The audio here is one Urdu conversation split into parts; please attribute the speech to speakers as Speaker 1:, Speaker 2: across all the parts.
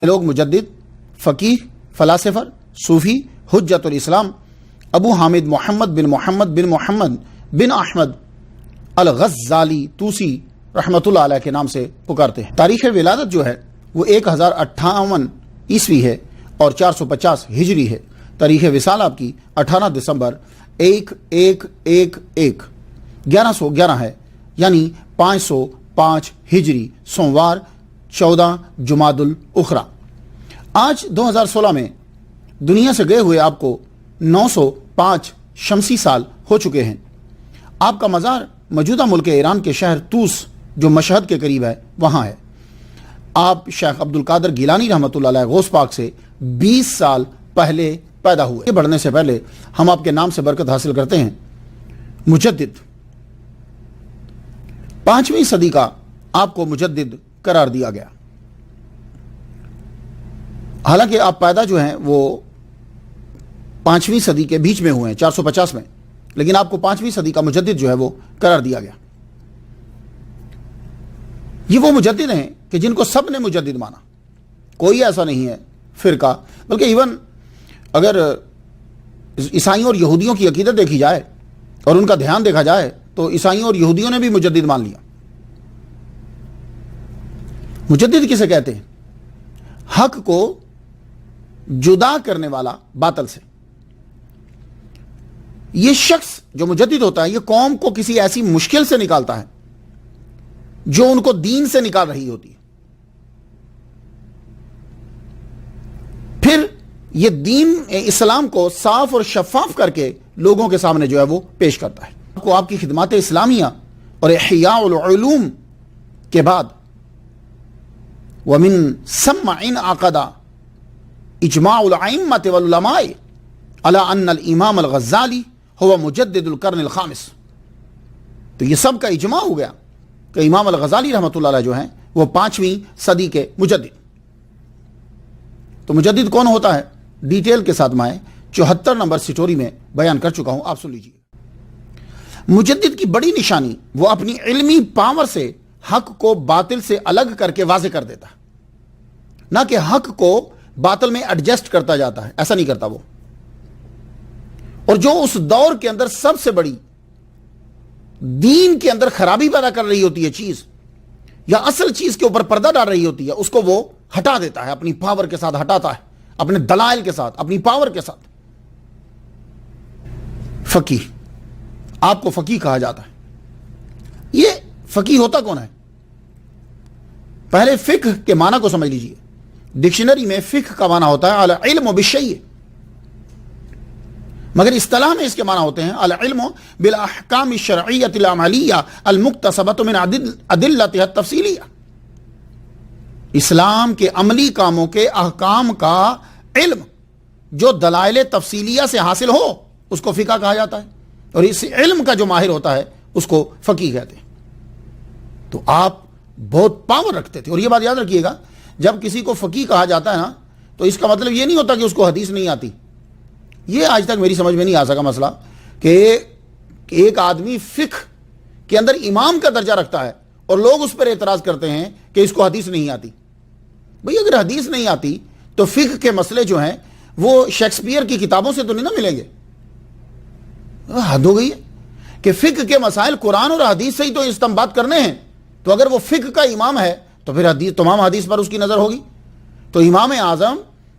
Speaker 1: لوگ مجدد، فقیہ، فلاسفر، صوفی، حجت الاسلام ابو حامد محمد بن احمد الغزالی توسی رحمۃ اللہ علیہ کے نام سے پکارتے ہیں۔ تاریخ ولادت جو ہے وہ 1058 عیسوی ہے اور 450 ہجری ہے۔ تاریخ وصال آپ کی 18 دسمبر 1111 ہے، یعنی 505 ہجری، سوموار 14 جمادی الاخری۔ آج 2016 میں دنیا سے گئے ہوئے آپ کو 905 شمسی سال ہو چکے ہیں۔ آپ کا مزار موجودہ ملک ایران کے شہر طوس جو مشہد کے قریب ہے وہاں ہے۔ آپ شیخ عبدالقادر گیلانی رحمۃ اللہ علیہ غوث پاک سے 20 سال پہلے پیدا ہوئے۔ یہ بڑھنے سے پہلے ہم آپ کے نام سے برکت حاصل کرتے ہیں۔ مجدد، 5ویں صدی کا آپ کو مجدد قرار دیا گیا۔ حالانکہ آپ پیدا جو ہیں وہ 5ویں صدی کے بیچ میں ہوئے ہیں، 450 میں، لیکن آپ کو 5ویں صدی کا مجدد جو ہے وہ قرار دیا گیا۔ یہ وہ مجدد ہیں کہ جن کو سب نے مجدد مانا، کوئی ایسا نہیں ہے فرقہ، بلکہ ایون اگر عیسائیوں اور یہودیوں کی عقیدت دیکھی جائے اور ان کا دھیان دیکھا جائے تو عیسائیوں اور یہودیوں نے بھی مجدد مان لیا۔ مجدد کسے کہتے ہیں؟ حق کو جدا کرنے والا باطل سے۔ یہ شخص جو مجدد ہوتا ہے یہ قوم کو کسی ایسی مشکل سے نکالتا ہے جو ان کو دین سے نکال رہی ہوتی ہے، پھر یہ دین اسلام کو صاف اور شفاف کر کے لوگوں کے سامنے جو ہے وہ پیش کرتا ہے۔ آپ کو آپ کی خدمات اسلامیہ اور احیاء العلوم کے بعد ومن ثم عقد اجماع الائمۃ والعلماء علی ان الامام الغزالی هو مجدد القرن الخامس، تو یہ سب کا اجماع ہو گیا کہ امام الغزالی رحمۃ اللہ علیہ جو ہیں وہ 5ویں صدی کے مجدد۔ تو مجدد کون ہوتا ہے ڈیٹیل کے ساتھ میں 74 نمبر سٹوری میں بیان کر چکا ہوں، آپ سن لیجیے۔ مجدد کی بڑی نشانی وہ اپنی علمی پاور سے حق کو باطل سے الگ کر کے واضح کر دیتا ہے، نہ کہ حق کو باطل میں ایڈجسٹ کرتا جاتا ہے، ایسا نہیں کرتا وہ۔ اور جو اس دور کے اندر سب سے بڑی دین کے اندر خرابی پیدا کر رہی ہوتی ہے چیز، یا اصل چیز کے اوپر پردہ ڈال رہی ہوتی ہے، اس کو وہ ہٹا دیتا ہے، اپنی پاور کے ساتھ ہٹاتا ہے، اپنے دلائل کے ساتھ، اپنی پاور کے ساتھ۔ فقیہ، آپ کو فقیہ کہا جاتا ہے۔ یہ فقیہ ہوتا کون ہے؟ پہلے فقہ کے معنی کو سمجھ لیجئے۔ ڈکشنری میں فقہ کا معنی ہوتا ہے العلم بالشیء، مگر اصطلاح میں اس کے معنی ہوتے ہیں العلم بالاحکام الشرعیۃ العملیہ المکتسبۃ من ادلتها التفصیلیہ، اسلام کے عملی کاموں کے احکام کا علم جو دلائل تفصیلیہ سے حاصل ہو اس کو فقہ کہا جاتا ہے، اور اس علم کا جو ماہر ہوتا ہے اس کو فقیہ کہتے ہیں۔ تو آپ بہت پاور رکھتے تھے، اور یہ بات یاد رکھیے گا، جب کسی کو فقیہ کہا جاتا ہے نا تو اس کا مطلب یہ نہیں ہوتا کہ اس کو حدیث نہیں آتی۔ یہ آج تک میری سمجھ میں نہیں آ سکا مسئلہ کہ ایک آدمی فقہ کے اندر امام کا درجہ رکھتا ہے اور لوگ اس پر اعتراض کرتے ہیں کہ اس کو حدیث نہیں آتی۔ بھئی اگر حدیث نہیں آتی تو فقہ کے مسئلے جو ہیں وہ شیکسپیئر کی کتابوں سے تو نہیں نہ ملیں گے۔ حد ہو گئی ہے کہ فقہ کے مسائل قرآن اور حدیث سے ہی تو استنباط کرنے ہیں، تو اگر وہ فقہ کا امام ہے تو پھر حدیث تمام حدیث پر اس کی نظر ہوگی۔ تو امام اعظم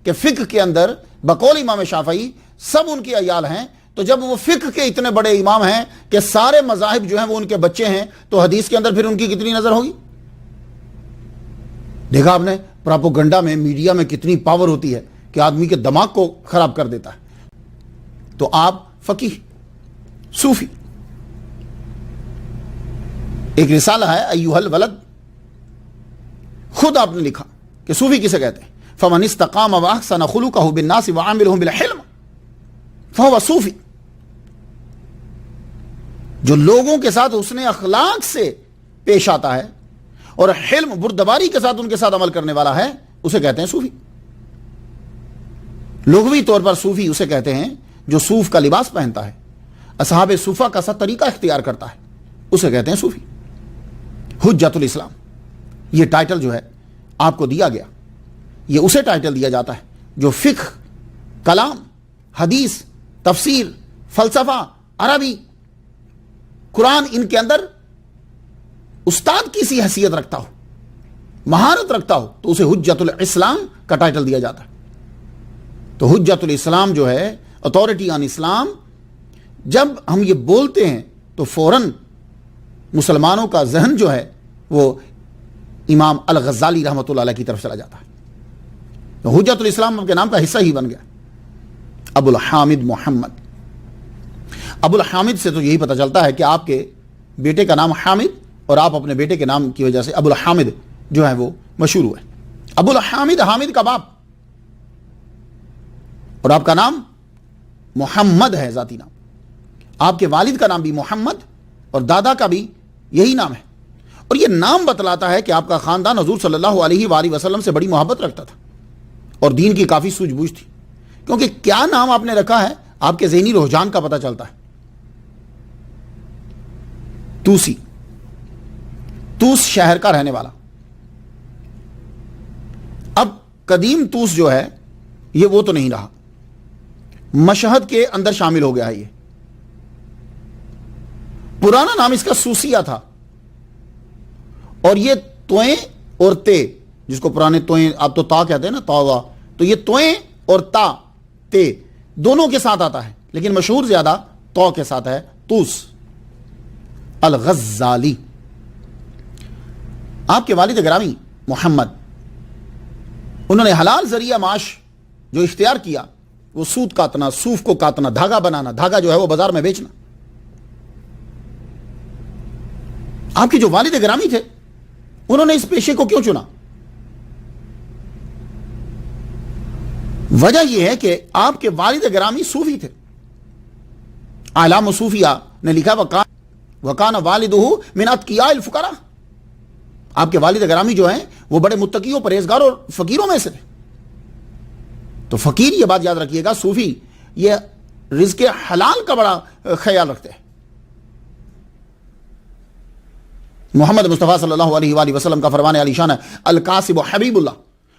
Speaker 1: کے فقہ کے اندر بقول امام شافعی سب ان کے عیال ہیں، تو جب وہ فقہ کے اتنے بڑے امام ہیں کہ سارے مذاہب جو ہیں وہ ان کے بچے ہیں، تو حدیث کے اندر پھر ان کی کتنی نظر ہوگی؟ دیکھا آپ نے پراپوگنڈا میں، میڈیا میں کتنی پاور ہوتی ہے کہ آدمی کے دماغ کو خراب کر دیتا ہے۔ تو آپ فقیہ، صوفی۔ ایک رسالہ ہے ایھا الولد، خود آپ نے لکھا کہ صوفی کسے کہتے ہیں؟ فمن استقام واحسن خلقہ بالناس وعاملهم بالحلم فهو صوفی، جو لوگوں کے ساتھ حسن اخلاق سے پیش آتا ہے اور حلم بردباری کے ساتھ ان کے ساتھ عمل کرنے والا ہے، اسے کہتے ہیں صوفی۔ لغوی طور پر صوفی اسے کہتے ہیں جو صوف کا لباس پہنتا ہے، اصحاب صوفہ کا سا طریقہ اختیار کرتا ہے، اسے کہتے ہیں صوفی۔ حجت الاسلام، یہ ٹائٹل جو ہے آپ کو دیا گیا یہ اسے ٹائٹل دیا جاتا ہے جو فقہ، کلام، حدیث، تفسیر، فلسفہ، عربی، قرآن ان کے اندر استاد کی سی حیثیت رکھتا ہو، مہارت رکھتا ہو، تو اسے حجت الاسلام کا ٹائٹل دیا جاتا ہے۔ تو حجت الاسلام جو ہے، اتھارٹی آن اسلام، جب ہم یہ بولتے ہیں تو فوراً مسلمانوں کا ذہن جو ہے وہ امام الغزالی رحمۃ اللہ علیہ کی طرف چلا جاتا ہے۔ تو حجت الاسلام آپ کے نام کا حصہ ہی بن گیا، ابو الحامد محمد۔ ابو الحامد سے تو یہی پتہ چلتا ہے کہ آپ کے بیٹے کا نام حامد، اور آپ اپنے بیٹے کے نام کی وجہ سے ابو الحامد جو ہے وہ مشہور ہوئے۔ ابو الحامد، حامد کا باپ، اور آپ کا نام محمد ہے، ذاتی نام۔ آپ کے والد کا نام بھی محمد اور دادا کا بھی یہی نام ہے، اور یہ نام بتلاتا ہے کہ آپ کا خاندان حضور صلی اللہ علیہ وآلہ وسلم سے بڑی محبت رکھتا تھا اور دین کی کافی سوجھ بوجھ تھی، کیونکہ کیا نام آپ نے رکھا ہے آپ کے ذہنی رجحان کا پتہ چلتا ہے۔ توسی، توس شہر کا رہنے والا۔ اب قدیم توس جو ہے یہ وہ تو نہیں رہا، مشہد کے اندر شامل ہو گیا ہے۔ یہ پرانا نام اس کا سوسیہ تھا، اور یہ توئیں اور تے، جس کو پرانے توئیں آپ تو تا کہتے ہیں نا، تا، تو یہ توئیں اور تا، تے دونوں کے ساتھ آتا ہے، لیکن مشہور زیادہ تو کے ساتھ ہے، توس الغزالی۔ آپ کے والد گرامی محمد، انہوں نے حلال ذریعہ معاش جو اختیار کیا وہ سوت کاٹنا، صوف کو کاٹنا، دھاگا بنانا، دھاگا جو ہے وہ بازار میں بیچنا۔ آپ کے جو والد گرامی تھے انہوں نے اس پیشے کو کیوں چنا؟ وجہ یہ ہے کہ آپ کے والد گرامی صوفی تھے۔ اعلام صوفیہ نے لکھا وکان والدہ من اتقیاء الفقراء، آپ کے والد گرامی جو ہیں وہ بڑے متقی و پرہیزگار اور فقیروں میں سے تھے۔ تو فقیر، یہ بات یاد رکھیے گا، صوفی یہ رزق حلال کا بڑا خیال رکھتے ہیں۔ محمد مصطفیٰ صلی اللہ علیہ وآلہ وسلم کا فرمان علی شان ہے، الکاسب حبیب اللہ،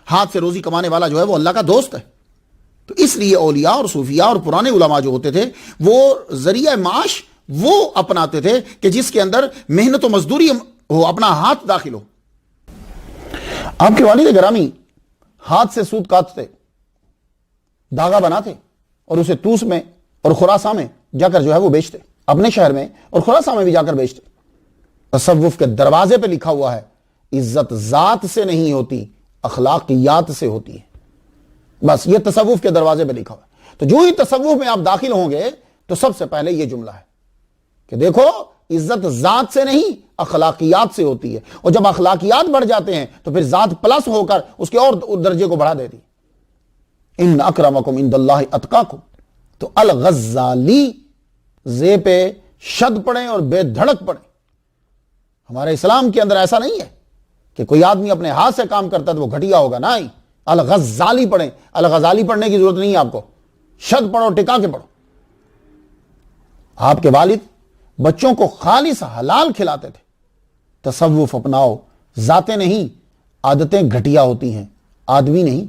Speaker 1: ہاتھ سے روزی کمانے والا جو ہے وہ اللہ کا دوست ہے۔ تو اس لیے اولیاء اور صوفیاء اور پرانے علماء جو ہوتے تھے وہ ذریعہ معاش وہ اپناتے تھے کہ جس کے اندر محنت و مزدوری ہو، اپنا ہاتھ داخل ہو۔ آپ کے والد گرامی ہاتھ سے سوت کاٹتے، دھاگا بناتے، اور اسے توس میں اور خراساں میں جا کر جو ہے وہ بیچتے، اپنے شہر میں اور خراساں میں بھی جا کر بیچتے۔ تصوف کے دروازے پہ لکھا ہوا ہے، عزت ذات سے نہیں ہوتی، اخلاقیات سے ہوتی ہے۔ بس یہ تصوف کے دروازے پہ لکھا ہوا ہے۔ تو جو ہی تصوف میں آپ داخل ہوں گے تو سب سے پہلے یہ جملہ ہے کہ دیکھو، عزت ذات سے نہیں اخلاقیات سے ہوتی ہے، اور جب اخلاقیات بڑھ جاتے ہیں تو پھر ذات پلس ہو کر اس کے اور درجے کو بڑھا دیتی۔ ان اکرمکم عند اللہ اتقاکم۔ تو الغزالی زے پہ شد پڑھیں اور بے دھڑک پڑھیں۔ ہمارے اسلام کے اندر ایسا نہیں ہے کہ کوئی آدمی اپنے ہاتھ سے کام کرتا ہے تو وہ گھٹیا ہوگا، نہیں، الغزالی پڑھیں۔ الغزالی پڑھنے کی ضرورت نہیں ہے آپ کو، شد پڑھو، ٹکا کے پڑھو۔ آپ کے والد بچوں کو خالص حلال کھلاتے تھے۔ تصوف اپناؤ، ذاتیں نہیں، عادتیں گھٹیا ہوتی ہیں، آدمی نہیں۔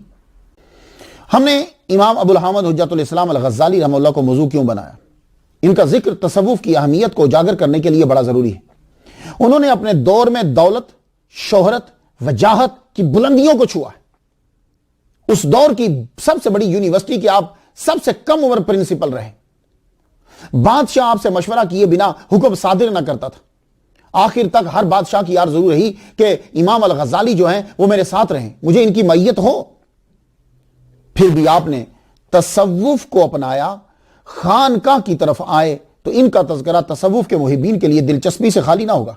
Speaker 1: ہم نے امام ابو الحامد حجت الاسلام الغزالی رحمہ اللہ کو موضوع کیوں بنایا؟ ان کا ذکر تصوف کی اہمیت کو اجاگر کرنے کے لیے بڑا ضروری ہے۔ انہوں نے اپنے دور میں دولت، شہرت، وجاہت کی بلندیوں کو چھوا ہے۔ اس دور کی سب سے بڑی یونیورسٹی کے آپ سب سے کم عمر پرنسپل رہے۔ بادشاہ آپ سے مشورہ کیے بنا حکم صادر نہ کرتا تھا۔ آخر تک ہر بادشاہ کی آرزو رہی کہ امام الغزالی جو ہیں وہ میرے ساتھ رہیں، مجھے ان کی معیت ہو۔ پھر بھی آپ نے تصوف کو اپنایا، خانقاہ کی طرف آئے تو ان کا تذکرہ تصوف کے محبین کے لیے دلچسپی سے خالی نہ ہوگا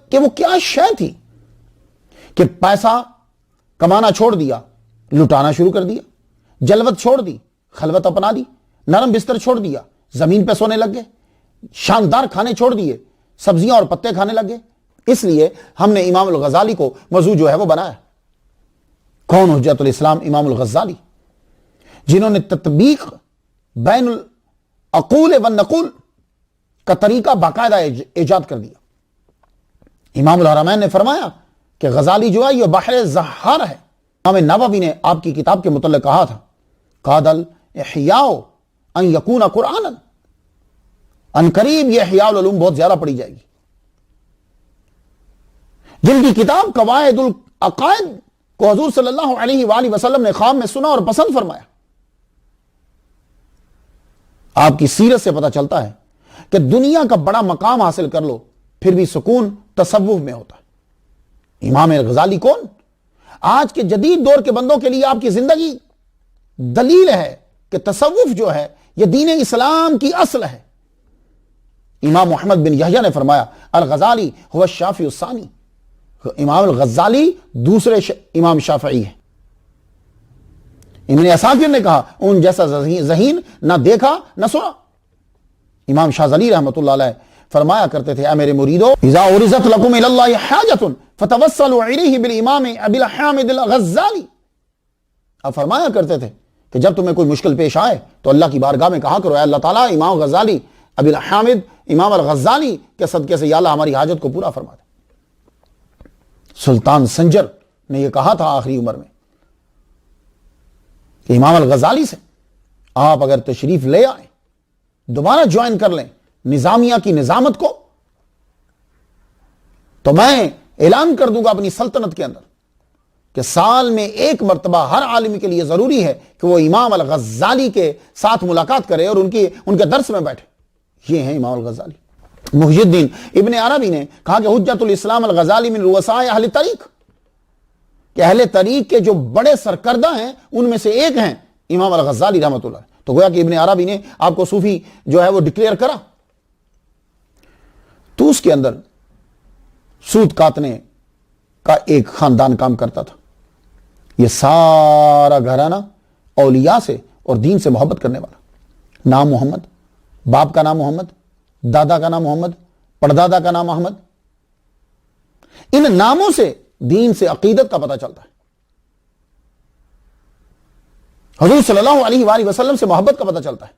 Speaker 1: کہ وہ کیا شے تھی کہ پیسہ کمانا چھوڑ دیا، لٹانا شروع کر دیا، جلوت چھوڑ دی، خلوت اپنا دی، نرم بستر چھوڑ دیا، زمین پہ سونے لگ گئے، شاندار کھانے چھوڑ دیے، سبزیاں اور پتے کھانے لگ گئے۔ اس لیے ہم نے امام الغزالی کو موضوع جو ہے وہ بنایا۔ کون حجت الاسلام امام الغزالی، جنہوں نے تطبیق بین العقول والنقول کا طریقہ باقاعدہ ایجاد کر دیا۔ امام الحرمین نے فرمایا کہ غزالی جو ہے یہ بحر زہار ہے۔ امام نووی نے آپ کی کتاب کے متعلق کہا تھا قادل احیاء ان یکون قرآنا، ان قریب یہ احیاء العلوم بہت زیادہ پڑھی جائے گی، جن کی کتاب قواعد العقائد کو حضور صلی اللہ علیہ وآلہ وسلم نے خواب میں سنا اور پسند فرمایا۔ آپ کی سیرت سے پتہ چلتا ہے کہ دنیا کا بڑا مقام حاصل کر لو پھر بھی سکون تصوف میں ہوتا ہے۔ امام غزالی کون؟ آج کے جدید دور کے بندوں کے لیے آپ کی زندگی دلیل ہے کہ تصوف جو ہے یہ دین اسلام کی اصل ہے۔ امام محمد بن یحییٰ نے فرمایا الغزالی هو الشافعی الثانی، امام الغزالی دوسرے امام شافعی ہیں۔ ابن اساکر نے کہا ان جیسا ذہین نہ دیکھا نہ سنا۔ امام شاذلی رحمۃ اللہ علیہ فرمایا کرتے تھے اے میرے مریدو اذا عرضت لکم الی اللہ حاجۃ فتوسلوا الیہ بالامام ابی الحامد الغزالی، اب فرمایا کرتے تھے کہ جب تمہیں کوئی مشکل پیش آئے تو اللہ کی بارگاہ میں کہا کرو اے اللہ تعالیٰ امام غزالی ابی الحامد امام الغزالی کے صدقے سے یا اللہ ہماری حاجت کو پورا فرما دے۔ سلطان سنجر نے یہ کہا تھا آخری عمر میں کہ امام الغزالی سے آپ اگر تشریف لے آئیں، دوبارہ جوائن کر لیں نظامیہ کی نظامت کو، تو میں اعلان کر دوں گا اپنی سلطنت کے اندر کہ سال میں ایک مرتبہ ہر عالم کے لیے ضروری ہے کہ وہ امام الغزالی کے ساتھ ملاقات کرے اور ان کے درس میں بیٹھے۔ یہ ہیں امام الغزالی۔ محی الدین ابن عربی نے کہا کہ حجت الاسلام الغزالی من رؤساء اہل طریق، کہ اہل طریق کے جو بڑے سرکردہ ہیں ان میں سے ایک ہیں امام الغزالی رحمۃ اللہ۔ تو گویا کہ ابن عربی نے آپ کو صوفی جو ہے وہ ڈکلیئر کرا۔ تو اس کے اندر سود کاٹنے کا ایک خاندان کام کرتا تھا۔ یہ سارا گھرانہ اولیاء سے اور دین سے محبت کرنے والا، نام محمد، باپ کا نام محمد، دادا کا نام محمد، پردادا کا نام احمد، ان ناموں سے دین سے عقیدت کا پتہ چلتا ہے، حضور صلی اللہ علیہ وآلہ وسلم سے محبت کا پتہ چلتا ہے،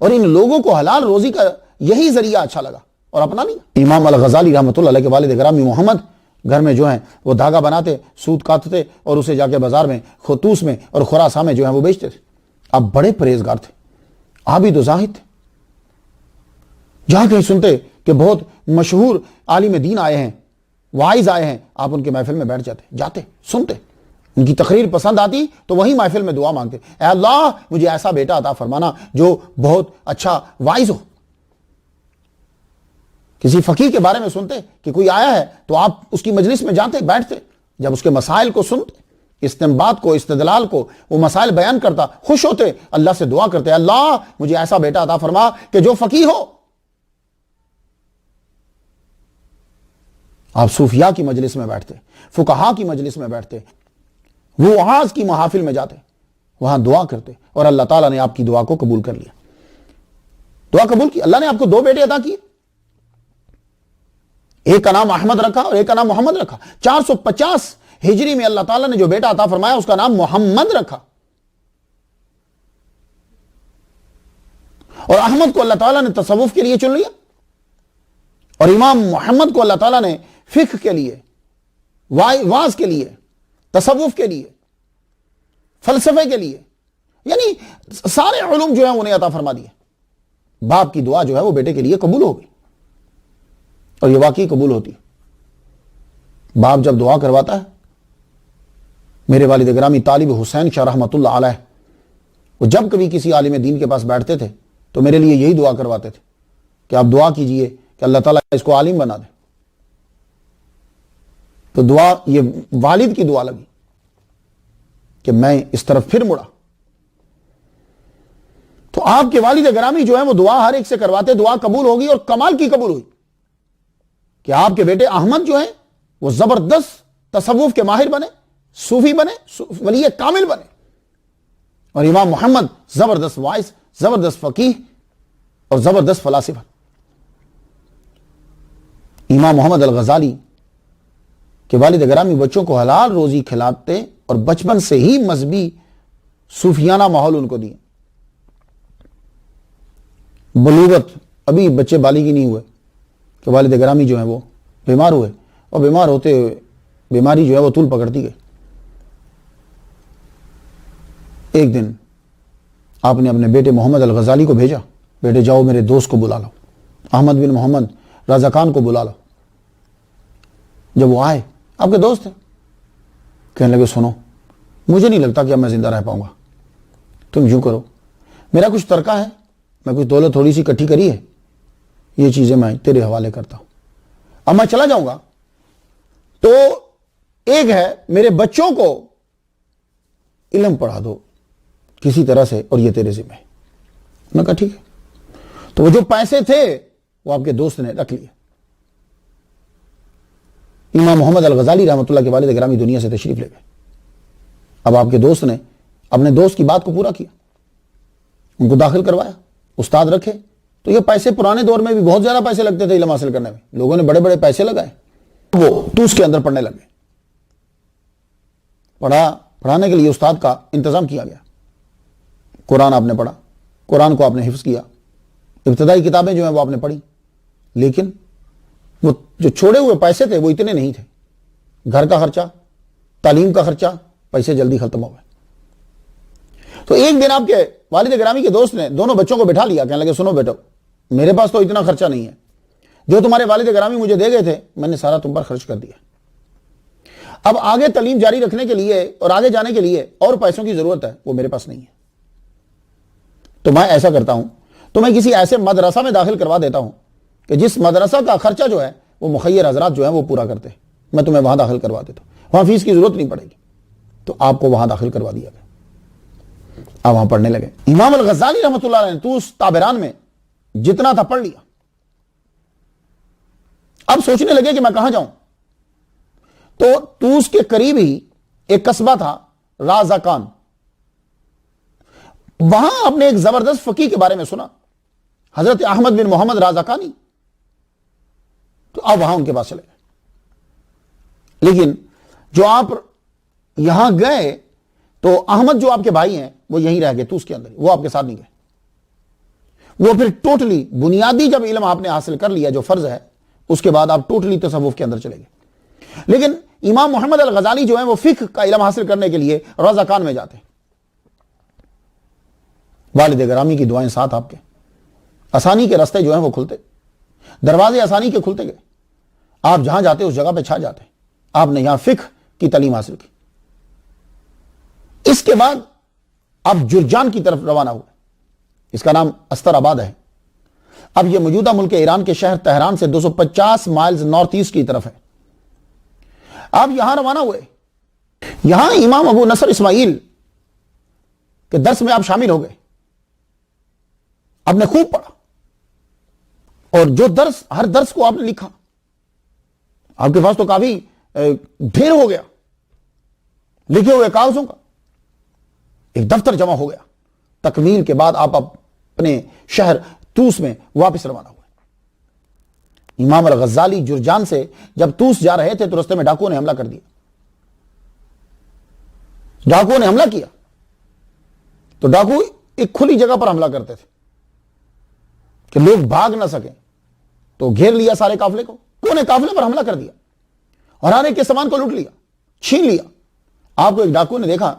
Speaker 1: اور ان لوگوں کو حلال روزی کا یہی ذریعہ اچھا لگا اور اپنا لیا۔ امام الغزالی رحمۃ اللہ علیہ کے والد گرامی محمد گھر میں جو ہیں وہ دھاگا بناتے، سود کاٹتے اور اسے جا کے بازار میں خطوس میں اور خراساں میں جو ہیں وہ بیچتے تھے۔ آپ بڑے پرہیزگار تھے، عابد و زاہد تھے۔ جہاں کہیں سنتے کہ بہت مشہور عالم دین آئے ہیں، واعظ آئے ہیں، آپ ان کے محفل میں بیٹھ جاتے سنتے، ان کی تقریر پسند آتی تو وہی محفل میں دعا مانگتے، اے اللہ مجھے ایسا بیٹا عطا فرمانا جو بہت اچھا واعظ ہو۔ کسی فقیہ کے بارے میں سنتے کہ کوئی آیا ہے تو آپ اس کی مجلس میں جاتے، بیٹھتے، جب اس کے مسائل کو سنتے، استنباط کو، استدلال کو، وہ مسائل بیان کرتا، خوش ہوتے، اللہ سے دعا کرتے اللہ مجھے ایسا بیٹا عطا فرما کہ جو فقیہ ہو۔ آپ صوفیاء کی مجلس میں بیٹھتے، فقہاء کی مجلس میں بیٹھتے، وہ وعاظ کی محافل میں جاتے، وہاں دعا کرتے، اور اللہ تعالیٰ نے آپ کی دعا کو قبول کر لیا۔ دعا قبول کی، اللہ نے آپ کو دو بیٹے عطا کیے، ایک کا نام احمد رکھا اور ایک کا نام محمد رکھا۔ 450 ہجری میں اللہ تعالیٰ نے جو بیٹا عطا فرمایا اس کا نام محمد رکھا، اور احمد کو اللہ تعالیٰ نے تصوف کے لیے چن لیا، اور امام محمد کو اللہ تعالیٰ نے فقہ کے لیے، واعظ کے لیے، تصوف کے لیے، فلسفے کے لیے، یعنی سارے علوم جو ہیں انہیں عطا فرما دیے۔ باپ کی دعا جو ہے وہ بیٹے کے لیے قبول ہو گئی، اور یہ واقعی قبول ہوتی ہے۔ باپ جب دعا کرواتا ہے، میرے والد گرامی طالب حسین شاہ رحمۃ اللہ علیہ، وہ جب کبھی کسی عالم دین کے پاس بیٹھتے تھے تو میرے لیے یہی دعا کرواتے تھے کہ آپ دعا کیجئے کہ اللہ تعالیٰ اس کو عالم بنا دے۔ تو دعا یہ والد کی دعا لگی کہ میں اس طرف پھر مڑا، تو آپ کے والد گرامی جو ہیں وہ دعا ہر ایک سے کرواتے، دعا قبول ہوگی، اور کمال کی قبول ہوئی کہ آپ کے بیٹے احمد جو ہیں وہ زبردست تصوف کے ماہر بنے، صوفی بنے، ولی کامل بنے، اور امام محمد زبردست واعظ، زبردست فقیہ اور زبردست فلاسفہ۔ امام محمد الغزالی کے والد گرامی بچوں کو حلال روزی کھلاتے اور بچپن سے ہی مذہبی صوفیانہ ماحول ان کو دیے۔ بلوغت، ابھی بچے بالغ نہیں ہوئے کہ والد گرامی جو ہیں وہ بیمار ہوئے، اور بیمار ہوتے ہوئے بیماری جو ہے وہ طول پکڑتی گئی، ایک دن آپ نے اپنے بیٹے محمد الغزالی کو بھیجا، بیٹے جاؤ میرے دوست کو بلا لو، احمد بن محمد رضا خان کو بلا لو۔ جب وہ آئے، آپ کے دوست ہیں، کہنے لگے سنو، مجھے نہیں لگتا کہ اب میں زندہ رہ پاؤں گا، تم یوں کرو، میرا کچھ ترکہ ہے، میں کچھ دولت تھوڑی سی اکٹھی کری ہے، یہ چیزیں میں تیرے حوالے کرتا ہوں، اب میں چلا جاؤں گا تو ایک ہے میرے بچوں کو علم پڑھا دو کسی طرح سے، اور یہ تیرے ذمہ ہے۔ میں کہا ٹھیک ہے۔ تو وہ جو پیسے تھے وہ آپ کے دوست نے رکھ لیے۔ امام محمد الغزالی رحمۃ اللہ کے والد گرامی دنیا سے تشریف لے گئے۔ اب آپ کے دوست نے اپنے دوست کی بات کو پورا کیا، ان کو داخل کروایا، استاد رکھے۔ تو یہ پیسے پرانے دور میں بھی بہت زیادہ پیسے لگتے تھے علم حاصل کرنے میں، لوگوں نے بڑے بڑے پیسے لگائے۔ وہ توس کے اندر پڑھنے لگے، پڑھانے کے لیے استاد کا انتظام کیا گیا۔ قرآن آپ نے پڑھا، قرآن کو آپ نے حفظ کیا، ابتدائی کتابیں جو ہیں وہ آپ نے پڑھی، لیکن وہ جو چھوڑے ہوئے پیسے تھے وہ اتنے نہیں تھے۔ گھر کا خرچہ، تعلیم کا خرچہ، پیسے جلدی ختم ہو گئے۔ تو ایک دن آپ کے والد گرامی کے دوست نے دونوں بچوں کو بٹھا لیا، کہنے لگے سنو بیٹو، میرے پاس تو اتنا خرچہ نہیں ہے، جو تمہارے والد گرامی مجھے دے گئے تھے میں نے سارا تم پر خرچ کر دیا۔ اب آگے تعلیم جاری رکھنے کے لیے اور آگے جانے کے لیے اور پیسوں کی ضرورت ہے، وہ میرے پاس نہیں ہے۔ تو میں ایسا کرتا ہوں، تو میں کسی ایسے مدرسہ میں داخل کروا دیتا ہوں کہ جس مدرسہ کا خرچہ جو ہے وہ مخیر حضرات جو ہیں وہ پورا کرتے ہیں، میں تمہیں وہاں داخل کروا دیتا ہوں، وہاں فیس کی ضرورت نہیں پڑے گی۔ تو آپ کو وہاں داخل کروا دیا گیا، آپ وہاں پڑھنے لگے۔ امام الغزالی رحمۃ اللہ علیہ نے توس تابران میں جتنا تھا پڑھ لیا۔ اب سوچنے لگے کہ میں کہاں جاؤں؟ تو توس کے قریب ہی ایک قصبہ تھا رازقان، وہاں آپ نے ایک زبردست فقیہ کے بارے میں سنا، حضرت احمد بن محمد رازقانی۔ تو آپ وہاں ان کے پاس چلے گئے، لیکن جو آپ یہاں گئے تو احمد جو آپ کے بھائی ہیں وہ یہیں رہ گئے توس کے اندر، وہ آپ کے ساتھ نہیں گئے۔ وہ پھر ٹوٹلی بنیادی جب علم آپ نے حاصل کر لیا جو فرض ہے، اس کے بعد آپ ٹوٹلی تصوف کے اندر چلے گئے۔ لیکن امام محمد الغزالی جو ہیں وہ فقہ کا علم حاصل کرنے کے لیے رازقان میں جاتے ہیں۔ والد گرامی کی دعائیں ساتھ آپ کے، آسانی کے راستے جو ہیں وہ کھلتے، دروازے آسانی کے کھلتے گئے، آپ جہاں جاتے اس جگہ پہ چھا جاتے۔ آپ نے یہاں فقہ کی تعلیم حاصل کی۔ اس کے بعد آپ جرجان کی طرف روانہ ہوئے، اس کا نام استر آباد ہے۔ اب یہ موجودہ ملک ایران کے شہر تہران سے 250 مائلز نارتھ ایسٹ کی طرف ہے۔ آپ یہاں روانہ ہوئے، یہاں امام ابو نصر اسماعیل کے درس میں آپ شامل ہو گئے، آپ نے خوب پڑھا، اور جو درس ہر درس کو آپ نے لکھا، آپ کے پاس تو کافی ڈھیر ہو گیا لکھے ہوئے کاغذوں کا، ایک دفتر جمع ہو گیا۔ تکمیل کے بعد آپ اپنے شہر توس میں واپس روانہ ہوئے۔ امام الغزالی جرجان سے جب توس جا رہے تھے تو رستے میں ڈاکوؤں نے حملہ کر دیا۔ ڈاکوؤں نے حملہ کیا تو ڈاکو ایک کھلی جگہ پر حملہ کرتے تھے کہ لوگ بھاگ نہ سکیں، تو گھیر لیا سارے قافلے کو، انہوں نے قافلے پر حملہ کر دیا اور ہر ایک کے سامان کو لوٹ لیا، چھین لیا۔ آپ کو ایک ڈاکو نے دیکھا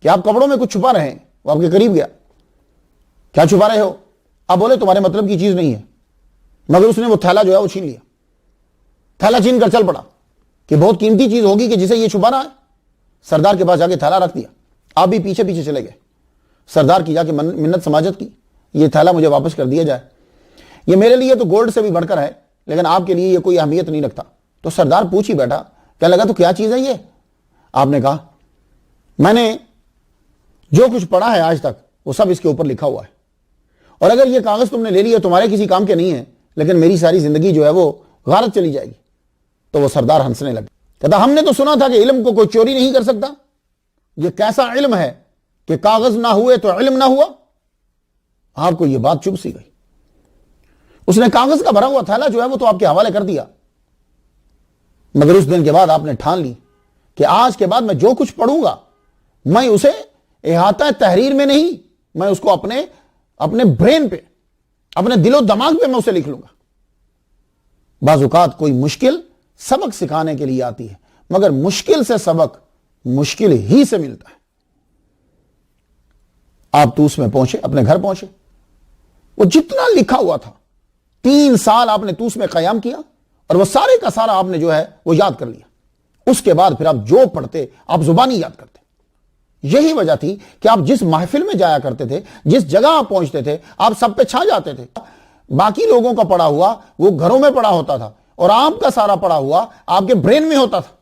Speaker 1: کہ آپ کپڑوں میں کچھ چھپا رہے ہیں، وہ آپ کے قریب گیا، کیا چھپا رہے ہو؟ آپ بولے تمہارے مطلب کی چیز نہیں ہے، مگر اس نے وہ تھیلا جو ہے وہ چھین لیا، تھیلا چھین کر چل پڑا کہ بہت قیمتی چیز ہوگی کہ جسے یہ چھپانا ہے۔ سردار کے پاس جا کے تھیلا رکھ دیا، آپ بھی پیچھے پیچھے چلے گئے، سردار کی جا کے منت سماجت کی، یہ تھیلا مجھے واپس کر دیا جائے، یہ میرے لیے تو گولڈ سے بھی بڑھ کر ہے، لیکن آپ کے لیے یہ کوئی اہمیت نہیں رکھتا۔ تو سردار پوچھ ہی بیٹھا، کہنے لگا تو کیا چیز ہے یہ؟ آپ نے کہا میں نے جو کچھ پڑھا ہے آج تک وہ سب اس کے اوپر لکھا ہوا ہے، اور اگر یہ کاغذ تم نے لے لیا تمہارے کسی کام کے نہیں ہے، لیکن میری ساری زندگی جو ہے وہ غارت چلی جائے گی۔ تو وہ سردار ہنسنے لگے، کہتا ہم نے تو سنا تھا کہ علم کو کوئی چوری نہیں کر سکتا، یہ کیسا علم ہے کہ کاغذ نہ ہوئے تو علم نہ ہوا؟ آپ کو یہ بات چبھ سی گئی۔ اس نے کاغذ کا بھرا ہوا تھیلا جو ہے وہ تو آپ کے حوالے کر دیا، مگر اس دن کے بعد آپ نے ٹھان لی کہ آج کے بعد میں جو کچھ پڑھوں گا میں اسے احاطہ تحریر میں نہیں، میں اس کو اپنے برین پہ، اپنے دل و دماغ پہ میں اسے لکھ لوں گا۔ بعض اوقات کوئی مشکل سبق سکھانے کے لیے آتی ہے، مگر مشکل سے سبق مشکل ہی سے ملتا ہے۔ آپ توس میں پہنچے، اپنے گھر پہنچے، وہ جتنا لکھا ہوا تھا 3 سال آپ نے توس میں قیام کیا اور وہ سارے کا سارا آپ نے جو ہے وہ یاد کر لیا۔ اس کے بعد پھر آپ جو پڑھتے آپ زبانی یاد کرتے۔ یہی وجہ تھی کہ آپ جس محفل میں جایا کرتے تھے، جس جگہ آپ پہنچتے تھے، آپ سب پہ چھا جاتے تھے۔ باقی لوگوں کا پڑھا ہوا وہ گھروں میں پڑھا ہوتا تھا اور آپ کا سارا پڑھا ہوا آپ کے برین میں ہوتا تھا،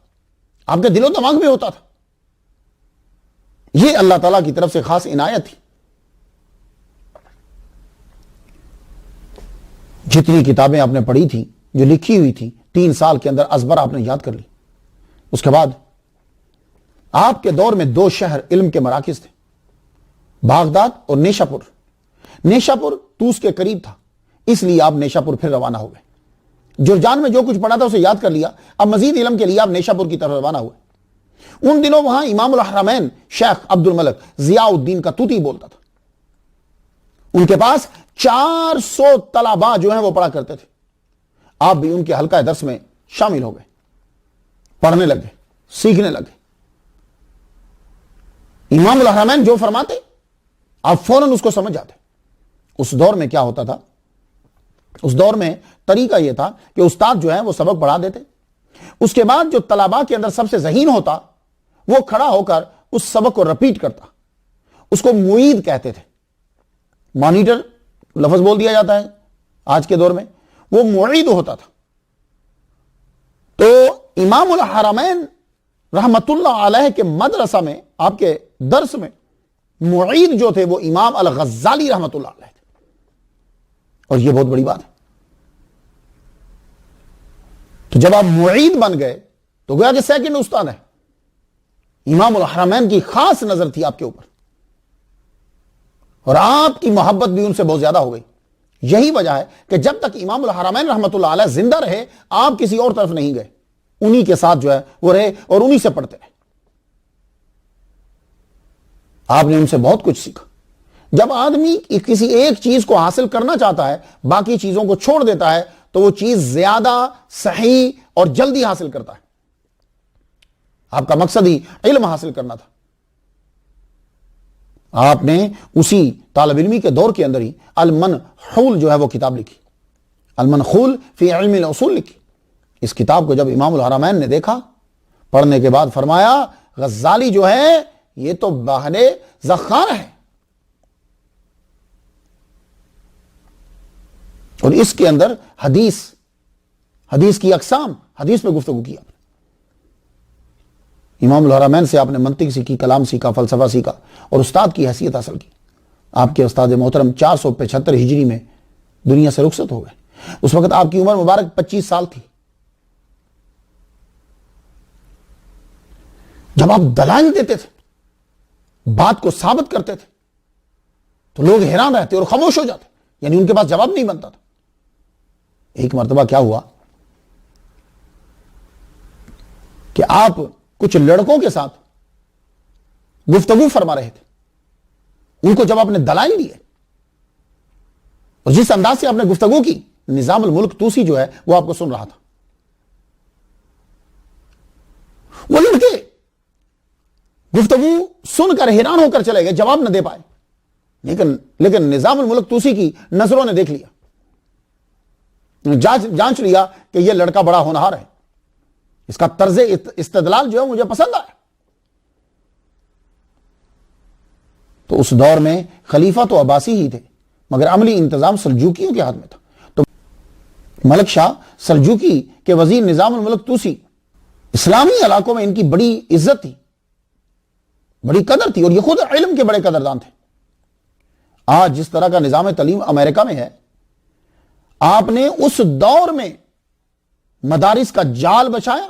Speaker 1: آپ کے دل و دماغ میں ہوتا تھا۔ یہ اللہ تعالیٰ کی طرف سے خاص عنایت تھی۔ جتنی کتابیں آپ نے پڑھی تھی، جو لکھی ہوئی تھی، 3 سال کے اندر ازبر آپ نے یاد کر لی۔ اس کے بعد آپ کے دور میں 2 شہر علم کے مراکز تھے، بغداد اور نیشا پور۔ نیشا پور توس کے قریب تھا، اس لیے آپ نیشا پور پھر روانہ ہو گئے۔ جرجان میں جو کچھ پڑھا تھا اسے یاد کر لیا، اب مزید علم کے لیے آپ نیشا پور کی طرف روانہ ہوئے۔ ان دنوں وہاں امام الحرمین شیخ عبد الملک ضیاء الدین کا طوطی بولتا تھا۔ ان کے پاس 400 طلباء جو ہیں وہ پڑھا کرتے تھے۔ آپ بھی ان کے حلقہ درس میں شامل ہو گئے، پڑھنے لگے، سیکھنے لگے۔ امام الحرمین جو فرماتے آپ فوراً اس کو سمجھ جاتے۔ اس دور میں کیا ہوتا تھا؟ اس دور میں طریقہ یہ تھا کہ استاد جو ہے وہ سبق پڑھا دیتے، اس کے بعد جو طلباء کے اندر سب سے ذہین ہوتا وہ کھڑا ہو کر اس سبق کو رپیٹ کرتا۔ اس کو معید کہتے تھے۔ مانیٹر لفظ بول دیا جاتا ہے آج کے دور میں، وہ معید ہوتا تھا۔ تو امام الحرمین رحمت اللہ علیہ کے مدرسہ میں، آپ کے درس میں معید جو تھے وہ امام الغزالی رحمت اللہ علیہ تھے، اور یہ بہت بڑی بات ہے۔ تو جب آپ معید بن گئے تو گویا کہ سیکنڈ استاد ہے۔ امام الحرمین کی خاص نظر تھی آپ کے اوپر، اور آپ کی محبت بھی ان سے بہت زیادہ ہو گئی۔ یہی وجہ ہے کہ جب تک امام الحرمین رحمت اللہ علیہ زندہ رہے آپ کسی اور طرف نہیں گئے، انہی کے ساتھ جو ہے وہ رہے اور انہی سے پڑھتے رہے۔ آپ نے ان سے بہت کچھ سیکھا۔ جب آدمی کسی ایک چیز کو حاصل کرنا چاہتا ہے، باقی چیزوں کو چھوڑ دیتا ہے، تو وہ چیز زیادہ صحیح اور جلدی حاصل کرتا ہے۔ آپ کا مقصد ہی علم حاصل کرنا تھا۔ آپ نے اسی طالب علمی کے دور کے اندر ہی المنحول جو ہے وہ کتاب لکھی، المنحول فی علم الاصول لکھی۔ اس کتاب کو جب امام الحرمین نے دیکھا، پڑھنے کے بعد فرمایا غزالی جو ہے یہ تو باہر زخار ہے، اور اس کے اندر حدیث کی اقسام، حدیث پہ گفتگو کی آپ نے۔ امام الحرمین سے آپ نے منطق سیکھی، کلام سیکھا، فلسفہ سیکھا اور استاد کی حیثیت حاصل کی۔ آپ کے استاد محترم 475 ہجری میں دنیا سے رخصت ہو گئے۔ اس وقت آپ کی عمر مبارک 25 سال تھی۔ جب آپ دلائل دیتے تھے، بات کو ثابت کرتے تھے، تو لوگ حیران رہتے اور خاموش ہو جاتے، یعنی ان کے پاس جواب نہیں بنتا تھا۔ ایک مرتبہ کیا ہوا کہ آپ کچھ لڑکوں کے ساتھ گفتگو فرما رہے تھے، ان کو جب آپ نے دلائل دیے اور جس انداز سے آپ نے گفتگو کی، نظام الملک توسی جو ہے وہ آپ کو سن رہا تھا۔ وہ لڑکے گفتگو سن کر حیران ہو کر چلے گئے، جواب نہ دے پائے، لیکن نظام الملک توسی کی نظروں نے دیکھ لیا، جانچ لیا کہ یہ لڑکا بڑا ہونہار ہے، اس کا طرز استدلال جو ہے مجھے پسند آیا۔ تو اس دور میں خلیفہ تو عباسی ہی تھے، مگر عملی انتظام سلجوکیوں کے ہاتھ میں تھا۔ تو ملک شاہ سلجوکی کے وزیر نظام الملک توسی، اسلامی علاقوں میں ان کی بڑی عزت تھی، بڑی قدر تھی، اور یہ خود علم کے بڑے قدردان تھے۔ آج جس طرح کا نظام تعلیم امریکہ میں ہے، آپ نے اس دور میں مدارس کا جال بچایا،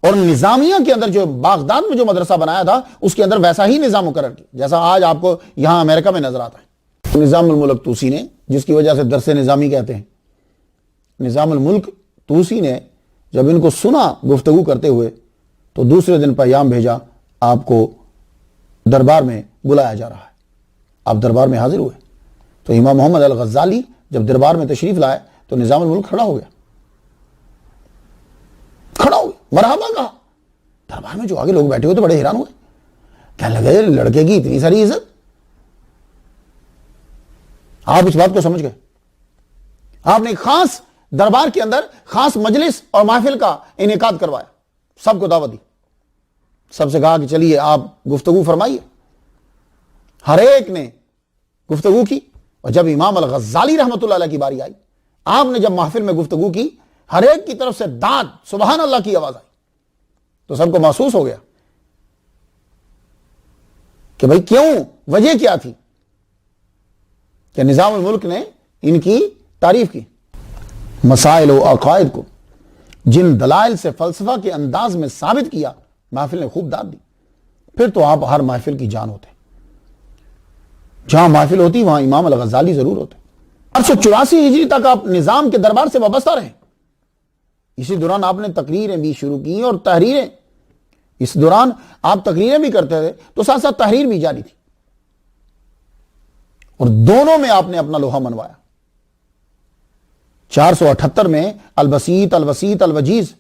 Speaker 1: اور نظامیہ کے اندر جو بغداد میں جو مدرسہ بنایا تھا اس کے اندر ویسا ہی نظام مقرر کیا جیسا آج آپ کو یہاں امریکہ میں نظر آتا ہے۔ نظام الملک توسی نے، جس کی وجہ سے درس نظامی کہتے ہیں، نظام الملک توسی نے جب ان کو سنا گفتگو کرتے ہوئے تو دوسرے دن پیغام بھیجا، آپ کو دربار میں بلایا جا رہا ہے۔ آپ دربار میں حاضر ہوئے تو امام محمد الغزالی جب دربار میں تشریف لائے تو نظام الملک کھڑا ہو گیا، مرحبا کہا۔ دربار میں جو آگے لوگ بیٹھے ہوئے تو بڑے حیران ہوئے، کہنے لگے لڑکے کی اتنی ساری عزت. آپ اس بات کو سمجھ گئے. آپ نے ایک خاص دربار کے اندر خاص مجلس اور محفل کا انعقاد کروایا, سب کو دعوت دی, سب سے کہا کہ چلیے آپ گفتگو فرمائیے. ہر ایک نے گفتگو کی, اور جب امام الغزالی رحمۃ اللہ علیہ کی باری آئی, آپ نے جب محفل میں گفتگو کی, ہر ایک کی طرف سے داد سبحان اللہ کی آواز آئی. تو سب کو محسوس ہو گیا کہ بھئی کیوں, وجہ کیا تھی کہ نظام الملک نے ان کی تعریف کی. مسائل و عقائد کو جن دلائل سے فلسفہ کے انداز میں ثابت کیا, محفل نے خوب داد دی. پھر تو آپ ہر محفل کی جان ہوتے. جہاں محفل ہوتی وہاں امام الغزالی ضرور ہوتے. 884 ہجری تک آپ نظام کے دربار سے وابستہ رہے. اسی دوران آپ نے تقریریں بھی شروع کی اور تحریریں, اس دوران آپ تقریریں بھی کرتے تھے تو ساتھ ساتھ تحریر بھی جاری تھی, اور دونوں میں آپ نے اپنا لوہا منوایا. 478 میں البسیط الوسیط الوجیز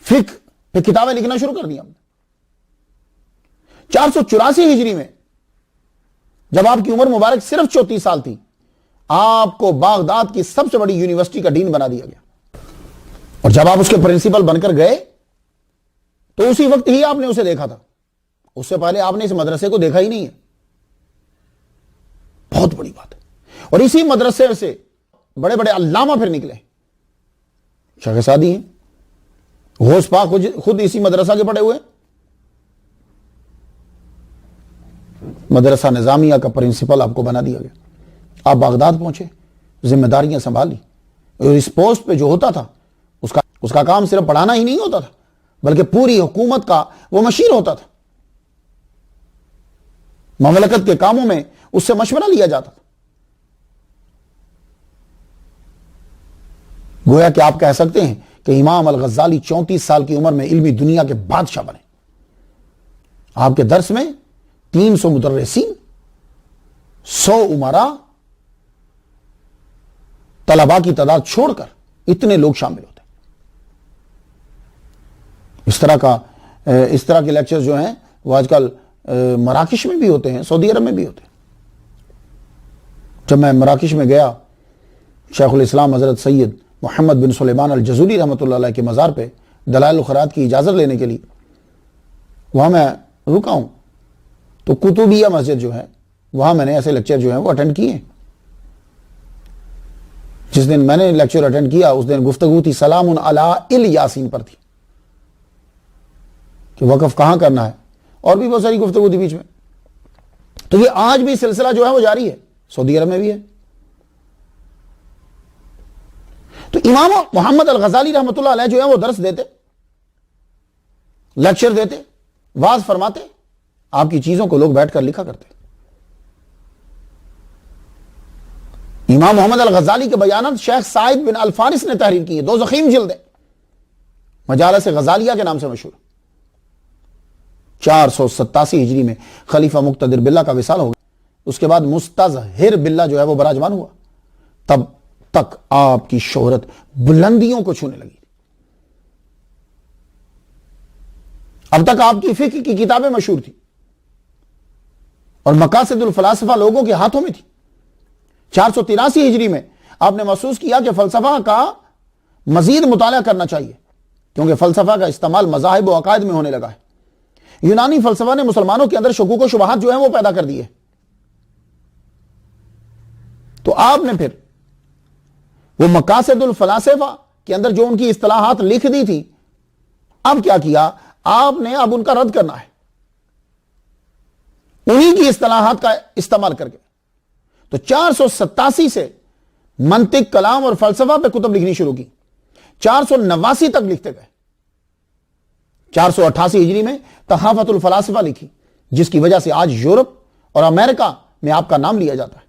Speaker 1: فقہ پہ کتابیں لکھنا شروع کر دی ہم نے. 484 ہجری میں جب آپ کی عمر مبارک صرف 34 سال تھی, آپ کو بغداد کی سب سے بڑی یونیورسٹی کا ڈین بنا دیا گیا. اور جب آپ اس کے پرنسپل بن کر گئے تو اسی وقت ہی آپ نے اسے دیکھا تھا. اس سے پہلے آپ نے اس مدرسے کو دیکھا ہی نہیں ہے. بہت بڑی بات ہے. اور اسی مدرسے سے بڑے بڑے علامہ پھر نکلے. شیخ سعدی ہیں, غوث پاک خود اسی مدرسہ کے پڑھے ہوئے. مدرسہ نظامیہ کا پرنسپل آپ کو بنا دیا گیا. آپ بغداد پہنچے, ذمہ داریاں سنبھالی, اور اس پوسٹ پہ جو ہوتا تھا اس کا کام صرف پڑھانا ہی نہیں ہوتا تھا, بلکہ پوری حکومت کا وہ مشیر ہوتا تھا. مملکت کے کاموں میں اس سے مشورہ لیا جاتا تھا. گویا کہ آپ کہہ سکتے ہیں کہ امام الغزالی 34 سال کی عمر میں علمی دنیا کے بادشاہ بنے. آپ کے درس میں 300 مدرسین, 100 امراء, طلباء کی تعداد چھوڑ کر اتنے لوگ شامل ہوتے. اس طرح کے لیکچر جو ہیں وہ آج کل مراکش میں بھی ہوتے ہیں, سعودی عرب میں بھی ہوتے ہیں. جب میں مراکش میں گیا, شیخ الاسلام حضرت سید محمد بن سلیمان الجزوری رحمۃ اللہ علیہ کے مزار پہ دلائل الخیرات کی اجازت لینے کے لیے وہاں میں رکا ہوں, تو کتبیہ مسجد جو ہے وہاں میں نے ایسے لیکچر جو ہیں وہ اٹینڈ کیے. جس دن میں نے لیکچر اٹینڈ کیا اس دن گفتگو تھی سلام علی الیاسین پر تھی, کہ وقف کہاں کرنا ہے, اور بھی بہت ساری گفتگو تھی بیچ میں. تو یہ آج بھی سلسلہ جو ہے وہ جاری ہے, سعودی عرب میں بھی ہے. تو امام محمد الغزالی رحمۃ اللہ علیہ جو ہے وہ درس دیتے, لیکچر دیتے, واز فرماتے, آپ کی چیزوں کو لوگ بیٹھ کر لکھا کرتے. امام محمد الغزالی کے بیانات شیخ سعید بن الفارس نے تحریر کی ہے, 2 ضخیم جلدیں, مجالس غزالیہ کے نام سے مشہور. 487 ہجری میں خلیفہ مقتدر باللہ کا وصال ہو گیا. اس کے بعد مستظہر باللہ جو ہے وہ براجمان ہوا. تب تک آپ کی شہرت بلندیوں کو چھونے لگی. اب تک آپ کی فقہ کی کتابیں مشہور تھی اور مقاصد الفلاسفہ لوگوں کے ہاتھوں میں تھی. 483 ہجری میں آپ نے محسوس کیا کہ فلسفہ کا مزید مطالعہ کرنا چاہیے, کیونکہ فلسفہ کا استعمال مذاہب و عقائد میں ہونے لگا ہے. یونانی فلسفہ نے مسلمانوں کے اندر شکوک و شبہات جو ہیں وہ پیدا کر دیے. تو آپ نے پھر وہ مقاصد الفلاسفہ کے اندر جو ان کی اصطلاحات لکھ دی تھی, اب کیا کیا, آپ نے اب ان کا رد کرنا ہے, انہی کی اصطلاحات کا استعمال کر کے. تو 487 سے منطق, کلام اور فلسفہ پہ کتب لکھنی شروع کی. 489 تک لکھتے گئے. 488 ہجری میں تحافت الفلاسفہ لکھی, جس کی وجہ سے آج یورپ اور امریکہ میں آپ کا نام لیا جاتا ہے.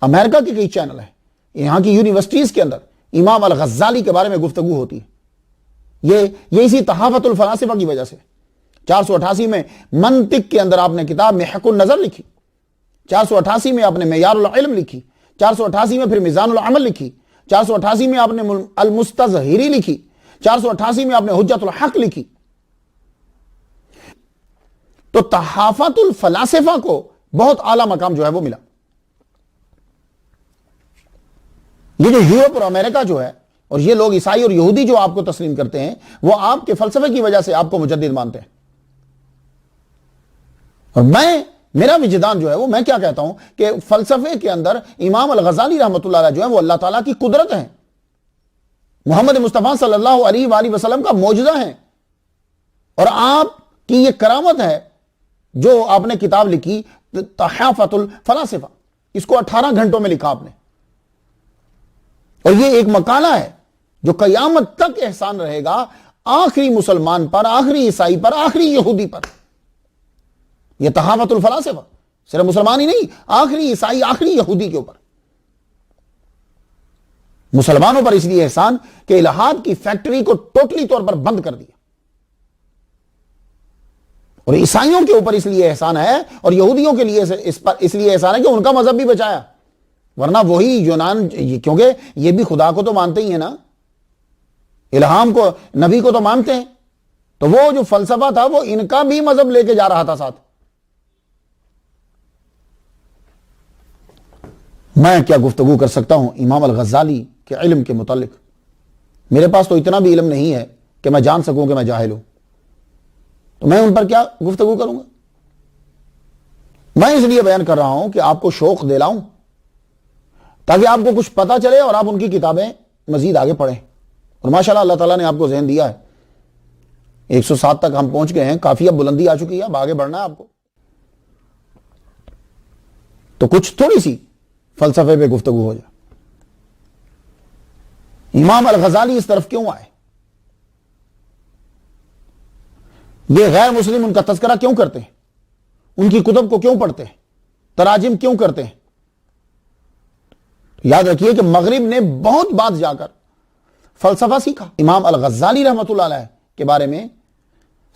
Speaker 1: امریکہ کے کئی چینل ہیں, یہاں کی یونیورسٹیز کے اندر امام الغزالی کے بارے میں گفتگو ہوتی ہے. یہ اسی تحافت الفلاسفہ کی وجہ سے. 488 میں منطق کے اندر آپ نے کتاب محق النظر لکھی. 488 میں آپ نے معیار العلم لکھی. 488 میں پھر میزان العمل لکھی. 488 میں آپ نے المستظہری لکھی. 488 میں آپ نے حجت الحق لکھی. تو تحافت الفلاسفہ کو بہت اعلیٰ مقام جو ہے وہ ملا. یہ جو یورپ اور امریکہ جو ہے اور یہ لوگ عیسائی اور یہودی جو آپ کو تسلیم کرتے ہیں وہ آپ کے فلسفے کی وجہ سے آپ کو مجدد مانتے ہیں. اور میرا وجدان جو ہے وہ میں کیا کہتا ہوں کہ فلسفے کے اندر امام الغزالی رحمۃ اللہ علیہ جو ہے وہ اللہ تعالیٰ کی قدرت ہیں, محمد مصطفیٰ صلی اللہ علیہ وآلہ وسلم کا معجزہ ہیں, اور آپ کی یہ کرامت ہے جو آپ نے کتاب لکھی تحافت الفلاسفہ, اس کو 18 گھنٹوں میں لکھا آپ نے, اور یہ ایک مقالہ ہے جو قیامت تک احسان رہے گا آخری مسلمان پر, آخری عیسائی پر, آخری یہودی پر. یہ تحافت الفلاسفہ صرف مسلمان ہی نہیں, آخری عیسائی, آخری یہودی کے اوپر. مسلمانوں پر اس لیے احسان کہ الہاد کی فیکٹری کو ٹوٹلی طور پر بند کر دیا, اور عیسائیوں کے اوپر اس لیے احسان ہے اور یہودیوں کے لیے اس لیے احسان ہے کہ ان کا مذہب بھی بچایا, ورنہ وہی یونان, کیونکہ یہ بھی خدا کو تو مانتے ہی ہیں نا, الہام کو, نبی کو تو مانتے ہیں, تو وہ جو فلسفہ تھا وہ ان کا بھی مذہب لے کے جا رہا تھا ساتھ. میں کیا گفتگو کر سکتا ہوں امام الغزالی کے علم کے متعلق, میرے پاس تو اتنا بھی علم نہیں ہے کہ میں جان سکوں کہ میں جاہل ہوں, تو میں ان پر کیا گفتگو کروں گا. میں اس لیے بیان کر رہا ہوں کہ آپ کو شوق دلاؤں تاکہ آپ کو کچھ پتا چلے اور آپ ان کی کتابیں مزید آگے پڑھیں. اور ماشاءاللہ اللہ تعالیٰ نے آپ کو ذہن دیا ہے, 107 تک ہم پہنچ گئے ہیں, کافی اب بلندی آ چکی ہے, اب آگے بڑھنا ہے آپ کو. تو کچھ تھوڑی سی فلسفے پہ گفتگو ہو جائے. امام الغزالی اس طرف کیوں آئے؟ یہ غیر مسلم ان کا تذکرہ کیوں کرتے ہیں؟ ان کی کتب کو کیوں پڑھتے ہیں؟ تراجم کیوں کرتے ہیں؟ یاد رکھیے کہ مغرب نے بہت بعد جا کر فلسفہ سیکھا. امام الغزالی رحمۃ اللہ علیہ کے بارے میں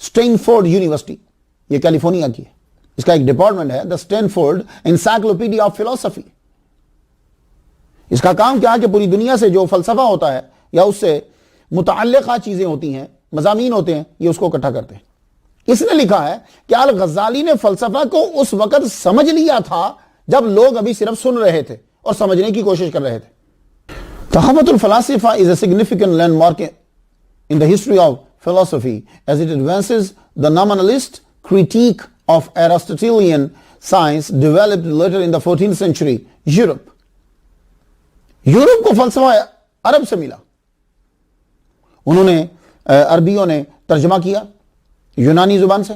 Speaker 1: اسٹینفورڈ یونیورسٹی, یہ کیلیفورنیا کی ہے, اس کا ایک ڈپارٹمنٹ ہے, دا اسٹینفورڈ انسائکلوپیڈیا آف فلسفی. اس کا کام کیا ہے کہ پوری دنیا سے جو فلسفہ ہوتا ہے یا اس سے متعلقہ چیزیں ہوتی ہیں, مضامین ہوتے ہیں, یہ اس کو اکٹھا کرتے ہیں. اس نے لکھا ہے کہ الغزالی نے فلسفہ کو اس وقت سمجھ لیا تھا جب لوگ ابھی صرف سن رہے تھے اور سمجھنے کی کوشش کر رہے تھے. تحافت الفلاسفہ is a significant landmark in the history of philosophy as it advances the nominalist critique of Aristotelian science developed later in the 14th century Europe. Europe کو فلسفہ عرب سے ملا, انہوں نے عربیوں نے ترجمہ کیا یونانی زبان سے,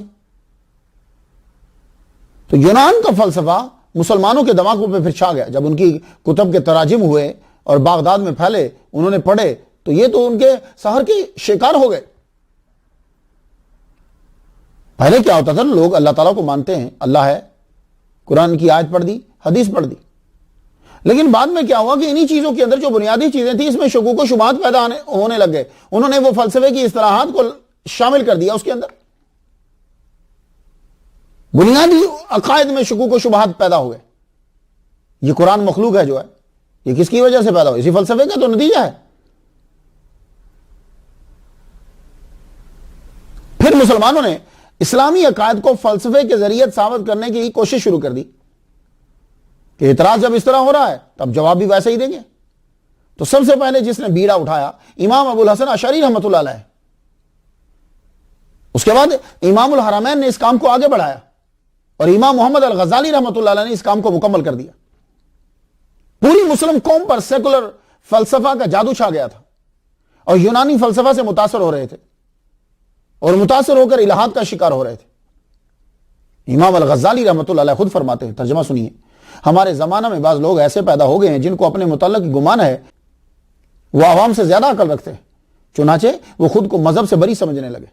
Speaker 1: تو یونان کا فلسفہ مسلمانوں کے دماغوں پہ پھر چھا گیا. جب ان کی کتب کے تراجم ہوئے اور بغداد میں پھیلے, انہوں نے پڑھے, تو یہ تو ان کے سحر کے شکار ہو گئے. پہلے کیا ہوتا تھا, لوگ اللہ تعالیٰ کو مانتے ہیں, اللہ ہے, قرآن کی آیت پڑھ دی, حدیث پڑھ دی, لیکن بعد میں کیا ہوا کہ انہی چیزوں کے اندر جو بنیادی چیزیں تھیں اس میں شکوک و شبہات پیدا ہونے لگ گئے. انہوں نے وہ فلسفے کی اصطلاحات کو شامل کر دیا اس کے اندر. بنیادی عقائد میں شکوک و شبہات پیدا ہوئے. یہ قرآن مخلوق ہے جو ہے, یہ کس کی وجہ سے پیدا ہوا؟ اسی فلسفے کا تو نتیجہ ہے. پھر مسلمانوں نے اسلامی عقائد کو فلسفے کے ذریعے ثابت کرنے کی کوشش شروع کر دی کہ اعتراض جب اس طرح ہو رہا ہے تب جواب بھی ویسے ہی دیں گے. تو سب سے پہلے جس نے بیڑا اٹھایا امام ابو الحسن اشعری رحمۃ اللہ علیہ. اس کے بعد امام الحرمین نے اس کام کو آگے بڑھایا اور امام محمد الغزالی رحمۃ اللہ علیہ نے اس کام کو مکمل کر دیا. پوری مسلم قوم پر سیکولر فلسفہ کا جادو چھا گیا تھا اور یونانی فلسفہ سے متاثر ہو رہے تھے اور متاثر ہو کر الہات کا شکار ہو رہے تھے. امام الغزالی رحمۃ اللہ علیہ خود فرماتے ہیں, ترجمہ سنیے, ہمارے زمانہ میں بعض لوگ ایسے پیدا ہو گئے ہیں جن کو اپنے متعلق گمان ہے وہ عوام سے زیادہ عقل رکھتے ہیں, چنانچہ وہ خود کو مذہب سے بری سمجھنے لگے.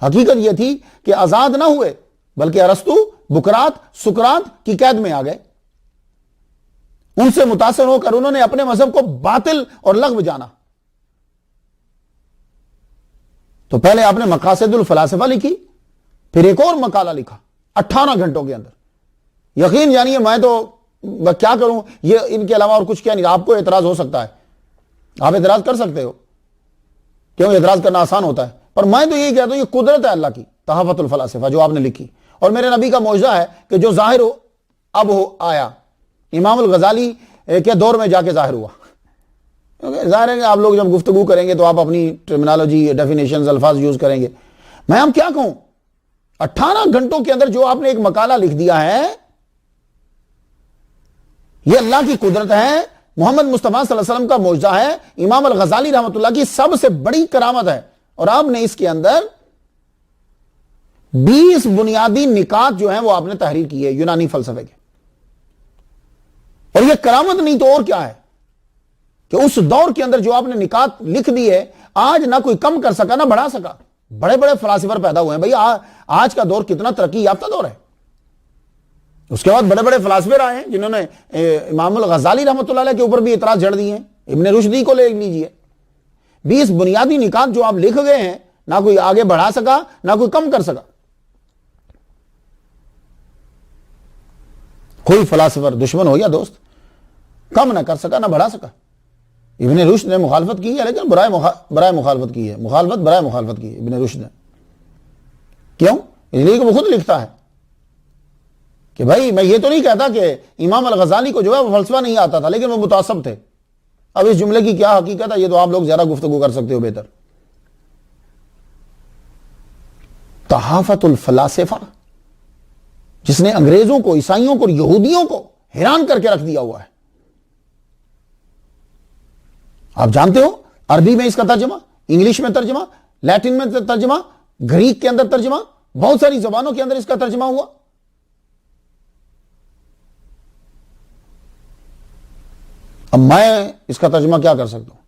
Speaker 1: حقیقت یہ تھی کہ آزاد نہ ہوئے بلکہ ارسطو, بکرات, سکرات کی قید میں آ گئے. ان سے متاثر ہو کر انہوں نے اپنے مذہب کو باطل اور لغو جانا. تو پہلے آپ نے مقاصد الفلاسفہ لکھی, پھر ایک اور مقالہ لکھا 18 گھنٹوں کے اندر. یقین جانیے میں تو کیا کروں, یہ ان کے علاوہ اور کچھ کیا نہیں. آپ کو اعتراض ہو سکتا ہے, آپ اعتراض کر سکتے ہو, کیوں اعتراض کرنا آسان ہوتا ہے, پر میں تو یہی کہتا ہوں یہ قدرت ہے اللہ کی. تحفۃ الفلاسفہ جو آپ نے لکھی، اور میرے نبی کا معجزہ ہے کہ جو ظاہر اب آیا، امام الغزالی کے دور میں جا کے ظاہر ہوا. ظاہر ہے کہ آپ لوگ جب گفتگو کریں گے تو آپ اپنی ٹرمینالوجی، ڈیفینیشنز، الفاظ یوز کریں گے. میں ہم کیا کہوں، 18 گھنٹوں کے اندر جو آپ نے ایک مقالہ لکھ دیا ہے، یہ اللہ کی قدرت ہے، محمد مصطفیٰ صلی اللہ علیہ وسلم کا معجزہ ہے، امام الغزالی رحمۃ اللہ کی سب سے بڑی کرامت ہے، اور آپ نے اس کے اندر 20 بنیادی نکات جو ہیں وہ آپ نے تحریر کی ہے یونانی فلسفے کے. اور یہ کرامت نہیں تو اور کیا ہے کہ اس دور کے اندر جو آپ نے نکات لکھ دی ہے، آج نہ کوئی کم کر سکا نہ بڑھا سکا. بڑے بڑے فلاسفر پیدا ہوئے ہیں بھائی، آج کا دور کتنا ترقی یافتہ دور ہے. اس کے بعد بڑے بڑے فلاسفر آئے ہیں جنہوں نے امام الغزالی رحمۃ اللہ علیہ کے اوپر بھی اعتراض جڑ دیے ہیں. ابن رشدی کو لے لیجئے، 20 بنیادی نکات جو آپ لکھ گئے ہیں، نہ کوئی آگے بڑھا سکا نہ کوئی کم کر سکا. کوئی فلاسفر دشمن ہو یا دوست کم نہ کر سکا نہ بڑھا سکا. ابن رشد نے مخالفت کی ہے، لیکن برائے مخالفت کی ہے، مخالفت برائے مخالفت کی ہے ابن رشد نے. کیوں؟ اس لیے کہ وہ خود لکھتا ہے کہ بھائی میں یہ تو نہیں کہتا کہ امام الغزالی کو جو ہے وہ فلسفہ نہیں آتا تھا، لیکن وہ متعصب تھے. اب اس جملے کی کیا حقیقت ہے یہ تو آپ لوگ زیادہ گفتگو کر سکتے ہو بہتر. تحافت الفلاسفہ جس نے انگریزوں کو، عیسائیوں کو، یہودیوں کو حیران کر کے رکھ دیا ہوا ہے. آپ جانتے ہو عربی میں اس کا ترجمہ، انگلش میں ترجمہ، لیٹن میں ترجمہ، گریک کے اندر ترجمہ، بہت ساری زبانوں کے اندر اس کا ترجمہ ہوا. اب میں اس کا ترجمہ کیا کر سکتا ہوں؟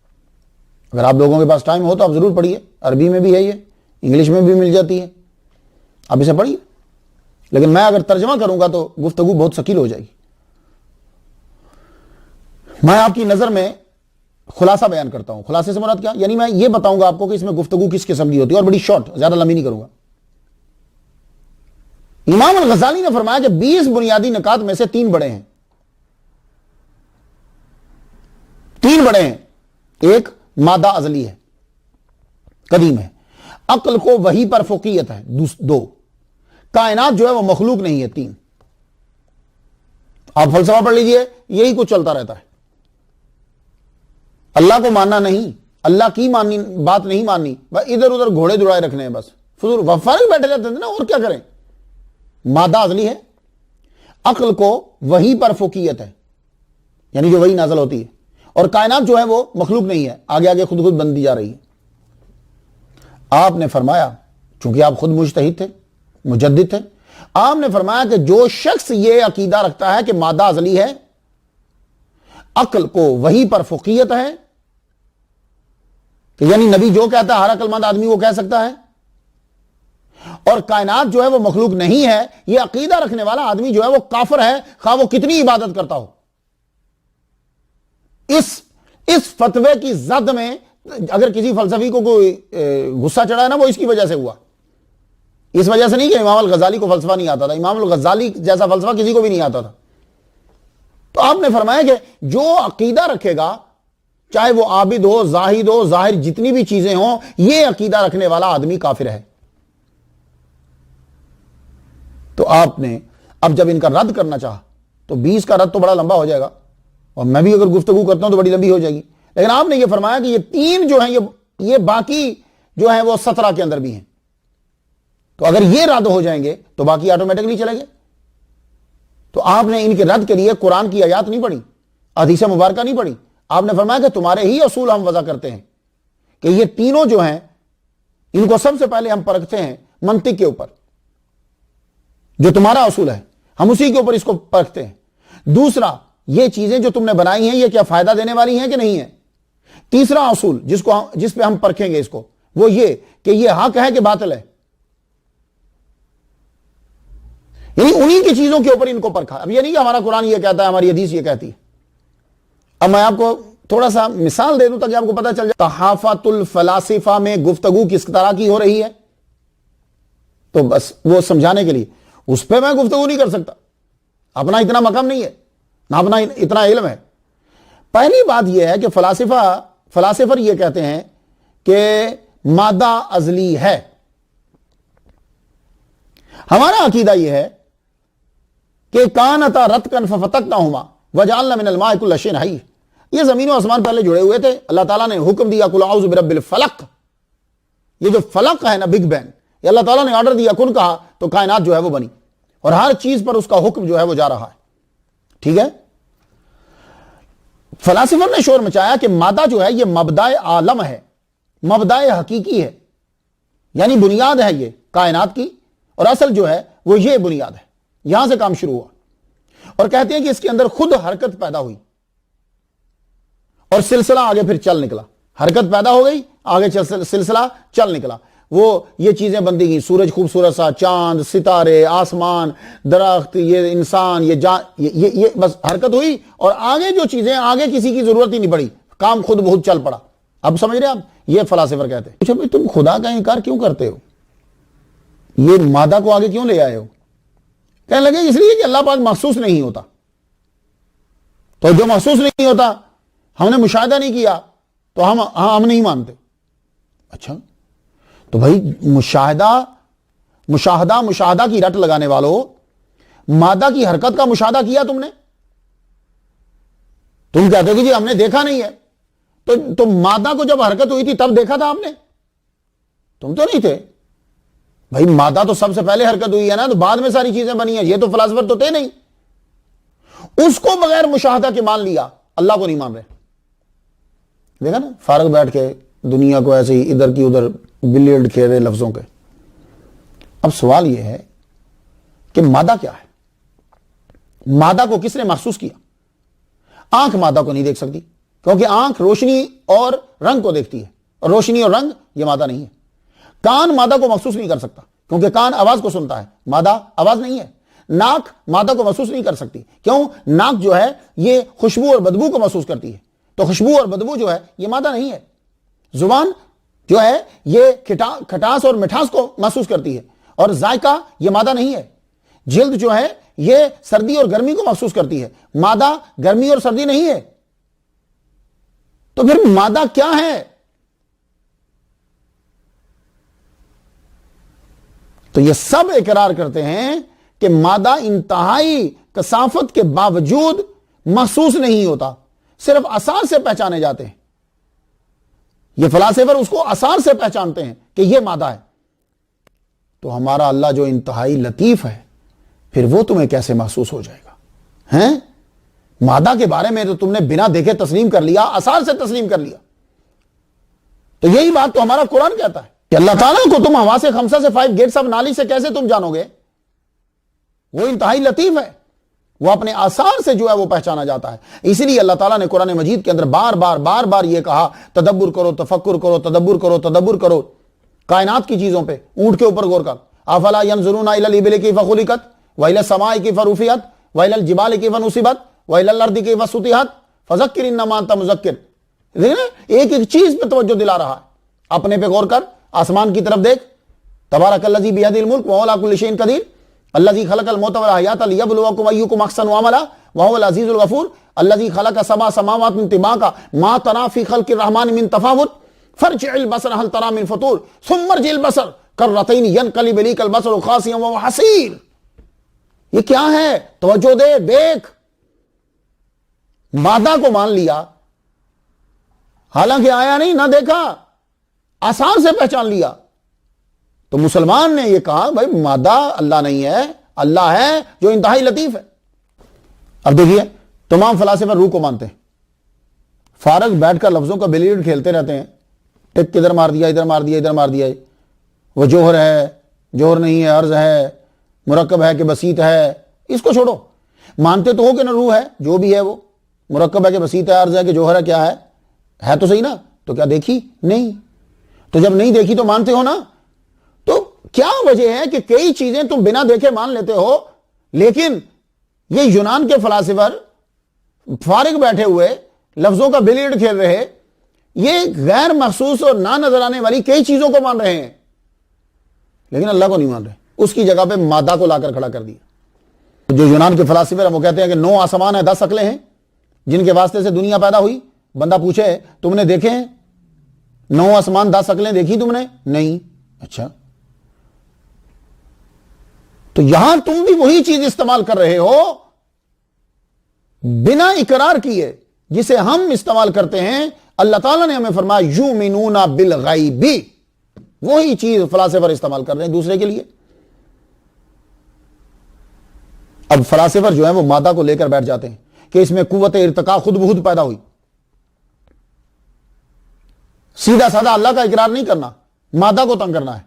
Speaker 1: اگر آپ لوگوں کے پاس ٹائم ہو تو آپ ضرور پڑھیے. عربی میں بھی ہے، یہ انگلش میں بھی مل جاتی ہے، آپ اسے پڑھیے. لیکن میں اگر ترجمہ کروں گا تو گفتگو بہت ثقیل ہو جائے گی. میں آپ کی نظر میں خلاصہ بیان کرتا ہوں. خلاصے سے مراد کیا؟ یعنی میں یہ بتاؤں گا آپ کو کہ اس میں گفتگو کس قسم کی ہوتی ہے، اور بڑی شارٹ، زیادہ لمبی نہیں کروں گا. امام الغزالی نے فرمایا کہ 20 بنیادی نکات میں سے 3 بڑے ہیں. 3 بڑے ہیں. ایک مادہ ازلی ہے، قدیم ہے. عقل کو وحی پر فوقیت ہے. 2 کائنات جو ہے وہ مخلوق نہیں ہے. 3 آپ فلسفہ پڑھ لیجئے، یہی کچھ چلتا رہتا ہے. اللہ کو ماننا نہیں، اللہ کی بات نہیں ماننی، بس ادھر ادھر گھوڑے دوڑائے رکھنے ہیں، بس فضول فارغ بیٹھے رہتے ہیں نا، اور کیا کریں. مادہ ازلی ہے، عقل کو وحی پر فوقیت ہے، یعنی جو وحی نازل ہوتی ہے، اور کائنات جو ہے وہ مخلوق نہیں ہے، آگے آگے خود بنتی جا رہی ہے. آپ نے فرمایا، چونکہ آپ خود مجتہد تھے، مجدد تھے، آپ نے فرمایا کہ جو شخص یہ عقیدہ رکھتا ہے کہ مادہ ازلی ہے، عقل کو وحی پر فوقیت ہے، کہ یعنی نبی جو کہتا ہے ہر عقل مند آدمی وہ کہہ سکتا ہے، اور کائنات جو ہے وہ مخلوق نہیں ہے، یہ عقیدہ رکھنے والا آدمی جو ہے وہ کافر ہے، خواہ وہ کتنی عبادت کرتا ہو. اس فتوے کی زد میں اگر کسی فلسفی کو کوئی غصہ چڑھا ہے نا، وہ اس کی وجہ سے ہوا. اس وجہ سے نہیں کہ امام الغزالی کو فلسفہ نہیں آتا تھا، امام الغزالی جیسا فلسفہ کسی کو بھی نہیں آتا تھا. تو آپ نے فرمایا کہ جو عقیدہ رکھے گا، چاہے وہ عابد ہو، زاہد ہو، ظاہر جتنی بھی چیزیں ہوں، یہ عقیدہ رکھنے والا آدمی کافر ہے. تو آپ نے اب جب ان کا رد کرنا چاہا تو 20 کا رد تو بڑا لمبا ہو جائے گا، اور میں بھی اگر گفتگو کرتا ہوں تو بڑی لمبی ہو جائے گی. لیکن آپ نے یہ فرمایا کہ یہ 3 جو ہیں یہ باقی جو ہیں وہ 17 کے اندر بھی ہیں. تو اگر یہ رد ہو جائیں گے تو باقی آٹومیٹکلی چلے گئے. تو آپ نے ان کے رد کے لیے قرآن کی آیات نہیں پڑھی، حدیث مبارکہ نہیں پڑھی. آپ نے فرمایا کہ تمہارے ہی اصول ہم وضع کرتے ہیں کہ یہ تینوں جو ہیں ان کو سب سے پہلے ہم پرکھتے ہیں منطق کے اوپر، جو تمہارا اصول ہے ہم اسی کے اوپر اس کو پرکھتے ہیں. دوسرا، یہ چیزیں جو تم نے بنائی ہیں یہ کیا فائدہ دینے والی ہیں کہ نہیں ہے. تیسرا اصول جس پہ ہم پرکھیں گے اس کو، وہ یہ کہ یہ حق ہے کہ باطل ہے. یعنی انہی کی چیزوں کے اوپر ان کو پرکھا. اب یہ نہیں کہ ہمارا قرآن یہ کہتا ہے، ہماری حدیث یہ کہتی ہے. اب میں آپ کو تھوڑا سا مثال دے دوں تاکہ آپ کو پتہ چل جائے تحافت الفلاسفہ میں گفتگو کس طرح کی ہو رہی ہے. تو بس وہ سمجھانے کے لیے اس پہ میں گفتگو نہیں کر سکتا، اپنا اتنا مقام نہیں ہے، نہ اپنا اتنا علم ہے. پہلی بات یہ ہے کہ فلاسفر یہ کہتے ہیں کہ مادہ ازلی ہے. ہمارا عقیدہ یہ ہے کہ کانتا رتقا ففتقناہما وجعلنا من الماء کل شیء حی. یہ زمین و آسمان پہلے جڑے ہوئے تھے, اللہ تعالیٰ نے حکم دیا قل اعوذ برب الفلق. یہ جو فلق ہے نا, بگ بینگ, یہ اللہ تعالیٰ نے آرڈر دیا, کن کہا تو کائنات جو ہے وہ بنی, اور ہر چیز پر اس کا حکم جو ہے وہ جا رہا ہے. ٹھیک ہے. فلاسفر نے شور مچایا کہ مادہ جو ہے یہ مبدأ عالم ہے, مبدأ حقیقی ہے, یعنی بنیاد ہے یہ کائنات کی, اور اصل جو ہے وہ یہ بنیاد ہے, یہاں سے کام شروع ہوا. اور کہتے ہیں کہ اس کے اندر خود حرکت پیدا ہوئی اور سلسلہ آگے پھر چل نکلا. حرکت پیدا ہو گئی, آگے سلسلہ چل نکلا. وہ یہ چیزیں بندی گئی, سورج خوبصورت سا, چاند, ستارے, آسمان, درخت, یہ انسان, یہ جان, یہ بس حرکت ہوئی, اور آگے جو چیزیں, آگے کسی کی ضرورت ہی نہیں پڑی, کام خود بہت چل پڑا. اب سمجھ رہے آپ, یہ فلاسفر کہتے ہیں. اچھا بھائی, تم خدا کا انکار کیوں کرتے ہو, یہ مادہ کو آگے کیوں لے آئے ہو؟ کہنے لگے اس لیے کہ اللہ پاک محسوس نہیں ہوتا, تو جو محسوس نہیں ہوتا, ہم نے مشاہدہ نہیں کیا, تو ہم نہیں مانتے. اچھا, تو بھائی مشاہدہ کی رٹ لگانے والوں, مادہ کی حرکت کا مشاہدہ کیا تم نے؟ تم کہتے ہو کہ جی ہم نے دیکھا نہیں ہے, تو مادہ کو جب حرکت ہوئی تھی تب دیکھا تھا آپ نے؟ تم تو نہیں تھے بھائی, مادہ تو سب سے پہلے حرکت ہوئی ہے نا, تو بعد میں ساری چیزیں بنی ہیں. یہ تو فلاسفر تو تھے نہیں, اس کو بغیر مشاہدہ کے مان لیا, اللہ کو نہیں مان رہے. دیکھا نا, فارغ بیٹھ کے دنیا کو ایسے ہی ادھر کی ادھر بلیئرڈ کھیل رہے لفظوں کے. اب سوال یہ ہے کہ مادہ کیا ہے؟ مادہ کو کس نے محسوس کیا؟ آنکھ مادہ کو نہیں دیکھ سکتی, کیونکہ آنکھ روشنی اور رنگ کو دیکھتی ہے, اور روشنی اور رنگ یہ مادہ نہیں ہے. کان مادہ کو محسوس نہیں کر سکتا, کیونکہ کان آواز کو سنتا ہے, مادہ آواز نہیں ہے. ناک مادہ کو محسوس نہیں کر سکتی, کیوں؟ ناک جو ہے یہ خوشبو اور بدبو کو محسوس کرتی ہے, تو خوشبو اور بدبو جو ہے یہ مادہ نہیں ہے. زبان جو ہے یہ کھٹاس اور مٹھاس کو محسوس کرتی ہے, اور ذائقہ یہ مادہ نہیں ہے. جلد جو ہے یہ سردی اور گرمی کو محسوس کرتی ہے, مادہ گرمی اور سردی نہیں ہے. تو پھر مادہ کیا ہے؟ تو یہ سب اقرار کرتے ہیں کہ مادہ انتہائی کثافت کے باوجود محسوس نہیں ہوتا, صرف آثار سے پہچانے جاتے ہیں. یہ فلاسفر اس کو آثار سے پہچانتے ہیں کہ یہ مادہ ہے. تو ہمارا اللہ جو انتہائی لطیف ہے, پھر وہ تمہیں کیسے محسوس ہو جائے گا؟ ہیں مادہ کے بارے میں تو تم نے بنا دیکھے تسلیم کر لیا, آثار سے تسلیم کر لیا. تو یہی بات تو ہمارا قرآن کہتا ہے کہ اللہ تعالیٰ کو تم حواس خمسہ سے 5 گیٹس آف نالج سے کیسے تم جانو گے؟ وہ انتہائی لطیف ہے, وہ اپنے آثار سے جو ہے وہ پہچانا جاتا ہے. اسی لیے اللہ تعالیٰ نے قرآن مجید کے اندر بار بار یہ کہا, تدبر کرو, تفکر کرو, تدبر کرو کائنات کی چیزوں پہ. اونٹ کے اوپر غور کر, افلا ينظرون الى الابل كيف خلقت والى السماء كيف رفعت والى الجبال كيف نصبت والى الارض كيف سطحت فذكر انما انت مذکر. ایک ایک چیز پہ توجہ دلا رہا ہے. اپنے پہ غور کر, آسمان کی طرف دیکھ, تبارک الذی بیدہ الملک وہو علی کل شیء قدیر الذی خلق الموت والحیاۃ لیبلوکم ایکم احسن عملا وہو العزیز الغفور الذی خلق سبع سماوات طباقا ما تری فی خلق الرحمن من تفاوت فارجع البصر هل تری من فطور ثم ارجع البصر کرتین ینقلب الیک البصر خاسئا وهو حسیر. یہ کیا ہے؟ توجہ دے, دیکھ. مادہ کو مان لیا, حالانکہ آیا نہیں, نہ دیکھا, آثار سے پہچان لیا. تو مسلمان نے یہ کہا بھائی مادہ اللہ نہیں ہے, اللہ ہے جو انتہائی لطیف ہے. اب دیکھیے, تمام فلاسفہ روح کو مانتے ہیں, فارغ بیٹھ کر لفظوں کا بلیئرڈ کھیلتے رہتے ہیں, ٹک ادھر مار دیا, ادھر مار دیا, ادھر مار دیا. وہ جوہر ہے, جوہر نہیں ہے, عرض ہے, مرکب ہے کہ بسیط ہے, اس کو چھوڑو. مانتے تو ہو کہ نہ روح ہے, جو بھی ہے وہ مرکب ہے کہ بسیط ہے, عرض ہے کہ جوہر ہے, کیا ہے تو صحیح نا. تو کیا دیکھی نہیں؟ تو جب نہیں دیکھی تو مانتے ہو نا. تو کیا وجہ ہے کہ کئی چیزیں تم بنا دیکھے مان لیتے ہو, لیکن یہ یونان کے فلاسفر فارغ بیٹھے ہوئے لفظوں کا بلیئرڈ کھیل رہے, یہ غیر محسوس اور نہ نظر آنے والی کئی چیزوں کو مان رہے ہیں, لیکن اللہ کو نہیں مان رہے. اس کی جگہ پہ مادہ کو لا کر کھڑا کر دیا. جو یونان کے فلاسفر ہیں وہ کہتے ہیں کہ 9 آسمان ہیں, 10 عقلیں ہیں جن کے واسطے سے دنیا پیدا ہوئی. بندہ پوچھے تم نے دیکھے ہیں 9 آسمان 10 عقلیں دیکھی تم نے؟ نہیں. اچھا تو یہاں تم بھی وہی چیز استعمال کر رہے ہو بنا اقرار کیے جسے ہم استعمال کرتے ہیں. اللہ تعالیٰ نے ہمیں فرمایا یؤمنون بالغیب، وہی چیز فلاسفر استعمال کر رہے ہیں دوسرے کے لیے. اب فلاسفر جو ہیں وہ مادہ کو لے کر بیٹھ جاتے ہیں کہ اس میں قوت ارتقاء خود بخود پیدا ہوئی. سیدھا سادہ اللہ کا اقرار نہیں کرنا، مادہ کو تنگ کرنا ہے.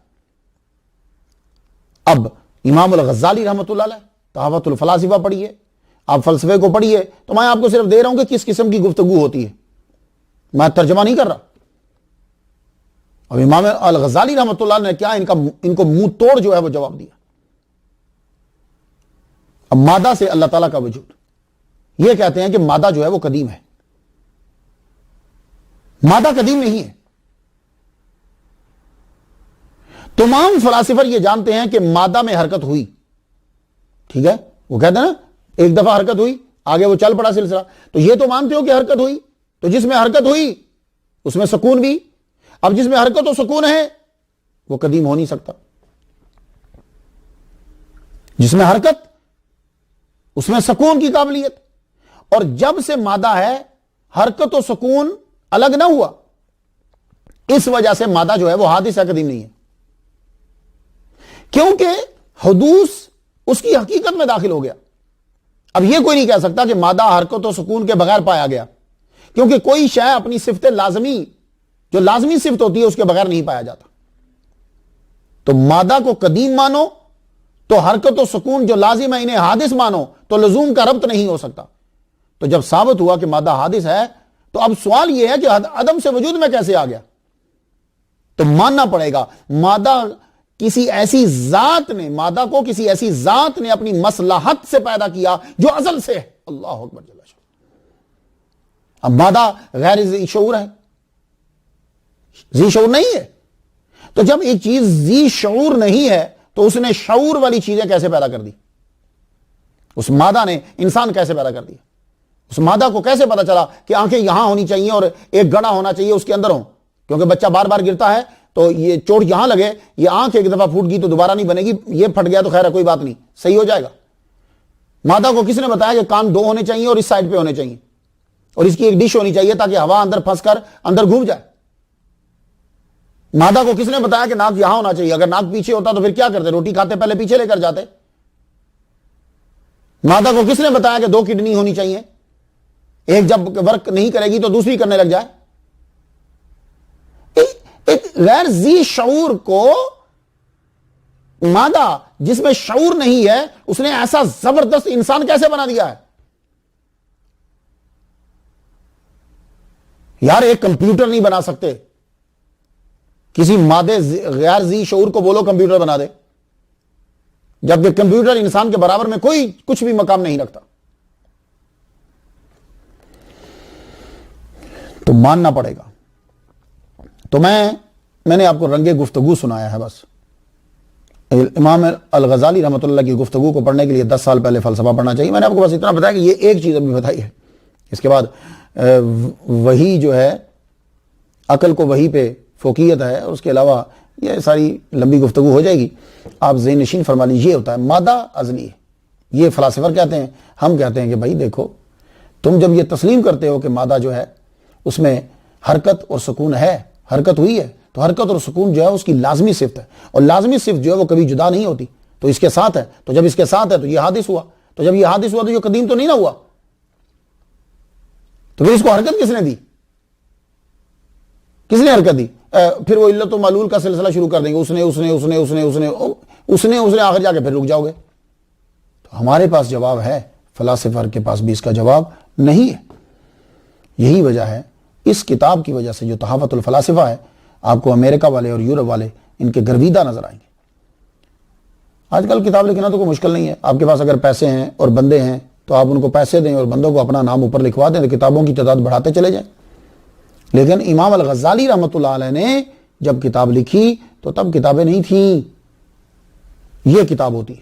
Speaker 1: اب امام الغزالی رحمۃ اللہ علیہ تحفۃ الفلاسفہ پڑھیے، آپ فلسفے کو پڑھیے، تو میں آپ کو صرف دے رہا ہوں کہ کس قسم کی گفتگو ہوتی ہے، میں ترجمہ نہیں کر رہا. اب امام الغزالی رحمۃ اللہ نے کیا ان کو منہ توڑ جو ہے وہ جواب دیا. اب مادہ سے اللہ تعالیٰ کا وجود، یہ کہتے ہیں کہ مادہ جو ہے وہ قدیم ہے. مادہ قدیم نہیں ہے. تمام فلاسفر یہ جانتے ہیں کہ مادہ میں حرکت ہوئی، ٹھیک ہے، وہ کہتے ہیں نا ایک دفعہ حرکت ہوئی آگے وہ چل پڑا سلسلہ. تو یہ تو مانتے ہو کہ حرکت ہوئی، تو جس میں حرکت ہوئی اس میں سکون بھی. اب جس میں حرکت و سکون ہے وہ قدیم ہو نہیں سکتا. جس میں حرکت اس میں سکون کی قابلیت، اور جب سے مادہ ہے حرکت و سکون الگ نہ ہوا، اس وجہ سے مادہ جو ہے وہ حادث ہے، قدیم نہیں ہے. کیونکہ حدوث اس کی حقیقت میں داخل ہو گیا. اب یہ کوئی نہیں کہہ سکتا کہ مادہ حرکت و سکون کے بغیر پایا گیا، کیونکہ کوئی شے اپنی صفت لازمی، جو لازمی صفت ہوتی ہے، اس کے بغیر نہیں پایا جاتا. تو مادہ کو قدیم مانو تو حرکت و سکون جو لازم ہے انہیں حادث مانو، تو لزوم کا ربط نہیں ہو سکتا. تو جب ثابت ہوا کہ مادہ حادث ہے، تو اب سوال یہ ہے کہ عدم سے وجود میں کیسے آ گیا. تو ماننا پڑے گا مادہ کسی ایسی ذات نے، مادہ کو کسی ایسی ذات نے اپنی مصلحت سے پیدا کیا جو ازل سے ہے. اللہ اکبر جل شانہ. اب مادہ غیر ذی شعور ہے، ذی شعور نہیں ہے. تو جب ایک چیز ذی شعور نہیں ہے تو اس نے شعور والی چیزیں کیسے پیدا کر دی؟ اس مادہ نے انسان کیسے پیدا کر دیا؟ اس مادہ کو کیسے پتا چلا کہ آنکھیں یہاں ہونی چاہیے اور ایک گڑا ہونا چاہیے اس کے اندر ہوں؟ کیونکہ بچہ بار بار گرتا ہے تو یہ چوٹ یہاں لگے، یہ آنکھ ایک دفعہ پھوٹ گئی تو دوبارہ نہیں بنے گی، یہ پھٹ گیا تو خیر ہے کوئی بات نہیں، صحیح ہو جائے گا. مادہ کو کس نے بتایا کہ کان دو ہونے چاہیے اور اس سائڈ پہ ہونے چاہیے اور اس کی ایک ڈش ہونی چاہیے تاکہ ہوا اندر پھنس کر اندر گھوم جائے؟ مادہ کو کس نے بتایا کہ ناک یہاں ہونا چاہیے؟ اگر ناک پیچھے ہوتا تو پھر کیا کرتے؟ روٹی کھاتے پہلے پیچھے لے کر جاتے. مادہ کو کس نے بتایا کہ دو کڈنی ہونی چاہیے، ایک جب ورک نہیں کرے گی تو دوسری کرنے لگ جائے؟ ایک غیر ذی شعور کو مادہ جس میں شعور نہیں ہے اس نے ایسا زبردست انسان کیسے بنا دیا ہے؟ یار ایک کمپیوٹر نہیں بنا سکتے، کسی مادے غیر ذی شعور کو بولو کمپیوٹر بنا دے، جبکہ کمپیوٹر انسان کے برابر میں کوئی کچھ بھی مقام نہیں رکھتا. تو ماننا پڑے گا. تو میں نے آپ کو رنگ گفتگو سنایا ہے بس. امام الغزالی رحمۃ اللہ کی گفتگو کو پڑھنے کے لیے 10 سال پہلے فلسفہ پڑھنا چاہیے. میں نے آپ کو بس اتنا بتایا کہ یہ ایک چیز ابھی بتائی ہے. اس کے بعد وہی جو ہے عقل کو وہی پہ فوقیت ہے، اور اس کے علاوہ یہ ساری لمبی گفتگو ہو جائے گی. آپ ذہن نشین فرما لیجیے. یہ ہوتا ہے مادہ ازلی ہے، یہ فلاسفر کہتے ہیں. ہم کہتے ہیں کہ بھائی دیکھو، تم جب یہ تسلیم کرتے ہو کہ مادہ جو ہے اس میں حرکت اور سکون ہے، حرکت ہوئی ہے، تو حرکت اور سکون جو ہے اس کی لازمی صفت ہے، اور لازمی صفت جو ہے وہ کبھی جدا نہیں ہوتی. تو اس کے ساتھ ہے، تو جب اس کے ساتھ ہے تو یہ حادث ہوا. تو جب یہ حادث ہوا تو یہ قدیم تو نہیں نہ ہوا. تو پھر اس کو حرکت کس نے دی؟ کس نے حرکت دی؟ پھر وہ علت و معلول کا سلسلہ شروع کر دیں گے، اس نے آخر جا کے پھر رک جاؤ گے. تو ہمارے پاس جواب ہے، فلاسفر کے پاس بھی اس کا جواب نہیں ہے. یہی وجہ ہے، اس کتاب کی وجہ سے جو تحفۃ الفلاسفہ ہے، آپ کو امریکہ والے اور یورپ والے ان کے گرویدہ نظر آئیں گے. آج کل کتاب لکھنا تو کوئی مشکل نہیں ہے. آپ کے پاس اگر پیسے ہیں اور بندے ہیں تو آپ ان کو پیسے دیں اور بندوں کو اپنا نام اوپر لکھوا دیں تو کتابوں کی تعداد بڑھاتے چلے جائیں. لیکن امام الغزالی رحمۃ اللہ علیہ نے جب کتاب لکھی تو تب کتابیں نہیں تھیں، یہ کتاب ہوتی ہے.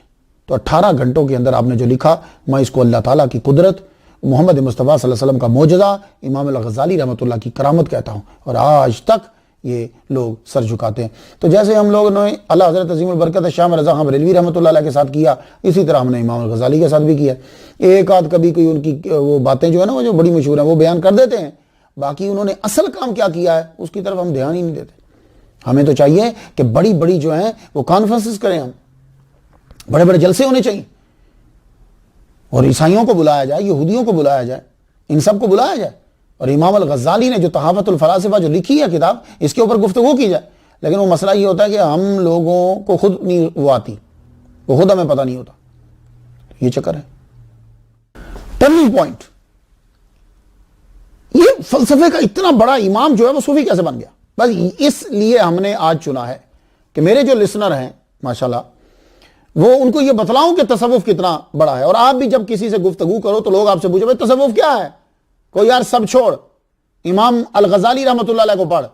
Speaker 1: تو 18 گھنٹوں کے اندر آپ نے جو لکھا، میں اس کو اللہ تعالیٰ کی قدرت، محمد مصطفیٰ صلی اللہ علیہ وسلم کا معجزہ، امام الغزالی رحمۃ اللہ کی کرامت کہتا ہوں. اور آج تک یہ لوگ سر جھکاتے ہیں۔ تو جیسے ہم لوگوں نے اللہ حضرت عظیم البرکت شاہ رضا خان بریلوی رحمۃ اللہ علیہ کے ساتھ کیا، اسی طرح ہم نے امام الغزالی کے ساتھ بھی کیا۔ ایک آدھ کبھی کوئی ان کی وہ باتیں جو ہے نا وہ جو بڑی مشہور ہیں وہ بیان کر دیتے ہیں، باقی انہوں نے اصل کام کیا کیا ہے اس کی طرف ہم دھیان ہی نہیں دیتے۔ ہمیں تو چاہیے کہ بڑی بڑی جو ہیں وہ کانفرنسز کریں، ہم بڑے بڑے جلسے ہونے چاہیے، اور عیسائیوں کو بلایا جائے، یہودیوں کو بلایا جائے، ان سب کو بلایا جائے، اور امام الغزالی نے جو تحافت الفلاسفہ جو لکھی ہے کتاب، اس کے اوپر گفتگو کی جائے۔ لیکن وہ مسئلہ یہ ہوتا ہے کہ ہم لوگوں کو خود نہیں وہ آتی، وہ خود ہمیں پتہ نہیں ہوتا، یہ چکر ہے۔ ٹرننگ پوائنٹ، یہ فلسفے کا اتنا بڑا امام جو ہے وہ صوفی کیسے بن گیا؟ بس اس لیے ہم نے آج چنا ہے کہ میرے جو لسنر ہیں ماشاءاللہ وہ ان کو یہ بتلاؤں کہ تصوف کتنا بڑا ہے۔ اور آپ بھی جب کسی سے گفتگو کرو تو لوگ آپ سے پوچھو بھائی تصوف کیا ہے؟ کوئی یار سب چھوڑ، امام الغزالی رحمۃ اللہ علیہ کو پڑھ،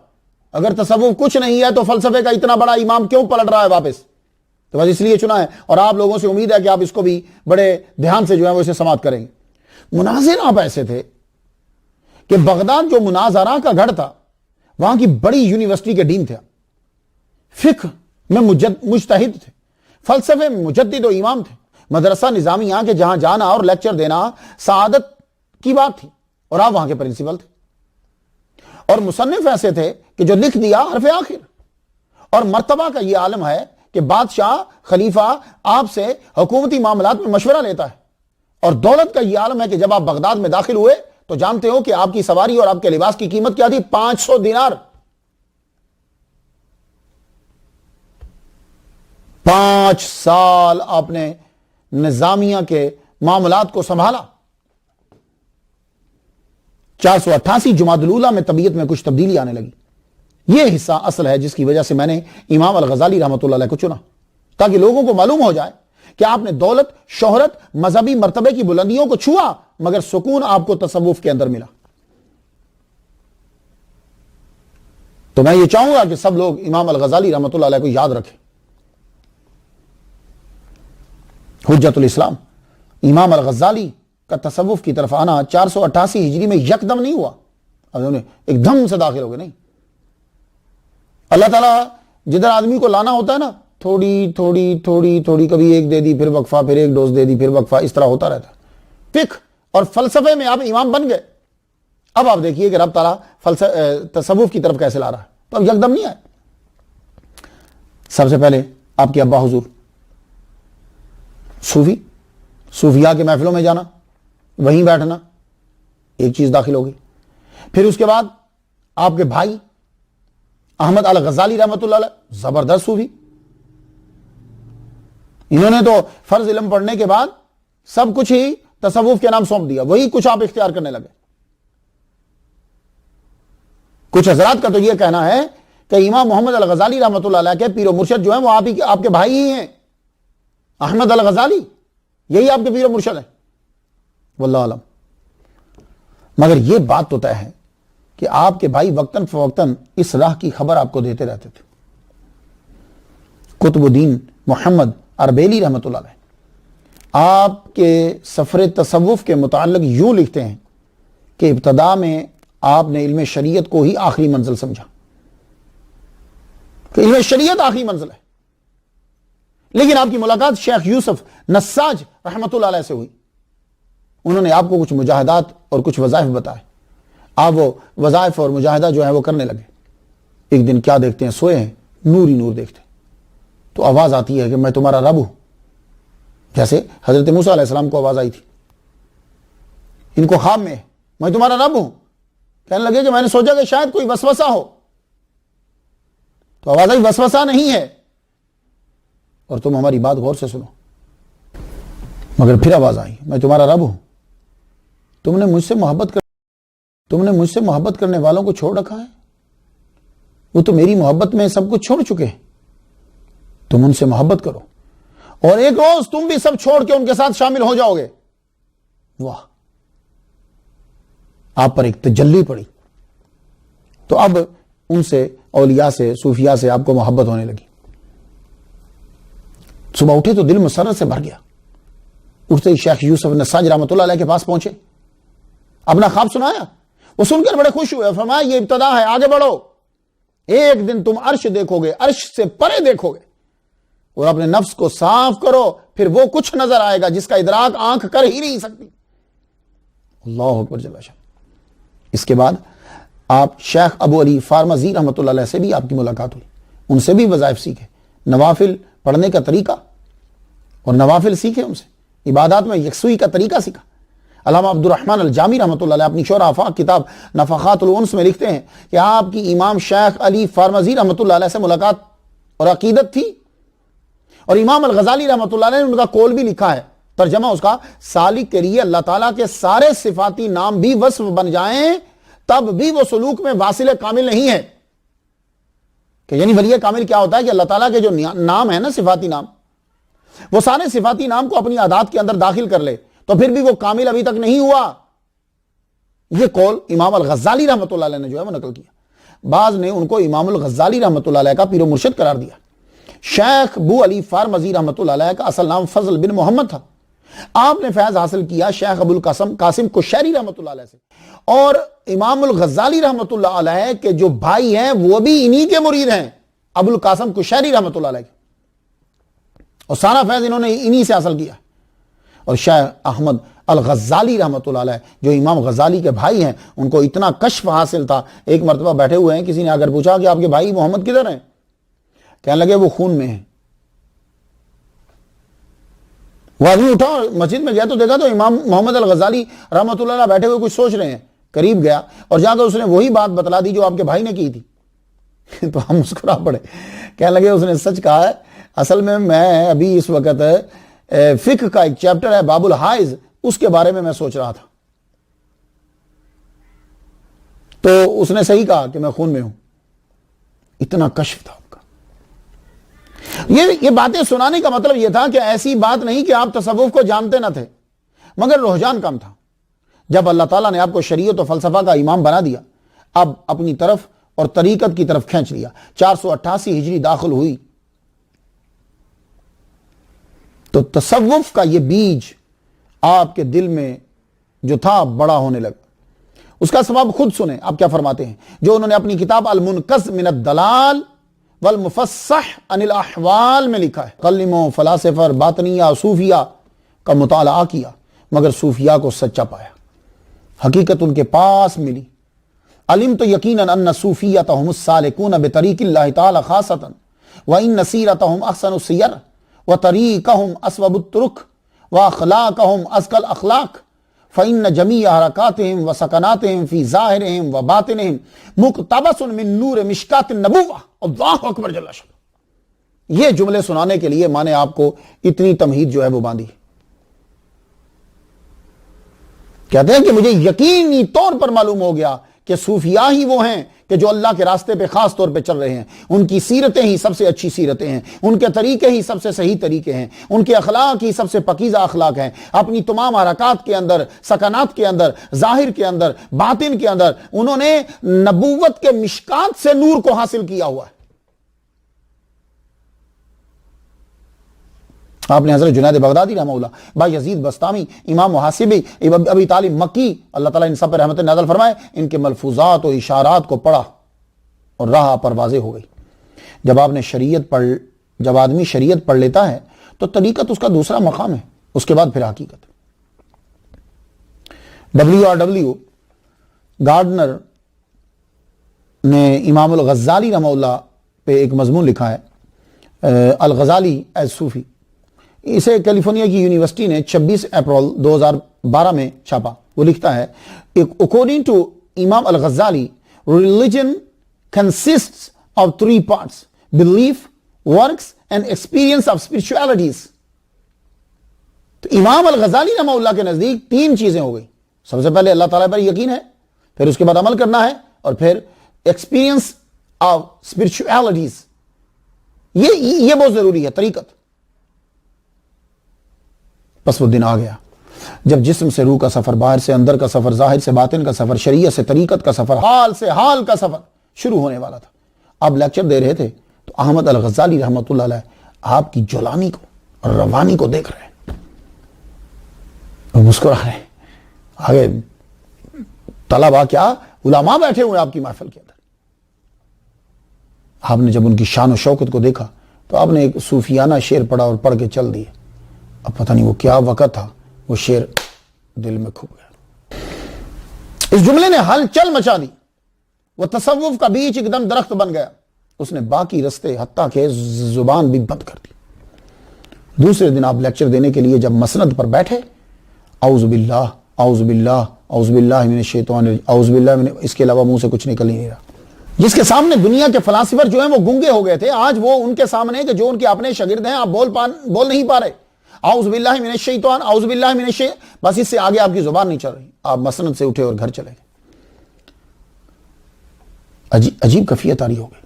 Speaker 1: اگر تصوف کچھ نہیں ہے تو فلسفے کا اتنا بڑا امام کیوں پلٹ رہا ہے واپس؟ تو بس اس لیے چنا ہے، اور آپ لوگوں سے امید ہے کہ آپ اس کو بھی بڑے دھیان سے جو ہے وہ اسے سماعت کریں گے۔ مناظر آپ ایسے تھے کہ بغداد جو مناظرہ کا گھر تھا، وہاں کی بڑی یونیورسٹی کے ڈین تھے، فقہ میں مجتہد تھے، فلسفے میں مجدد و امام تھے، مدرسہ نظامیہ کے جہاں جانا اور لیکچر دینا سعادت کی بات تھی، اور آپ وہاں کے پرنسپل تھے۔ اور مصنف ایسے تھے کہ جو لکھ دیا حرف آخر، اور مرتبہ کا یہ عالم ہے کہ بادشاہ خلیفہ آپ سے حکومتی معاملات میں مشورہ لیتا ہے، اور دولت کا یہ عالم ہے کہ جب آپ بغداد میں داخل ہوئے تو جانتے ہو کہ آپ کی سواری اور آپ کے لباس کی قیمت کیا تھی؟ 500 دینار۔ 5 سال آپ نے نظامیہ کے معاملات کو سنبھالا۔ 488 جمادی الاولیٰ میں طبیعت میں کچھ تبدیلی آنے لگی۔ یہ حصہ اصل ہے جس کی وجہ سے میں نے امام الغزالی رحمۃ اللہ علیہ کو چنا، تاکہ لوگوں کو معلوم ہو جائے کہ آپ نے دولت، شہرت، مذہبی مرتبے کی بلندیوں کو چھوا، مگر سکون آپ کو تصوف کے اندر ملا۔ تو میں یہ چاہوں گا کہ سب لوگ امام الغزالی رحمۃ اللہ علیہ کو یاد رکھیں۔ حجت الاسلام امام الغزالی کا تصوف کی طرف آنا 488 ہجری میں یکدم نہیں ہوا، اب انہوں نے ایک دم سے داخل ہو گئے، نہیں۔ اللہ تعالیٰ جدھر آدمی کو لانا ہوتا ہے نا، تھوڑی تھوڑی تھوڑی تھوڑی، کبھی ایک دے دی پھر وقفہ، پھر ایک ڈوز دے دی پھر وقفہ، اس طرح ہوتا رہتا ہے۔ فقہ اور فلسفے میں آپ امام بن گئے، اب آپ دیکھیے کہ رب تعالیٰ تصوف کی طرف کیسے لا رہا ہے۔ تو اب یکدم نہیں آئے۔ سب سے پہلے آپ کے ابا حضور صوفیاء کے محفلوں میں جانا، وہیں بیٹھنا، ایک چیز داخل ہو گئی۔ پھر اس کے بعد آپ کے بھائی احمد الغزالی رحمۃ اللہ علیہ، زبردست صوفی، انہوں نے تو فرض علم پڑھنے کے بعد سب کچھ ہی تصوف کے نام سونپ دیا، وہی کچھ آپ اختیار کرنے لگے۔ کچھ حضرات کا تو یہ کہنا ہے کہ امام محمد الغزالی رحمۃ اللہ علیہ کے پیر و مرشد جو ہیں وہ آپ کے بھائی ہی ہیں، احمد الغزالی، یہی آپ کے پیر و مرشد ہیں، واللہ عالم۔ مگر یہ بات تو طے ہے کہ آپ کے بھائی وقتاً فوقتاً اس راہ کی خبر آپ کو دیتے رہتے تھے۔ قطب الدین محمد اربیلی رحمۃ اللہ علیہ آپ کے سفر تصوف کے متعلق یوں لکھتے ہیں کہ ابتدا میں آپ نے علم شریعت کو ہی آخری منزل سمجھا، کہ علم شریعت آخری منزل ہے، لیکن آپ کی ملاقات شیخ یوسف نساج رحمۃ اللہ علیہ سے ہوئی۔ انہوں نے آپ کو کچھ مجاہدات اور کچھ وظائف بتائے، آپ وہ وظائف اور مجاہدہ جو ہے وہ کرنے لگے۔ ایک دن کیا دیکھتے ہیں، سوئے ہیں، نور ہی نور دیکھتے ہیں، تو آواز آتی ہے کہ میں تمہارا رب ہوں، جیسے حضرت موسیٰ علیہ السلام کو آواز آئی تھی، ان کو خواب میں تمہارا رب ہوں۔ کہنے لگے کہ میں نے سوچا کہ شاید کوئی وسوسہ ہو، تو آواز آئی وسوسہ نہیں ہے، اور تم ہماری بات غور سے سنو۔ مگر پھر آواز آئی، میں تمہارا رب ہوں، تم نے مجھ سے محبت کرنے والوں کو چھوڑ رکھا ہے، وہ تو میری محبت میں سب کچھ چھوڑ چکے ہیں، تم ان سے محبت کرو، اور ایک روز تم بھی سب چھوڑ کے ان کے ساتھ شامل ہو جاؤ گے۔ واہ، آپ پر ایک تجلی پڑی، تو اب ان سے، اولیاء سے، صوفیاء سے آپ کو محبت ہونے لگی۔ صبح اٹھے تو دل مسرت سے بھر گیا، اٹھتے ہی شیخ یوسف نساج رحمۃ اللہ علیہ کے پاس پہنچے، اپنا خواب سنایا، وہ سن کر بڑے خوش ہوئے، فرمایا یہ ابتدا ہے، آگے بڑھو، ایک دن تم عرش دیکھو گے، عرش سے پرے دیکھو گے، اور اپنے نفس کو صاف کرو، پھر وہ کچھ نظر آئے گا جس کا ادراک آنکھ کر ہی نہیں سکتی۔ اللہ اکبر جل شان۔ اس کے بعد آپ شیخ ابو علی فارمزی رحمۃ اللہ علیہ سے بھی آپ کی ملاقات ہوئی، ان سے بھی وظائف سیکھے، نوافل پڑھنے کا طریقہ اور نوافل سیکھے، ان سے عبادات میں یکسوئی کا طریقہ سیکھا۔ علامہ عبد الرحمن الجامی رحمۃ اللہ علیہ اپنی شعر آفاق کتاب نفحات الانس میں لکھتے ہیں کہ آپ کی امام شیخ علی فارمزی رحمۃ اللہ علیہ سے ملاقات اور عقیدت تھی، اور امام الغزالی رحمۃ اللہ علیہ نے ان کا قول بھی لکھا ہے، ترجمہ اس کا، سالک کے لیے اللہ تعالیٰ کے سارے صفاتی نام بھی وصف بن جائیں تب بھی وہ سلوک میں واصل کامل نہیں ہے۔ کہ یعنی ولی کامل کیا ہوتا ہے کہ اللہ تعالیٰ کے جو نام ہے نا، صفاتی نام، وہ سارے صفاتی نام کو اپنی عادات کے اندر داخل کر لے تو پھر بھی وہ کامل ابھی تک نہیں ہوا۔ یہ قول امام الغزالی رحمۃ اللہ علیہ نے جو ہے وہ نقل کیا۔ بعض نے ان کو امام الغزالی رحمۃ اللہ علیہ کا پیر و مرشد قرار دیا۔ شیخ ابو علی فارمزی رحمۃ اللہ علیہ کا اصل نام فضل بن محمد تھا۔ آپ نے فیض حاصل کیا شیخ ابو القاسم قاسم کشیری رحمۃ اللہ علیہ سے، اور امام الغزالی رحمۃ اللہ علیہ کے جو بھائی ہیں وہ بھی انہی کے مرید ہیں، ابو القاسم کشیری رحمۃ اللہ علیہ، اور سارا فیض انہوں نے انہی سے حاصل کیا۔ اور شیخ احمد الغزالی رحمۃ اللہ علیہ جو امام غزالی کے بھائی ہیں، ان کو اتنا کشف حاصل تھا، ایک مرتبہ بیٹھے ہوئے ہیں، کسی نے اگر پوچھا کہ آپ کے بھائی محمد کدھر ہیں، کہنے لگے وہ خون میں ہیں۔ وہ آدمی اٹھا اور مسجد میں گیا تو دیکھا تو امام محمد الغزالی رحمۃ اللہ علیہ بیٹھے ہوئے کچھ سوچ رہے ہیں، قریب گیا اور جا کر اس نے وہی بات بتلا دی جو آپ کے بھائی نے کی تھی۔ تو ہم مسکرا پڑے، کہنے لگے اس نے سچ کہا ہے، اصل میں ابھی اس وقت فقہ کا ایک چیپٹر ہے باب الحائض، اس کے بارے میں سوچ رہا تھا۔ تو اس نے صحیح کہا کہ میں خون میں ہوں۔ اتنا کشف تھا آپ کا۔ یہ باتیں سنانے کا مطلب یہ تھا کہ ایسی بات نہیں کہ آپ تصوف کو جانتے نہ تھے، مگر رجحان کم تھا۔ جب اللہ تعالیٰ نے آپ کو شریعت و فلسفہ کا امام بنا دیا، اب اپنی طرف اور طریقت کی طرف کھینچ لیا۔ 488 ہجری داخل ہوئی تو تصوف کا یہ بیج آپ کے دل میں جو تھا بڑا ہونے لگا۔ اس کا سبب خود سنیں، آپ کیا فرماتے ہیں، جو انہوں نے اپنی کتاب المنقذ من الدلال والمفصح عن الاحوال میں لکھا ہے۔ قلموں، فلاسفہ، باطنیہ، صوفیہ کا مطالعہ کیا، مگر صوفیہ کو سچا پایا، حقیقت ان کے پاس ملی۔ علمت یقیناً ان صوفیتہم السالکون بطریق اللہ تعالی خاصتا وان سیرتہم احسن السیر وطریقہم اسوب الطرق واخلاقہم ازکی الاخلاق فإن جميع حرکاتہم وسکناتہم فی ظاہرہم وباطنہم مقتبس من نور مشکات النبوہ۔ اللہ اکبر جل شانہ۔ یہ جملے سنانے کے لیے میں نے آپ کو اتنی تمہید جو ہے وہ باندھی۔ کہتے ہیں کہ مجھے یقینی طور پر معلوم ہو گیا کہ صوفیاء ہی وہ ہیں کہ جو اللہ کے راستے پہ خاص طور پہ چل رہے ہیں، ان کی سیرتیں ہی سب سے اچھی سیرتیں ہیں، ان کے طریقے ہی سب سے صحیح طریقے ہیں، ان کے اخلاق ہی سب سے پاکیزہ اخلاق ہیں۔ اپنی تمام حرکات کے اندر، سکنات کے اندر، ظاہر کے اندر، باطن کے اندر انہوں نے نبوت کے مشکات سے نور کو حاصل کیا ہوا ہے۔ آپ نے حضرت جنید بغدادی رحمہ اللہ، بھائی یزید بستامی، امام محاسبی، ابی طالب مکی، اللہ تعالیٰ ان سب پر رحمت نازل فرمائے، ان کے ملفوظات و اشارات کو پڑھا اور راہ پر واضح ہو گئی۔ جب آدمی شریعت پڑھ لیتا ہے تو طریقت اس کا دوسرا مقام ہے، اس کے بعد پھر حقیقت۔ WRW گارڈنر نے امام الغزالی رحمہ اللہ پہ ایک مضمون لکھا ہے، الغزالی ایز صوفی۔ اسے کیلیفورنیا کی یونیورسٹی نے 26 اپریل 2012 میں چھاپا۔ وہ لکھتا ہے، according to Imam al-Ghazali, religion consists of 3 parts: belief, works and experience of spiritualities۔ تو امام الغزالی رحمہ اللہ کے نزدیک 3 چیزیں ہو گئی۔ سب سے پہلے اللہ تعالیٰ پر یقین ہے، پھر اس کے بعد عمل کرنا ہے، اور پھر ایکسپیرینس آف اسپرچولیٹیز۔ یہ بہت ضروری ہے، طریقت۔ بس وہ دن آ گیا جب جسم سے روح کا سفر، باہر سے اندر کا سفر، ظاہر سے باطن کا سفر، شریعت سے طریقت کا سفر، حال سے حال کا سفر شروع ہونے والا تھا۔ اب لیکچر دے رہے تھے تو احمد الغزالی رحمۃ اللہ علیہ آپ کی جولانی کو اور روانی کو دیکھ رہے ہیں اور مسکرا رہے ہیں۔ آگے طلبا کیا علماء بیٹھے ہوئے آپ کی محفل کے اندر۔ آپ نے جب ان کی شان و شوکت کو دیکھا تو آپ نے ایک صوفیانہ شعر پڑھا اور پڑھ کے چل دیے. اب پتہ نہیں وہ کیا وقت تھا, وہ شعر دل میں کھو گیا. اس جملے نے ہلچل مچا دی. وہ تصوف کا بیچ ایک دم درخت بن گیا. اس نے باقی رستے حتیٰ کہ زبان بھی بند کر دی. دوسرے دن آپ لیکچر دینے کے لیے جب مسند پر بیٹھے, اعوذ باللہ اعوذ باللہ اعوذ باللہ من الشیطان اعوذ باللہ من, اس کے علاوہ منہ سے کچھ نکل ہی نہیں رہا. جس کے سامنے دنیا کے فلاسفر جو ہیں وہ گنگے ہو گئے تھے, آج وہ ان کے سامنے کہ جو ان کے اپنے شاگرد ہیں, آپ بول نہیں پا رہے. اعوذ باللہ من الشیطان اعوذ باللہ من الشیطان, بس اس سے آگے آپ کی زبان نہیں چل رہی. آپ مسند سے اٹھے اور گھر چلے گئے. عجیب کیفیت آ رہی ہو گئی.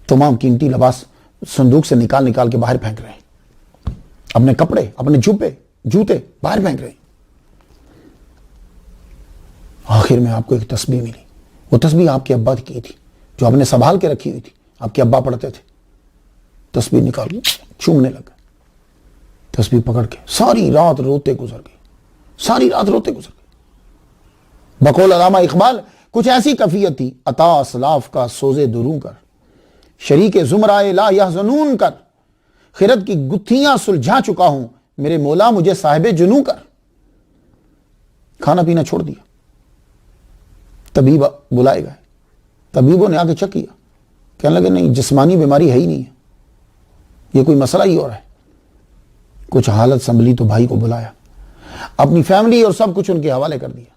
Speaker 1: تمام قیمتی لباس صندوق سے نکال کے باہر پھینک رہے ہیں. اپنے کپڑے, اپنے جوتے باہر پھینک رہے ہیں. آخر میں آپ کو ایک تسبیح ملی. وہ تسبیح آپ کے ابا کی تھی جو آپ نے سنبھال کے رکھی ہوئی تھی. آپ کے ابا پڑھتے تھے. تسبیح نکال کے چومنے لگا. تسبیح پکڑ کے ساری رات روتے گزر گئے. بقول علامہ اقبال, کچھ ایسی کیفیت تھی عطا اسلاف کا سوزے دروں کر, شریک زمرائے لا یحزنون کر, خرد کی گتھیاں سلجھا چکا ہوں, میرے مولا مجھے صاحب جنوں کر. کھانا پینا چھوڑ دیا. طبیب بلائے گئے. طبیبوں نے آ کے چیک کیا, کہنے لگے نہیں, جسمانی بیماری ہے ہی نہیں ہے, یہ کوئی مسئلہ ہی ہو رہا ہے. کچھ حالت سنبھلی تو بھائی کو بلایا, اپنی فیملی اور سب کچھ ان کے حوالے کر دیا.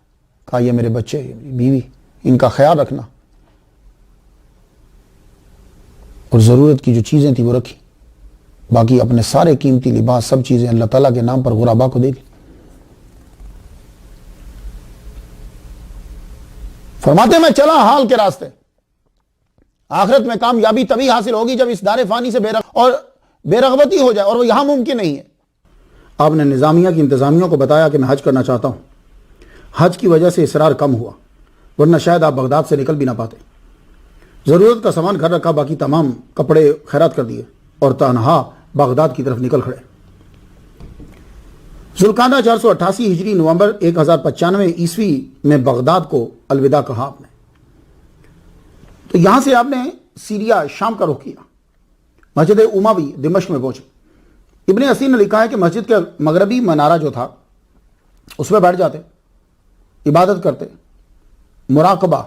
Speaker 1: کہا یہ میرے بچے, یہ میری بیوی, ان کا خیال رکھنا. اور ضرورت کی جو چیزیں تھی وہ رکھی. باقی اپنے سارے قیمتی لباس, سب چیزیں اللہ تعالیٰ کے نام پر غربا کو دے دی. فرماتے میں چلا حال کے راستے. آخرت میں کامیابی تبھی حاصل ہوگی جب اس دار فانی سے بے رغبتی ہو جائے, اور وہ یہاں ممکن نہیں ہے. آپ نے نظامیہ کی انتظامیوں کو بتایا کہ میں حج کرنا چاہتا ہوں. حج کی وجہ سے اصرار کم ہوا, ورنہ شاید آپ بغداد سے نکل بھی نہ پاتے. ضرورت کا سامان گھر رکھا, باقی تمام کپڑے خیرات کر دیے اور تنہا بغداد کی طرف نکل کھڑے. ذوالقعدہ 488 ہجری نومبر 1095 عیسوی میں بغداد کو الوداع کہا آپ نے. تو یہاں سے آپ نے سیریا شام کا رخ کیا. مسجد اموی دمشق میں پہنچے. ابن اسیر نے لکھا ہے کہ مسجد کے مغربی منارہ جو تھا اس میں بیٹھ جاتے, عبادت کرتے, مراقبہ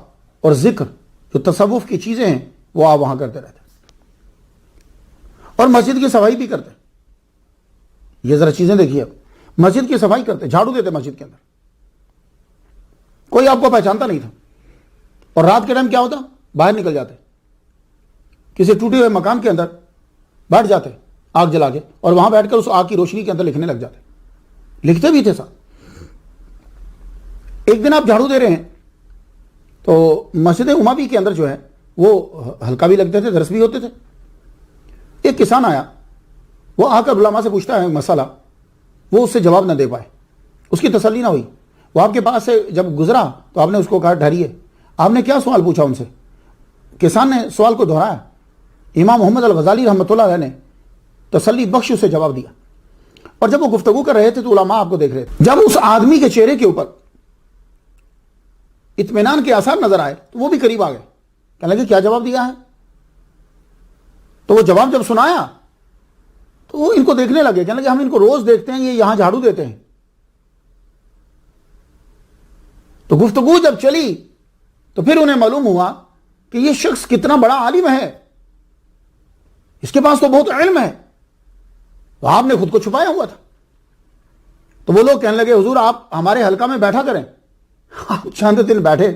Speaker 1: اور ذکر جو تصوف کی چیزیں ہیں وہ آپ وہاں کرتے رہتے, اور مسجد کی صفائی بھی کرتے. یہ ذرا چیزیں دیکھیے, اب مسجد کی صفائی کرتے, جھاڑو دیتے مسجد کے اندر. کوئی آپ کو پہچانتا نہیں تھا. اور رات کے ٹائم کیا ہوتا, باہر نکل جاتے, کسی ٹوٹے ہوئے مکان کے اندر بیٹھ جاتے آگ جلا کے, اور وہاں بیٹھ کر اس آگ کی روشنی کے اندر لکھنے لگ جاتے. لکھتے بھی تھے ساتھ. ایک دن آپ جھاڑو دے رہے ہیں تو مسجد اموی کے اندر جو ہے وہ ہلکا بھی لگتے تھے, درس بھی ہوتے تھے. ایک کسان آیا, وہ آ کر علماء سے پوچھتا ہے مسئلہ, وہ اس سے جواب نہ دے پائے, اس کی تسلی نہ ہوئی. وہ آپ کے پاس سے جب گزرا تو آپ نے اس کو کہا ٹھہریے, آپ نے کیا سوال پوچھا ان سے؟ کسان نے سوال کو دہرایا. امام محمد الغزالی رحمۃ اللہ علیہ نے تسلی بخش اسے جواب دیا. اور جب وہ گفتگو کر رہے تھے تو علماء آپ کو دیکھ رہے تھے. جب اس آدمی کے چہرے کے اوپر اطمینان کے آثار نظر آئے تو وہ بھی قریب آ گئے. کہنے لگے کیا جواب دیا ہے؟ تو وہ جواب جب سنایا تو وہ ان کو دیکھنے لگے. کہنے لگے ہم ان کو روز دیکھتے ہیں, یہ یہاں جھاڑو دیتے ہیں. تو گفتگو جب چلی تو پھر انہیں معلوم ہوا کہ یہ شخص کتنا بڑا عالم ہے, اس کے پاس تو بہت علم ہے. تو آپ نے خود کو چھپایا ہوا تھا. تو وہ لوگ کہنے لگے حضور آپ ہمارے حلقہ میں بیٹھا کریں. آپ چند دن بیٹھے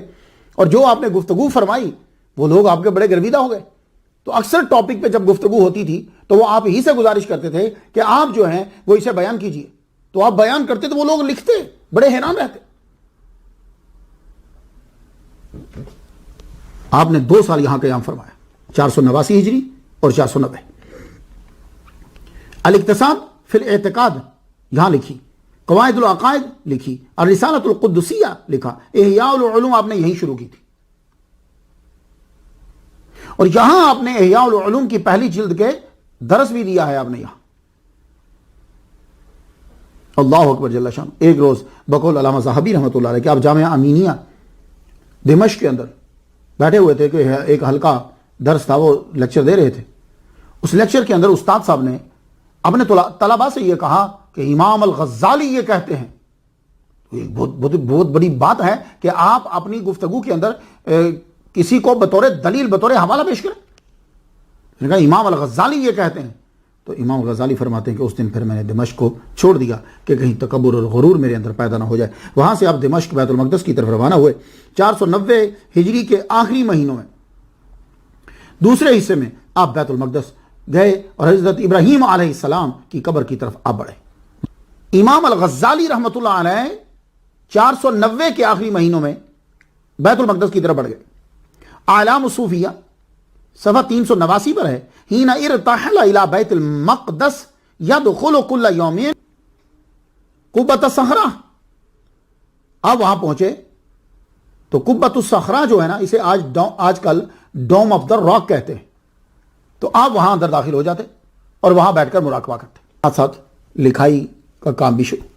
Speaker 1: اور جو آپ نے گفتگو فرمائی وہ لوگ آپ کے بڑے گرویدہ ہو گئے. تو اکثر ٹاپک پہ جب گفتگو ہوتی تھی تو وہ آپ ہی سے گزارش کرتے تھے کہ آپ جو ہیں وہ اسے بیان کیجئے. تو آپ بیان کرتے تو وہ لوگ لکھتے, بڑے حیران رہتے. آپ نے 2 سال یہاں قیام فرمایا, 489 ہجری اور 490. الاقتصاد فی الاعتقاد یہاں لکھی, قواعد العقائد لکھی, الرسالۃ القدسیہ لکھا, احیاء العلوم آپ نے یہیں شروع کی تھی. اور یہاں آپ نے احیاء العلوم کی پہلی جلد کے درس بھی دیا ہے آپ نے یہاں. اللہ اکبر جل شان. ایک روز بقول علامہ ذہبی رحمۃ اللہ علیہ کہ آپ جامعہ امینیہ دمشق کے اندر بیٹھے ہوئے تھے کہ ایک حلقہ درس تھا، وہ لیکچر دے رہے تھے. اس لیکچر کے اندر استاد صاحب نے اپنے طلباء سے یہ کہا کہ امام الغزالی یہ کہتے ہیں. بہت بڑی بات ہے کہ آپ اپنی گفتگو کے اندر کسی کو بطور دلیل بطور حوالہ پیش کریں. کہا امام الغزالی یہ کہتے ہیں. تو امام غزالی فرماتے ہیں کہ اس دن پھر میں نے دمشق کو چھوڑ دیا کہ کہیں تکبر اور غرور میرے اندر پیدا نہ ہو جائے. وہاں سے آپ دمشق بیت المقدس کی طرف روانہ ہوئے. 490 ہجری کے آخری مہینوں میں دوسرے حصے میں آپ بیت المقدس گئے اور حضرت ابراہیم علیہ السلام کی قبر کی طرف آپ بڑھے. امام الغزالی رحمۃ اللہ علیہ 490 کے آخری مہینوں میں بیت المقدس کی طرف بڑھ گئے. اعلام الصوفیہ صفحہ 389 پر ہے، حین ارتحل الی بیت المقدس یدخل کل یوم قبۃ الصخرہ. آپ وہاں پہنچے تو قبۃ الصخرہ جو ہے نا، اسے آج کل ڈوم آف دا راک کہتے ہیں. تو آپ وہاں اندر داخل ہو جاتے اور وہاں بیٹھ کر مراقبہ کرتے. ساتھ ساتھ لکھائی کا کام بھی شروع.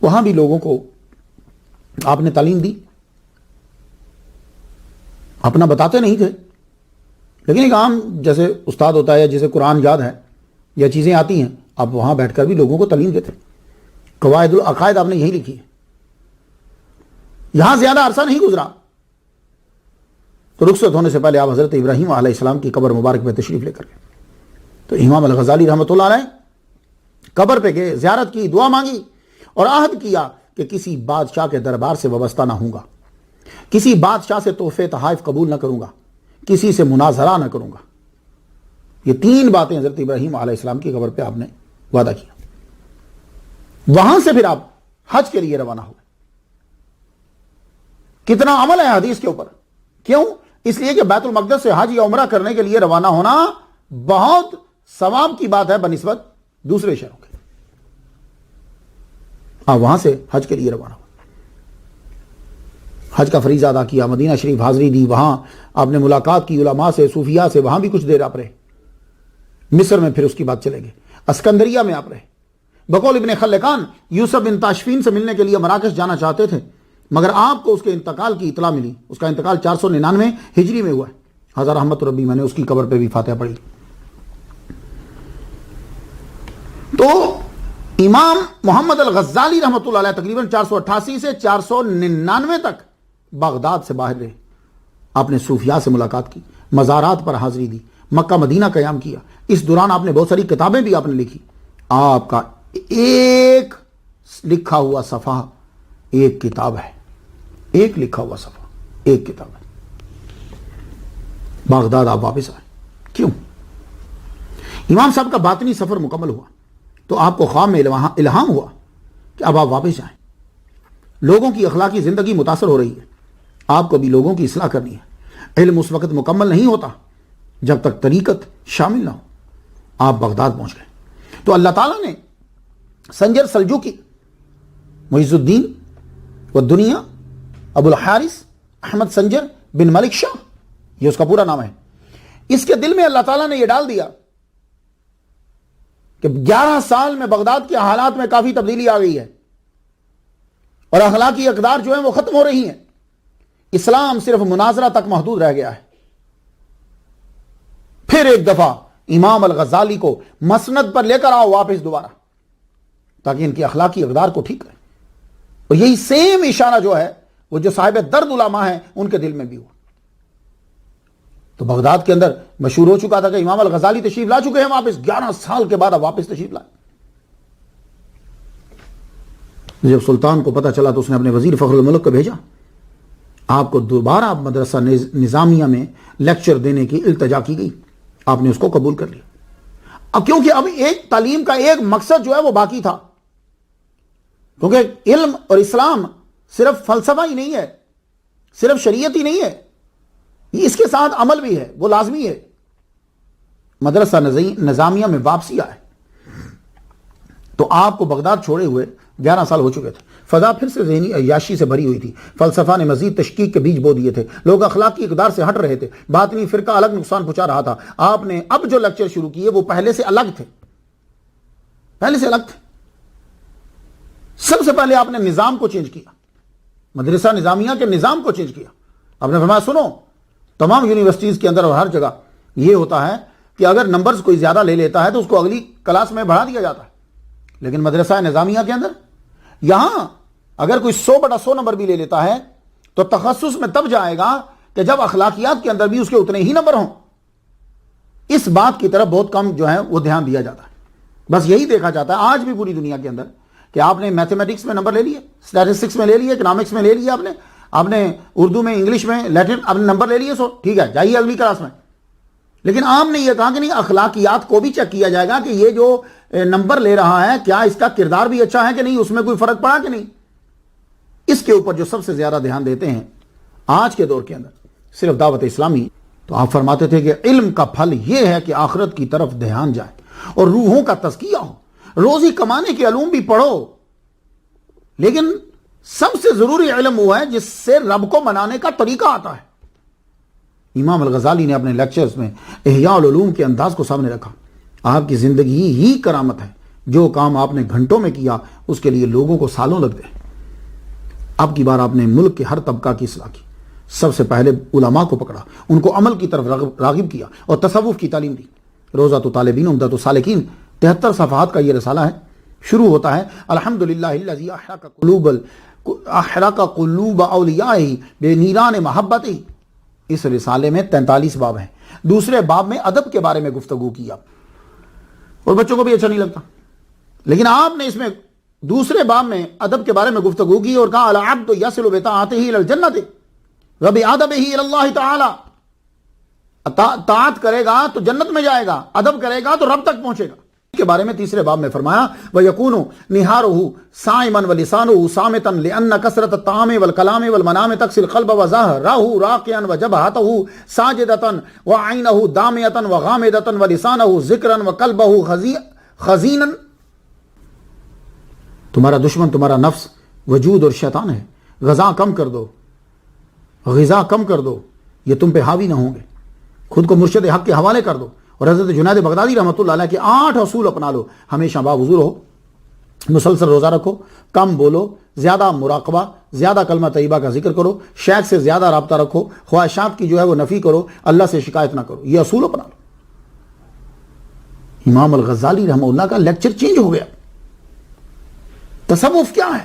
Speaker 1: وہاں بھی لوگوں کو آپ نے تعلیم دی. اپنا بتاتے نہیں تھے، لیکن ایک عام جیسے استاد ہوتا ہے، جسے قرآن یاد ہے یا چیزیں آتی ہیں، آپ وہاں بیٹھ کر بھی لوگوں کو تعلیم دیتے. قواعد العقائد آپ نے یہی لکھی ہے. یہاں زیادہ عرصہ نہیں گزرا تو رخصت ہونے سے پہلے آپ حضرت ابراہیم علیہ السلام کی قبر مبارک میں تشریف لے کر گئے. تو امام الغزالی رحمۃ اللہ علیہ قبر پہ گئے، زیارت کی، دعا مانگی اور عہد کیا کہ کسی بادشاہ کے دربار سے وابستہ نہ ہوں گا، کسی بادشاہ سے تحفے تحائف قبول نہ کروں گا، کسی سے مناظرہ نہ کروں گا. یہ 3 باتیں حضرت ابراہیم علیہ السلام کی قبر پہ آپ نے وعدہ کیا. وہاں سے پھر آپ حج کے لیے روانہ ہوئے. کتنا عمل ہے حدیث کے اوپر. کیوں؟ اس لیے کہ بیت المقدس سے حج یا عمرہ کرنے کے لیے روانہ ہونا بہت ثواب کی بات ہے بنسبت دوسرے شہروں کے. آپ وہاں سے حج کے لیے روانہ ہوئے، حج کا فریضہ ادا کیا، مدینہ شریف حاضری دی. وہاں آپ نے ملاقات کی علماء سے، صوفیاء سے. وہاں بھی کچھ دیر آپ رہے. مصر میں پھر اس کی بات چلے گئے. اسکندریہ میں آپ رہے. بقول ابن خلقان یوسف بن تاشفین سے ملنے کے لیے مراکش جانا چاہتے تھے، مگر آپ کو اس کے انتقال کی اطلاع ملی. اس کا انتقال 499 ہجری میں ہوا ہے. حضرت رحمت ربی میں نے اس کی قبر پہ بھی فاتحہ پڑھی. تو امام محمد الغزالی رحمۃ اللہ علیہ تقریباً 488 سے 499 تک بغداد سے باہر رہے. آپ نے صوفیاء سے ملاقات کی، مزارات پر حاضری دی، مکہ مدینہ قیام کیا. اس دوران آپ نے بہت ساری کتابیں بھی آپ نے لکھی. آپ کا ایک لکھا ہوا صفحہ ایک کتاب ہے. ایک لکھا ہوا صفحہ ایک کتاب ہے. بغداد آپ واپس آئے. کیوں؟ امام صاحب کا باطنی سفر مکمل ہوا تو آپ کو خواب میں الہام ہوا کہ اب آپ واپس جائیں. لوگوں کی اخلاقی زندگی متاثر ہو رہی ہے، آپ کو بھی لوگوں کی اصلاح کرنی ہے. علم اس وقت مکمل نہیں ہوتا جب تک طریقت شامل نہ ہو. آپ بغداد پہنچ گئے تو اللہ تعالیٰ نے سنجر سلجوکی، معز الدین و دنیا ابو الحارث احمد سنجر بن ملک شاہ، یہ اس کا پورا نام ہے، اس کے دل میں اللہ تعالیٰ نے یہ ڈال دیا کہ 11 سال میں بغداد کے حالات میں کافی تبدیلی آ گئی ہے اور اخلاقی اقدار جو ہیں وہ ختم ہو رہی ہیں. اسلام صرف مناظرہ تک محدود رہ گیا ہے. پھر ایک دفعہ امام الغزالی کو مسند پر لے کر آؤ واپس دوبارہ، تاکہ ان کی اخلاقی اقدار کو ٹھیک کریں. اور یہی سیم اشارہ جو ہے وہ جو صاحب درد علماء ہیں ان کے دل میں بھی ہوا. تو بغداد کے اندر مشہور ہو چکا تھا کہ امام الغزالی تشریف لا چکے ہیں واپس. 11 سال کے بعد اب واپس تشریف لائے. جب سلطان کو پتا چلا تو اس نے اپنے وزیر فخر الملک کو بھیجا. آپ کو دوبارہ مدرسہ نظامیہ میں لیکچر دینے کی التجا کی گئی. آپ نے اس کو قبول کر لیا. اب کیونکہ اب ایک تعلیم کا ایک مقصد جو ہے وہ باقی تھا، کیونکہ علم اور اسلام صرف فلسفہ ہی نہیں ہے، صرف شریعت ہی نہیں ہے، اس کے ساتھ عمل بھی ہے، وہ لازمی ہے. مدرسہ نظامیہ میں واپسی آئے تو آپ کو بغداد چھوڑے ہوئے 11 سال ہو چکے تھے. فضا پھر سے ذہنی عیاشی سے بھری ہوئی تھی. فلسفہ نے مزید تشکیک کے بیج بو دیے تھے. لوگ اخلاقی اقدار سے ہٹ رہے تھے. باطنی فرقہ الگ نقصان پہنچا رہا تھا. آپ نے اب جو لیکچر شروع کیے وہ پہلے سے الگ تھے. سب سے پہلے آپ نے نظام کو چینج کیا، مدرسہ نظامیہ کے نظام کو چینج کیا. آپ نے فرمایا سنو، تمام یونیورسٹیز کے اندر اور ہر جگہ یہ ہوتا ہے کہ اگر نمبرز کوئی زیادہ لے لیتا ہے تو اس کو اگلی کلاس میں بڑھا دیا جاتا ہے. لیکن مدرسہ نظامیہ کے اندر یہاں اگر کوئی 100/100 نمبر بھی لے لیتا ہے تو تخصص میں تب جائے گا کہ جب اخلاقیات کے اندر بھی اس کے اتنے ہی نمبر ہوں. اس بات کی طرف بہت کم جو ہے وہ دھیان دیا جاتا ہے. بس یہی دیکھا جاتا ہے آج بھی پوری دنیا کے اندر کہ آپ نے میتھمیٹکس میں نمبر لے لیے, اسٹیٹسٹکس میں لے لیے, اکنامکس میں لے لیا, آپ نے اردو میں, انگلش میں, لیٹن آپ نے نمبر لے لیے, سو ٹھیک ہے جائیے اگلی کلاس میں. لیکن عام نے یہ کہا کہ نہیں, اخلاقیات کو بھی چیک کیا جائے گا کہ یہ جو نمبر لے رہا ہے کیا اس کا کردار بھی اچھا ہے کہ نہیں, اس میں کوئی فرق پڑا کہ نہیں. اس کے اوپر جو سب سے زیادہ دھیان دیتے ہیں آج کے دور کے اندر صرف دعوت اسلامی. تو آپ فرماتے تھے کہ علم کا پھل یہ ہے کہ آخرت کی طرف دھیان جائے اور روحوں کا تزکیہ ہو. روزی کمانے کے علوم بھی پڑھو, لیکن سب سے ضروری علم وہ ہے جس سے رب کو منانے کا طریقہ آتا ہے. امام الغزالی نے اپنے لیکچرز میں احیاء العلوم کے انداز کو سامنے رکھا. آپ کی زندگی ہی کرامت ہے, جو کام آپ نے گھنٹوں میں کیا اس کے لیے لوگوں کو سالوں لگ گئے. اب کی بار آپ نے ملک کے ہر طبقہ کی اصلاح کی. سب سے پہلے علماء کو پکڑا, ان کو عمل کی طرف راغب کیا اور تصوف کی تعلیم دی. روضۃ الطالبین عمدۃ السالکین 73 صفحات کا یہ رسالہ ہے. شروع ہوتا ہے الحمدللہ الذی احرق قلوب اولیائہ بنیران محبتہ. اس رسالے میں 43 باب ہیں. دوسرے باب میں ادب کے بارے میں گفتگو کیا, اور بچوں کو بھی اچھا نہیں لگتا, لیکن آپ نے اس میں دوسرے باب میں ادب کے بارے میں گفتگو کی اور کہا العبد یصل بطاعتہ الی الجنۃ وبعدبہ الی اللہ تعالی. طاعت کرے گا تو جنت میں جائے گا, ادب کرے گا تو رب تک پہنچے گا. کے بارے میں تیسرے باب میں فرمایا وَيَكُونُ نِهَارُهُ صَائِمًا وَلِسَانُهُ صَامِتًا لِأَنَّ كَثْرَةَ الطَّعَامِ وَالْكَلَامِ وَالْمَنَامِ تَكْسِي الْقَلْبَ وَظَهْرَهُ رَاقِعًا وَجَبْهَتَهُ سَاجِدَةً وَعَيْنَهُ دَامِيَةً وَغَامِضَةً وَلِسَانَهُ ذِكْرًا وَقَلْبَهُ خَزِينًا. تمہارا دشمن تمہارا نفس, وجود اور شیطان ہے. غذا کم کر دو, غذا کم کر دو, یہ تم پہ حاوی نہ ہوں گے. خود کو مرشد حق کے حوالے کر دو. اور حضرت جنید بغدادی رحمۃ اللہ علیہ کے 8 اصول اپنا لو. ہمیشہ باوضو رہو, مسلسل روزہ رکھو, کم بولو, زیادہ مراقبہ, زیادہ کلمہ طیبہ کا ذکر کرو, شیخ سے زیادہ رابطہ رکھو, خواہشات کی جو ہے وہ نفی کرو, اللہ سے شکایت نہ کرو. یہ اصول اپنا لو. امام الغزالی رحمہ اللہ کا لیکچر چینج ہو گیا. تصوف کیا ہے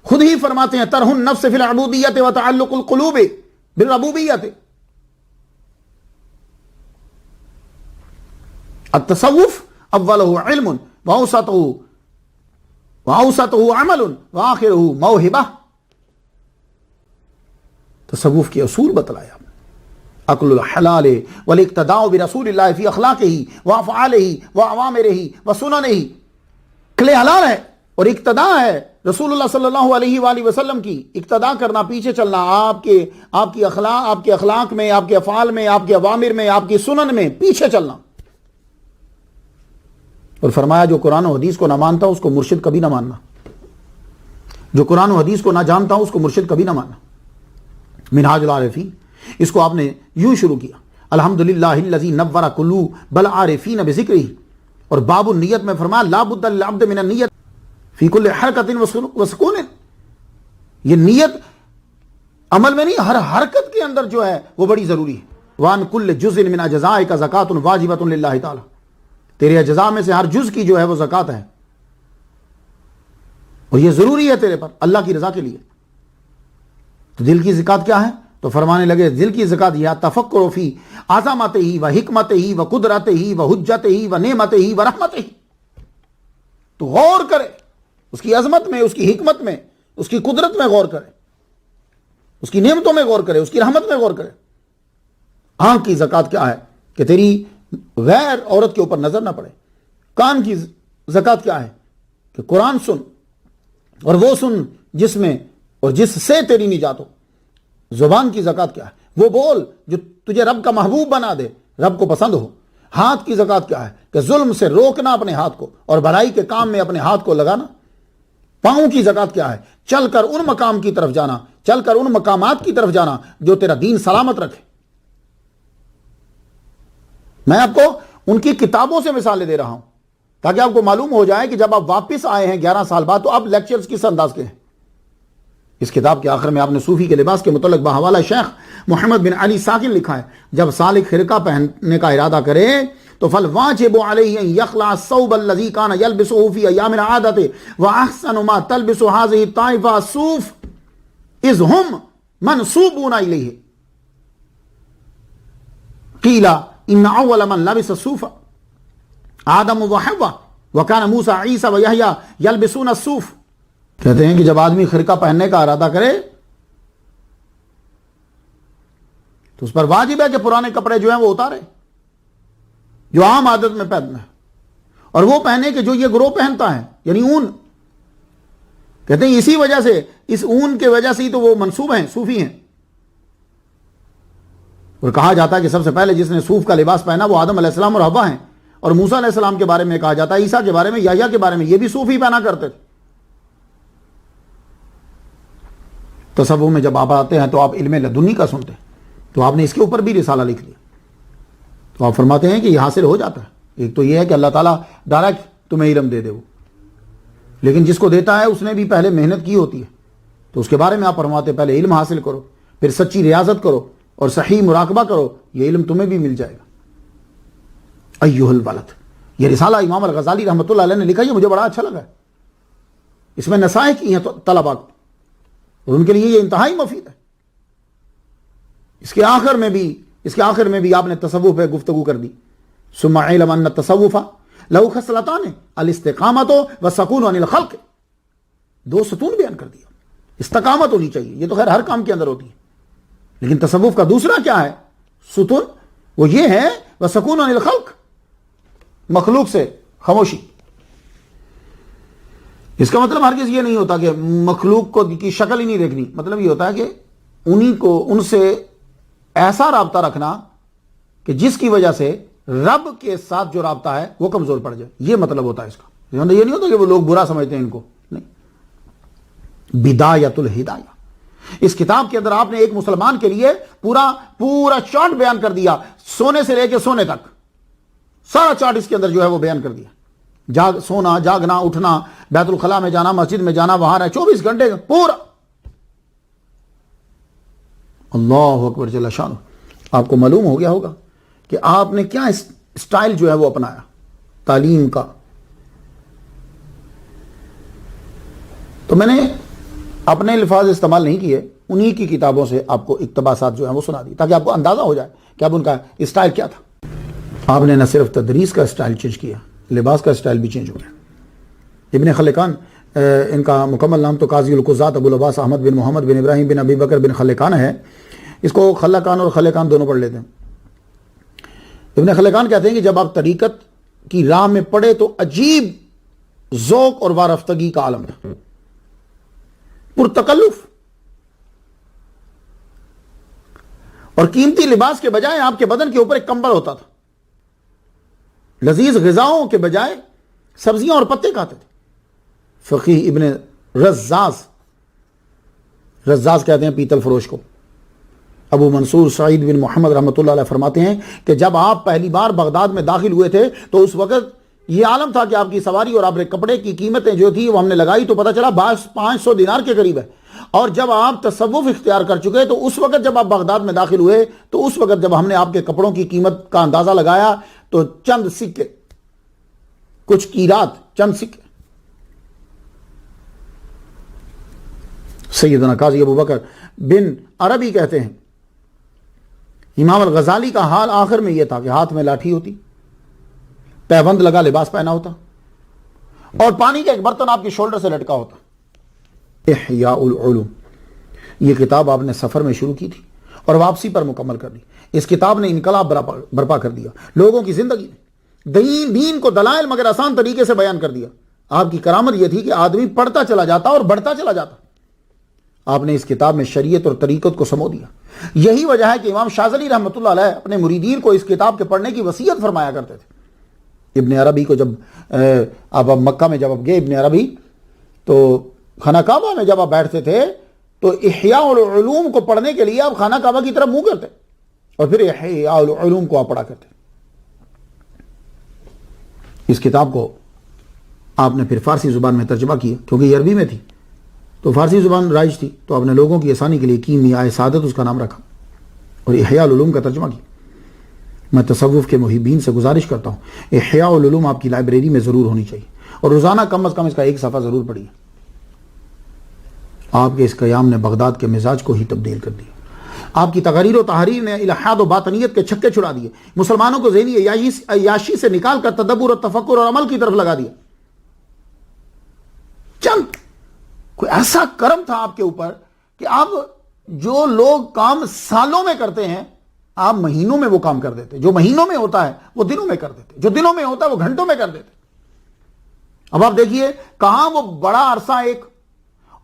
Speaker 1: خود ہی فرماتے ہیں طرح النفس فی العبودیت وتعلق القلوب بالربوبیت. التصوف اولہ علم واوسطہ عمل واخرہ موہبہ. تصوف کے اصول بتلایا, اکل الحلال والاقتداء برسول اللہ فی اخلاقہ وافعالہ واوامرہ وسننہ. کلے حلال ہے اور اقتداء ہے رسول اللہ صلی اللہ علیہ وآلہ وسلم کی. اقتداء کرنا, پیچھے چلنا آپ کے اخلاق میں, آپ کے افعال میں, آپ کے اوامر میں, آپ کی سنن میں پیچھے چلنا. اور فرمایا جو قرآن و حدیث کو نہ مانتا اس کو مرشد کبھی نہ ماننا, جو قرآن و حدیث کو نہ جانتا اس کو مرشد کبھی نہ ماننا. منہاج العارفین اس کو آپ نے یوں شروع کیا الحمدللہ الذی نور قلوب العارفین بذکرہ. اور باب النیت میں فرمایا لا بد للعبد من النیت فی کل حرکت وسکون. یہ نیت عمل میں نہیں, ہر حرکت کے اندر جو ہے وہ بڑی ضروری ہے. وان کل جزء من اجزائک زکات واجبۃ للہ تعالی. تیرے اجزاء میں سے ہر جز کی جو ہے وہ زکات ہے, اور یہ ضروری ہے تیرے پر اللہ کی رضا کے لیے. تو دل کی زکات کیا ہے؟ تو فرمانے لگے دل کی زکات یہ تفکر فی عظمتہ و حکمتہ و قدرتہ و حجتہ و نعمتہ و رحمتہ. تو غور کرے اس کی عظمت میں, اس کی حکمت میں, اس کی قدرت میں غور کرے, اس کی نعمتوں میں غور کرے, اس کی رحمت میں غور کرے. آنکھ کی زکات کیا ہے کہ تیری غیر عورت کے اوپر نظر نہ پڑے. کان کی زکات کیا ہے کہ قرآن سن, اور وہ سن جس میں اور جس سے تیری نجات ہو. زبان کی زکات کیا ہے؟ وہ بول جو تجھے رب کا محبوب بنا دے, رب کو پسند ہو. ہاتھ کی زکات کیا ہے کہ ظلم سے روکنا اپنے ہاتھ کو اور بھلائی کے کام میں اپنے ہاتھ کو لگانا. پاؤں کی زکات کیا ہے؟ چل کر ان مقام کی طرف جانا, چل کر ان مقامات کی طرف جانا جو تیرا دین سلامت رکھے. میں آپ کو ان کی کتابوں سے مثالیں دے رہا ہوں تاکہ آپ کو معلوم ہو جائے کہ جب آپ واپس آئے ہیں 11 سال بعد تو اب لیکچرز کس انداز کے ہیں. اس کتاب کے آخر میں آپ نے صوفی کے لباس کے متعلق بحوالہ شیخ محمد بن علی ساکن لکھا ہے، جب سالک خرقہ پہننے کا ارادہ کرے تو فالواجب علیہ ان یخلع الثوب الذی کان یلبسہ فی ایام العادۃ واحسن ما تلبس هذه الطائفہ الصوف اذ هم منسوبون الیہ قیل ان اول من لبس الصوف آدم و حوا وکان موسیٰ عیسیٰ و یحییٰ یلبسون الصوف. کہتے ہیں کہ جب آدمی خرقہ پہننے کا ارادہ کرے تو اس پر واجب ہے کہ پرانے کپڑے جو ہیں وہ اتارے جو عام عادت میں پہننا ہے، اور وہ پہنے کہ جو یہ گروہ پہنتا ہے، یعنی اون. کہتے ہیں اسی وجہ سے، اس اون کے وجہ سے ہی تو وہ منسوب ہیں، صوفی ہیں. اور کہا جاتا ہے کہ سب سے پہلے جس نے صوف کا لباس پہنا وہ آدم علیہ السلام اور حوا ہیں، اور موسیٰ علیہ السلام کے بارے میں کہا جاتا ہے، عیسیٰ کے بارے میں، یحییٰ کے بارے میں، یہ بھی صوف ہی پہنا کرتے تھے. تصوف میں جب آپ آتے ہیں تو آپ علم لدنی کا سنتے ہیں، تو آپ نے اس کے اوپر بھی رسالہ لکھ لیا. تو آپ فرماتے ہیں کہ یہ حاصل ہو جاتا ہے. ایک تو یہ ہے کہ اللہ تعالیٰ ڈائریکٹ تمہیں علم دے دے وہ، لیکن جس کو دیتا ہے اس نے بھی پہلے محنت کی ہوتی ہے، تو اس کے بارے میں آپ فرماتے ہیں پہلے علم حاصل کرو، پھر سچی ریاضت کرو اور صحیح مراقبہ کرو، یہ علم تمہیں بھی مل جائے گا. ایھا الولد، یہ رسالہ امام الغزالی رحمۃ اللہ علیہ نے لکھا، یہ مجھے بڑا اچھا لگا ہے. اس میں نصائح کی ہیں طلباء کو، اور ان کے لیے یہ انتہائی مفید ہے. اس کے آخر میں بھی آپ نے تصوف پہ گفتگو کر دی. ثم اعلم ان التصوف له خصلتان الاستقامت والسکون عن الخلق. دو ستون بیان کر دیا. استقامت ہونی چاہیے، یہ تو خیر ہر کام کے اندر ہوتی ہے، لیکن تصوف کا دوسرا کیا ہے ستون؟ وہ یہ ہے والسکون عن الخلق، مخلوق سے خاموشی. اس کا مطلب ہرگز یہ نہیں ہوتا کہ مخلوق کو کی شکل ہی نہیں دیکھنی. مطلب یہ ہوتا ہے کہ ان سے ایسا رابطہ رکھنا کہ جس کی وجہ سے رب کے ساتھ جو رابطہ ہے وہ کمزور پڑ جائے. یہ مطلب ہوتا ہے اس کا. یہ نہیں ہوتا کہ وہ لوگ برا سمجھتے ہیں ان کو، نہیں. بدایت الہدایہ، اس کتاب کے اندر آپ نے ایک مسلمان کے لیے پورا چارٹ بیان کر دیا، سونے سے لے کے سونے تک سارا چارٹ اس کے اندر جو ہے وہ بیان کر دیا. سونا، جاگنا، اٹھنا، بیت الخلاء میں جانا، مسجد میں جانا، وہاں رہے 24 گھنٹے پورا. اللہ اکبر جل شانہ. آپ کو معلوم ہو گیا ہوگا کہ آپ نے کیا اسٹائل جو ہے وہ اپنایا تعلیم کا. تو میں نے اپنے الفاظ استعمال نہیں کیے، انہی کی کتابوں سے آپ کو اقتباسات جو ہیں وہ سنا دی تاکہ آپ کو اندازہ ہو جائے کہ اب ان کا اسٹائل کیا تھا. آپ نے نہ صرف تدریس کا اسٹائل چینج کیا، لباس کا اسٹائل بھی چینج ہو گیا. ابن خلقان، ان کا مکمل نام تو قاضی القضات ابو العباس احمد بن محمد بن ابراہیم بن ابی بکر بن خلقان ہے. اس کو خلقان اور خلقان دونوں پڑھ لیتے ہیں. ابن خلقان کہتے ہیں کہ جب آپ طریقت کی راہ میں پڑے تو عجیب ذوق اور وارفتگی کا عالم تھا، پرتکلف، اور قیمتی لباس کے بجائے آپ کے بدن کے اوپر ایک کمبل ہوتا تھا. لذیذ غذاؤں کے بجائے سبزیاں اور پتے کھاتے تھے. فقیہ ابن رزاز کہتے ہیں پیتل فروش کو. ابو منصور سعید بن محمد رحمۃ اللہ علیہ فرماتے ہیں کہ جب آپ پہلی بار بغداد میں داخل ہوئے تھے تو اس وقت یہ عالم تھا کہ آپ کی سواری اور آپ کے کپڑے کی قیمتیں جو تھی وہ ہم نے لگائی تو پتہ چلا 500 دینار کے قریب ہے. اور جب آپ تصوف اختیار کر چکے تو اس وقت جب آپ بغداد میں داخل ہوئے تو اس وقت جب ہم نے آپ کے کپڑوں کی قیمت کا اندازہ لگایا تو چند سکے، کچھ قیرات، چند سکے. سیدنا قاضی ابو بکر بن عربی کہتے ہیں امام الغزالی کا حال آخر میں یہ تھا کہ ہاتھ میں لاٹھی ہوتی، پیبند لگا لباس پہنا ہوتا، اور پانی کا ایک برتن آپ کے شولڈر سے لٹکا ہوتا. احیاء العلوم، یہ کتاب آپ نے سفر میں شروع کی تھی اور واپسی پر مکمل کر دی. اس کتاب نے انقلاب برپا کر دیا لوگوں کی زندگی میں. دین کو دلائل مگر آسان طریقے سے بیان کر دیا. آپ کی کرامت یہ تھی کہ آدمی پڑھتا چلا جاتا اور بڑھتا چلا جاتا. آپ نے اس کتاب میں شریعت اور طریقت کو سمو دیا. یہی وجہ ہے کہ امام شاذلی رحمۃ اللہ علیہ اپنے مریدین کو اس کتاب کے پڑھنے کی وصیت فرمایا کرتے تھے. ابن عربی کو جب آپ مکہ میں جب آپ گئے ابن عربی تو خانہ کعبہ میں جب آپ بیٹھتے تھے تو احیاء العلوم کو پڑھنے کے لیے آپ خانہ کعبہ کی طرف منہ کرتے اور پھر احیاء العلوم کو آپ پڑھا کرتے. اس کتاب کو آپ نے پھر فارسی زبان میں ترجمہ کیا کیونکہ یہ عربی میں تھی. تو فارسی زبان رائج تھی، تو آپ نے لوگوں کی آسانی کے لیے کیمیائے سعادت اس کا نام رکھا اور احیاء العلوم کا ترجمہ کیا۔ میں تصوف کے محبین سے گزارش کرتا ہوں احیاء العلوم آپ کی لائبریری میں ضرور ہونی چاہیے اور روزانہ کم از کم اس کا ایک صفحہ ضرور پڑھیے۔ آپ کے اس قیام نے بغداد کے مزاج کو ہی تبدیل کر دیا۔ آپ کی تقاریر و تحریر نے الحاد و باطنیت کے چھکے چھڑا دیے، مسلمانوں کو ذہنی عیاشی سے نکال کر تدبر اور تفکر اور عمل کی طرف لگا دیا۔ چند کوئی ایسا کرم تھا آپ کے اوپر کہ آپ جو لوگ کام سالوں میں کرتے ہیں آپ مہینوں میں وہ کام کر دیتے، جو مہینوں میں ہوتا ہے وہ دنوں میں کر دیتے، جو دنوں میں ہوتا ہے وہ گھنٹوں میں کر دیتے۔ اب آپ دیکھیے کہاں وہ بڑا عرصہ ایک،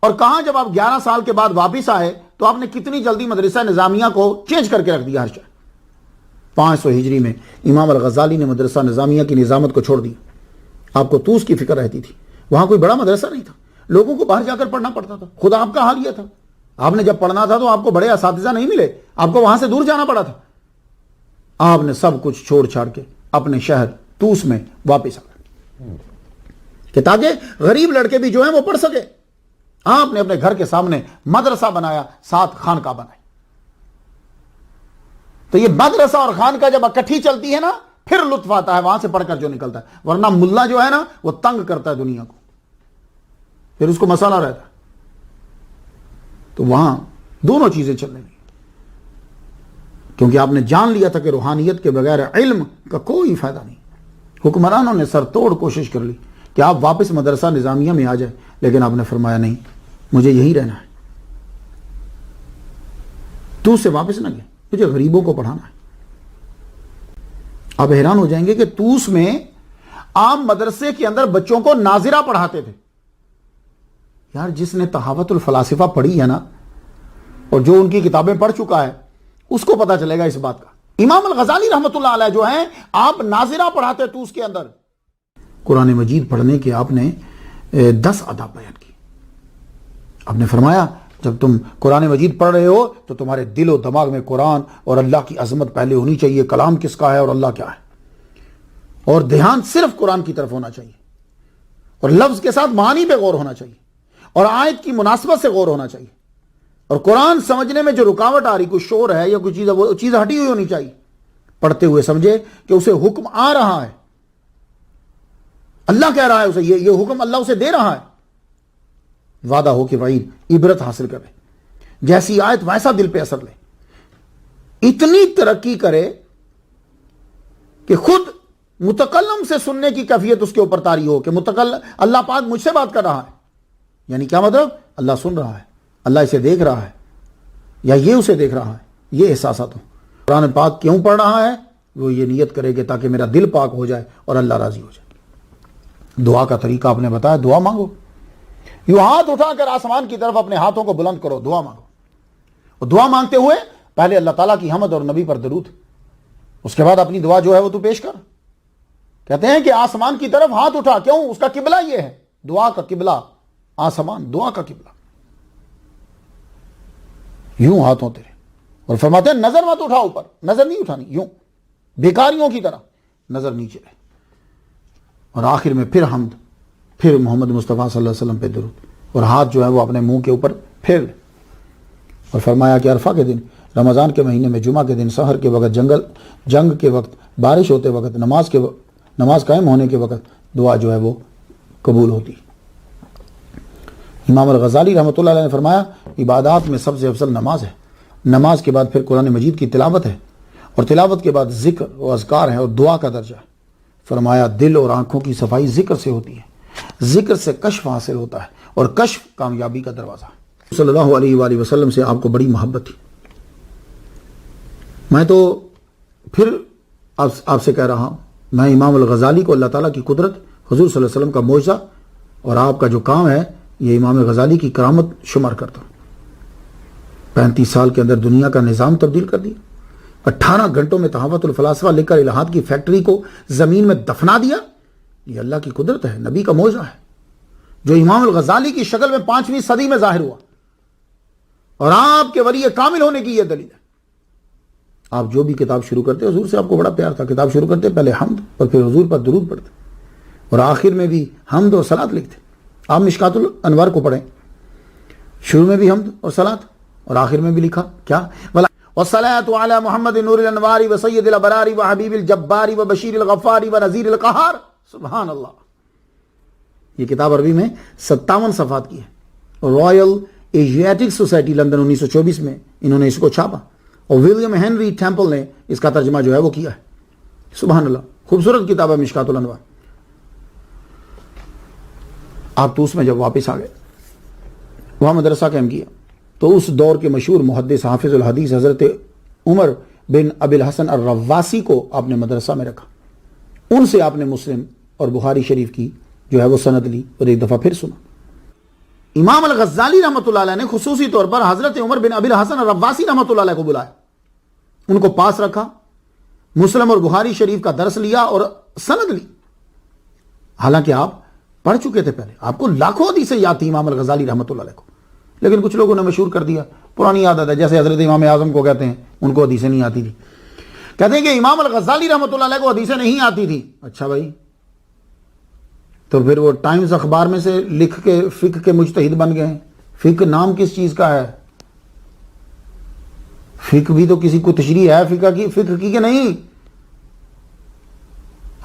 Speaker 1: اور کہاں جب آپ 11 سال کے بعد واپس آئے تو آپ نے کتنی جلدی مدرسہ نظامیہ کو چینج کر کے رکھ دیا۔ ہر شہر 500 ہجری میں امام الغزالی نے مدرسہ نظامیہ کی نظامت کو چھوڑ دیا۔ آپ کو طوس کی فکر رہتی تھی، وہاں کوئی بڑا مدرسہ نہیں تھا، لوگوں کو باہر جا کر پڑھنا پڑتا تھا۔ خود آپ کا حال یہ تھا، آپ نے جب پڑھنا تھا تو آپ کو بڑے اساتذہ نہیں ملے، آپ کو وہاں سے دور جانا پڑا تھا۔ آپ نے سب کچھ چھوڑ چھاڑ کے اپنے شہر طوس میں واپس آ گئے کہ تاکہ غریب لڑکے بھی جو ہیں وہ پڑھ سکے۔ آپ نے اپنے گھر کے سامنے مدرسہ بنایا، 7 خانقاہ بنائی۔ تو یہ مدرسہ اور خانقاہ جب اکٹھی چلتی ہے نا پھر لطف آتا ہے وہاں سے پڑھ کر جو نکلتا ہے، ورنہ ملا جو ہے نا وہ تنگ کرتا ہے دنیا کو، پھر اس کو مسئلہ رہتا ہے۔ تو وہاں دونوں چیزیں چلنے لگی کیونکہ آپ نے جان لیا تھا کہ روحانیت کے بغیر علم کا کوئی فائدہ نہیں۔ حکمرانوں نے سر توڑ کوشش کر لی کہ آپ واپس مدرسہ نظامیہ میں آ جائیں، لیکن آپ نے فرمایا نہیں، مجھے یہی رہنا ہے۔ تو سے واپس نہ گئے، مجھے غریبوں کو پڑھانا ہے۔ آپ حیران ہو جائیں گے کہ طوس میں عام مدرسے کے اندر بچوں کو ناظرہ پڑھاتے تھے۔ یار جس نے تحاوت الفلاسفہ پڑھی ہے نا اور جو ان کی کتابیں پڑھ چکا ہے اس کو پتا چلے گا اس بات کا۔ امام الغزالی رحمۃ اللہ علیہ جو ہیں آپ ناظرہ پڑھاتے طوس کے اندر۔ قرآن مجید پڑھنے کے آپ نے 10 آداب بیان کی۔ آپ نے فرمایا جب تم قرآن مجید پڑھ رہے ہو تو تمہارے دل و دماغ میں قرآن اور اللہ کی عظمت پہلے ہونی چاہیے، کلام کس کا ہے اور اللہ کیا ہے، اور دھیان صرف قرآن کی طرف ہونا چاہیے، اور لفظ کے ساتھ معنی پہ غور ہونا چاہیے، اور آیت کی مناسبت سے غور ہونا چاہیے، اور قرآن سمجھنے میں جو رکاوٹ آ رہی، کوئی شور ہے یا کوئی چیز ہے، وہ چیز ہٹی ہوئی ہونی چاہیے۔ پڑھتے ہوئے سمجھے کہ اسے حکم آ رہا ہے، اللہ کہہ رہا ہے اسے، یہ حکم اللہ اسے دے رہا ہے۔ وعدہ ہو کہ وعید عبرت حاصل کرے، جیسی آیت ویسا دل پہ اثر لے، اتنی ترقی کرے کہ خود متکلم سے سننے کی کیفیت اس کے اوپر طاری ہو کہ اللہ پاک مجھ سے بات کر رہا ہے۔ یعنی کیا مطلب؟ اللہ سن رہا ہے، اللہ اسے دیکھ رہا ہے، یا یہ اسے دیکھ رہا ہے، یہ احساسات ہو۔ قرآن پاک کیوں پڑھ رہا ہے؟ وہ یہ نیت کرے کہ تاکہ میرا دل پاک ہو جائے اور اللہ راضی ہو جائے۔ دعا کا طریقہ آپ نے بتایا، دعا مانگو، یوں ہاتھ اٹھا کر آسمان کی طرف اپنے ہاتھوں کو بلند کرو، دعا مانگو، اور دعا مانگتے ہوئے پہلے اللہ تعالیٰ کی حمد اور نبی پر درود، اس کے بعد اپنی دعا جو ہے وہ تو پیش کر۔ کہتے ہیں کہ آسمان کی طرف ہاتھ اٹھا، کیوں؟ اس کا قبلہ یہ ہے، دعا کا قبلہ آسمان، دعا کا قبلہ، یوں ہاتھوں تیرے، اور فرماتے ہیں نظر مت اٹھا اوپر، نظر نہیں اٹھانی، یوں بیکاریوں کی طرح نظر نیچے رہے، اور آخر میں پھر حمد، پھر محمد مصطفیٰ صلی اللہ علیہ وسلم پہ درود، اور ہاتھ جو ہے وہ اپنے منہ کے اوپر پھیر لے، اور فرمایا کہ عرفہ کے دن، رمضان کے مہینے میں، جمعہ کے دن، سحر کے وقت، جنگ کے وقت، بارش ہوتے وقت، نماز قائم ہونے کے وقت دعا جو ہے وہ قبول ہوتی۔ امام الغزالی رحمۃ اللہ علیہ نے فرمایا عبادات میں سب سے افضل نماز ہے، نماز کے بعد پھر قرآن مجید کی تلاوت ہے، اور تلاوت کے بعد ذکر و اذکار ہے، اور دعا کا درجہ ہے۔ فرمایا دل اور آنکھوں کی صفائی ذکر سے ہوتی ہے، ذکر سے کشف حاصل ہوتا ہے، اور کشف کامیابی کا دروازہ ہے۔ صلی اللہ علیہ وآلہ وسلم سے آپ کو بڑی محبت تھی۔ میں تو پھر آپ سے کہہ رہا ہوں، میں امام الغزالی کو اللہ تعالیٰ کی قدرت، حضور صلی اللہ علیہ وسلم کا معجزہ اور آپ کا جو کام ہے یہ امام غزالی کی کرامت شمار کرتا ہوں۔ 35 سال کے اندر دنیا کا نظام تبدیل کر دیا، 18 گھنٹوں میں تحاوت الفلاسفہ لکھ کر الہاد کی فیکٹری کو زمین میں دفنا دیا، یہ اللہ کی قدرت ہے، نبی کا معجزہ ہے، جو امام الغزالی کی شکل میں 5ویں صدی میں ظاہر ہوا، اور آپ کے ولی کامل ہونے کی یہ دلیل ہے۔ آپ جو بھی کتاب شروع کرتے، حضور سے آپ کو بڑا پیار تھا، کتاب شروع کرتے پہلے حمد اور پھر حضور پر درود پڑھتے، اور آخر میں بھی حمد اور صلات لکھتے۔ آپ مشکات الانوار کو پڑھیں، شروع میں بھی حمد اور صلاۃ اور آخر میں بھی لکھا کیا؟ والصلاۃ علی محمد نور الانوار و سید الابرار و حبیب الجبار و بشیر الغفار و نذیر القہار. سبحان اللہ. یہ کتاب عربی میں 57 صفحات کی ہے. رائل ایشیاٹک سوسائٹی لندن 1924 میں انہوں نے اس کو چھاپا اور ولیم ہنری ٹیمپل نے اس کا ترجمہ جو ہے وہ کیا ہے. سبحان اللہ. خوبصورت کتاب ہے مشکات الانوار. آپ تو اس میں جب واپس آ گئے وہاں مدرسہ قائم کیا تو اس دور کے مشہور محدث حافظ الحدیث حضرت عمر بن ابی الحسن الرواسی کو آپ نے مدرسہ میں رکھا. ان سے آپ نے مسلم اور بخاری شریف کی جو ہے وہ سند لی اور ایک دفعہ پھر سنا. امام الغزالی رحمۃ اللہ علیہ نے خصوصی طور پر حضرت عمر بن ابی الحسن الرواسی رحمۃ اللہ علیہ کو بلایا, ان کو پاس رکھا, مسلم اور بخاری شریف کا درس لیا اور سند لی. حالانکہ آپ پڑھ چکے تھے پہلے, آپ کو لاکھوں حدیثیں یاد تھی امام الغزالی رحمۃ اللہ علیہ کو, لیکن کچھ لوگوں نے مشہور کر دیا, پرانی عادت ہے, جیسے حضرت امام اعظم کو کہتے ہیں ان کو حدیثیں نہیں آتی تھی. کہتے ہیں کہ امام الغزالی رحمۃ اللہ علیہ کو حدیثیں نہیں آتی تھی. اچھا بھائی, تو پھر وہ ٹائمز اخبار میں سے لکھ کے فقہ کے مجتہد بن گئے ہیں. فقہ نام کس چیز کا ہے؟ فقہ بھی تو کسی کو تشریح ہے فقہ کی کہ نہیں؟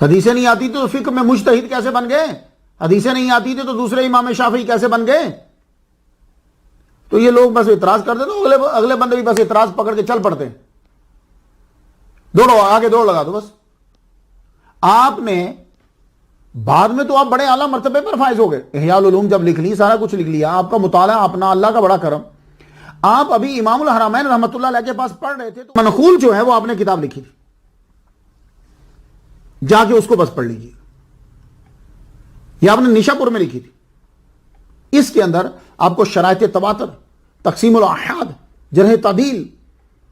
Speaker 1: حدیثیں نہیں آتی تو فقہ میں مجتہد کیسے بن گئے؟ حدیثیں نہیں آتی تھی تو دوسرے امام شافعی کیسے بن گئے؟ تو یہ لوگ بس اعتراض کرتے تو اگلے بندے بھی بس اعتراض پکڑ کے چل پڑتے ہیں. دوڑو آگے, دوڑ لگا دو بس. آپ نے بعد میں تو آپ بڑے اعلیٰ مرتبے پر فائز ہو گئے. احیاء العلوم جب لکھ لی, سارا کچھ لکھ لیا, آپ کا مطالعہ اپنا, اللہ کا بڑا کرم. آپ ابھی امام الحرمین رحمۃ اللہ علیہ کے پاس پڑھ رہے تھے تو منقول جو ہے وہ آپ نے کتاب لکھی تھی, جا کے اس کو بس پڑھ لیجیے. یہ آپ نے نیشاپور میں لکھی تھی. اس کے اندر آپ کو شرائط تواتر, تقسیم الاحاد, جرح تعدیل,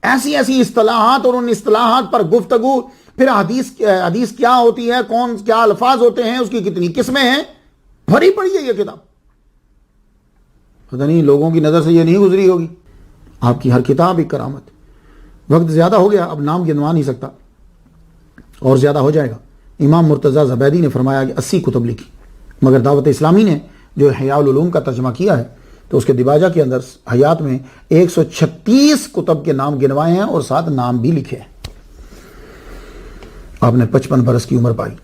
Speaker 1: ایسی ایسی اصطلاحات اور ان اصطلاحات پر گفتگو, پھر حدیث کیا ہوتی ہے, کون کیا الفاظ ہوتے ہیں, اس کی کتنی قسمیں ہیں, بھری پڑی ہے یہ کتاب. پتہ نہیں لوگوں کی نظر سے یہ نہیں گزری ہوگی. آپ کی ہر کتاب ایک کرامت. وقت زیادہ ہو گیا, اب نام گنوا نہیں سکتا, اور زیادہ ہو جائے گا. امام مرتضی زبیدی نے فرمایا کہ 80 کتب لکھی, مگر دعوت اسلامی نے جو احیاء العلوم کا ترجمہ کیا ہے تو اس کے دباجہ کے اندر حیات میں 136 کتب کے نام گنوائے ہیں اور 7 نام بھی لکھے ہیں. آپ نے 55 برس کی عمر پائی,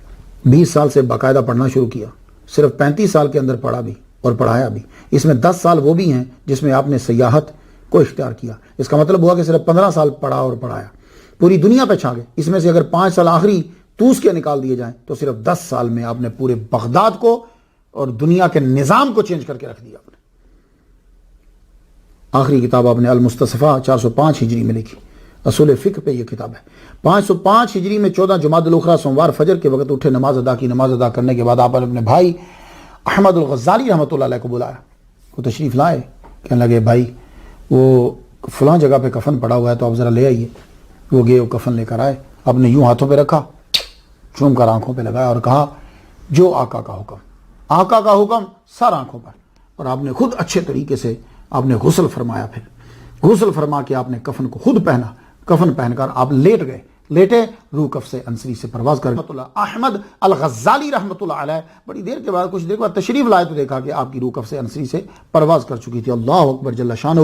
Speaker 1: 20 سال سے باقاعدہ پڑھنا شروع کیا, صرف 35 سال کے اندر پڑھا بھی اور پڑھایا بھی. اس میں 10 سال وہ بھی ہیں جس میں آپ نے سیاحت کو اختیار کیا. اس کا مطلب ہوا کہ صرف 15 سال پڑھا اور پڑھایا, پوری دنیا پہ چھا گئے. اس میں سے اگر 5 سال آخری توس کے نکال دیے جائیں تو صرف 10 سال میں آپ نے پورے بغداد کو اور دنیا کے نظام کو چینج کر کے رکھ دیا. آپ نے آخری کتاب آپ نے المستصفیٰ 405 ہجری میں لکھی. اصول فقہ پہ یہ کتاب ہے. 505 ہجری میں 14 جمادی الاخری سوموار فجر کے وقت اٹھے, نماز ادا کی. نماز ادا کرنے کے بعد آپ نے اپنے بھائی احمد الغزالی رحمۃ اللہ علیہ کو بلایا, وہ تشریف لائے. کہنے لگے بھائی وہ فلاں جگہ پہ کفن پڑا ہوا ہے تو آپ ذرا لے آئیے. وہ گئے, وہ کفن لے کر آئے, آپ نے یوں ہاتھوں پہ رکھا, چوم کر آنکھوں پہ لگایا اور کہا جو آقا کا حکم, آقا کا حکم سر آنکھوں پر. اور آپ نے خود اچھے طریقے سے آپ نے غسل فرمایا. پھر غسل فرما کے آپ نے کفن کو خود پہنا. کفن پہن کر آپ لیٹ گئے, لیٹے روح کف سے انصری سے پرواز کر احمد الغزالی رحمۃ اللہ علیہ بڑی دیر کے بعد, کچھ دیر بعد تشریف لائے تو دیکھا کہ آپ کی روح کف سے انصری سے پرواز کر چکی تھی. اللہ اکبر جل شانہ.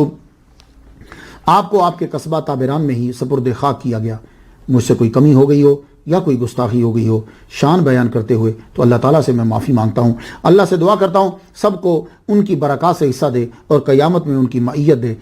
Speaker 1: آپ کو آپ کے قصبہ تابران میں ہی سپرد خاک کیا گیا. مجھ سے کوئی کمی ہو گئی ہو یا کوئی گستاخی ہو گئی ہو شان بیان کرتے ہوئے تو اللہ تعالیٰ سے میں معافی مانگتا ہوں. اللہ سے دعا کرتا ہوں سب کو ان کی برکات سے حصہ دے اور قیامت میں ان کی معیت دے.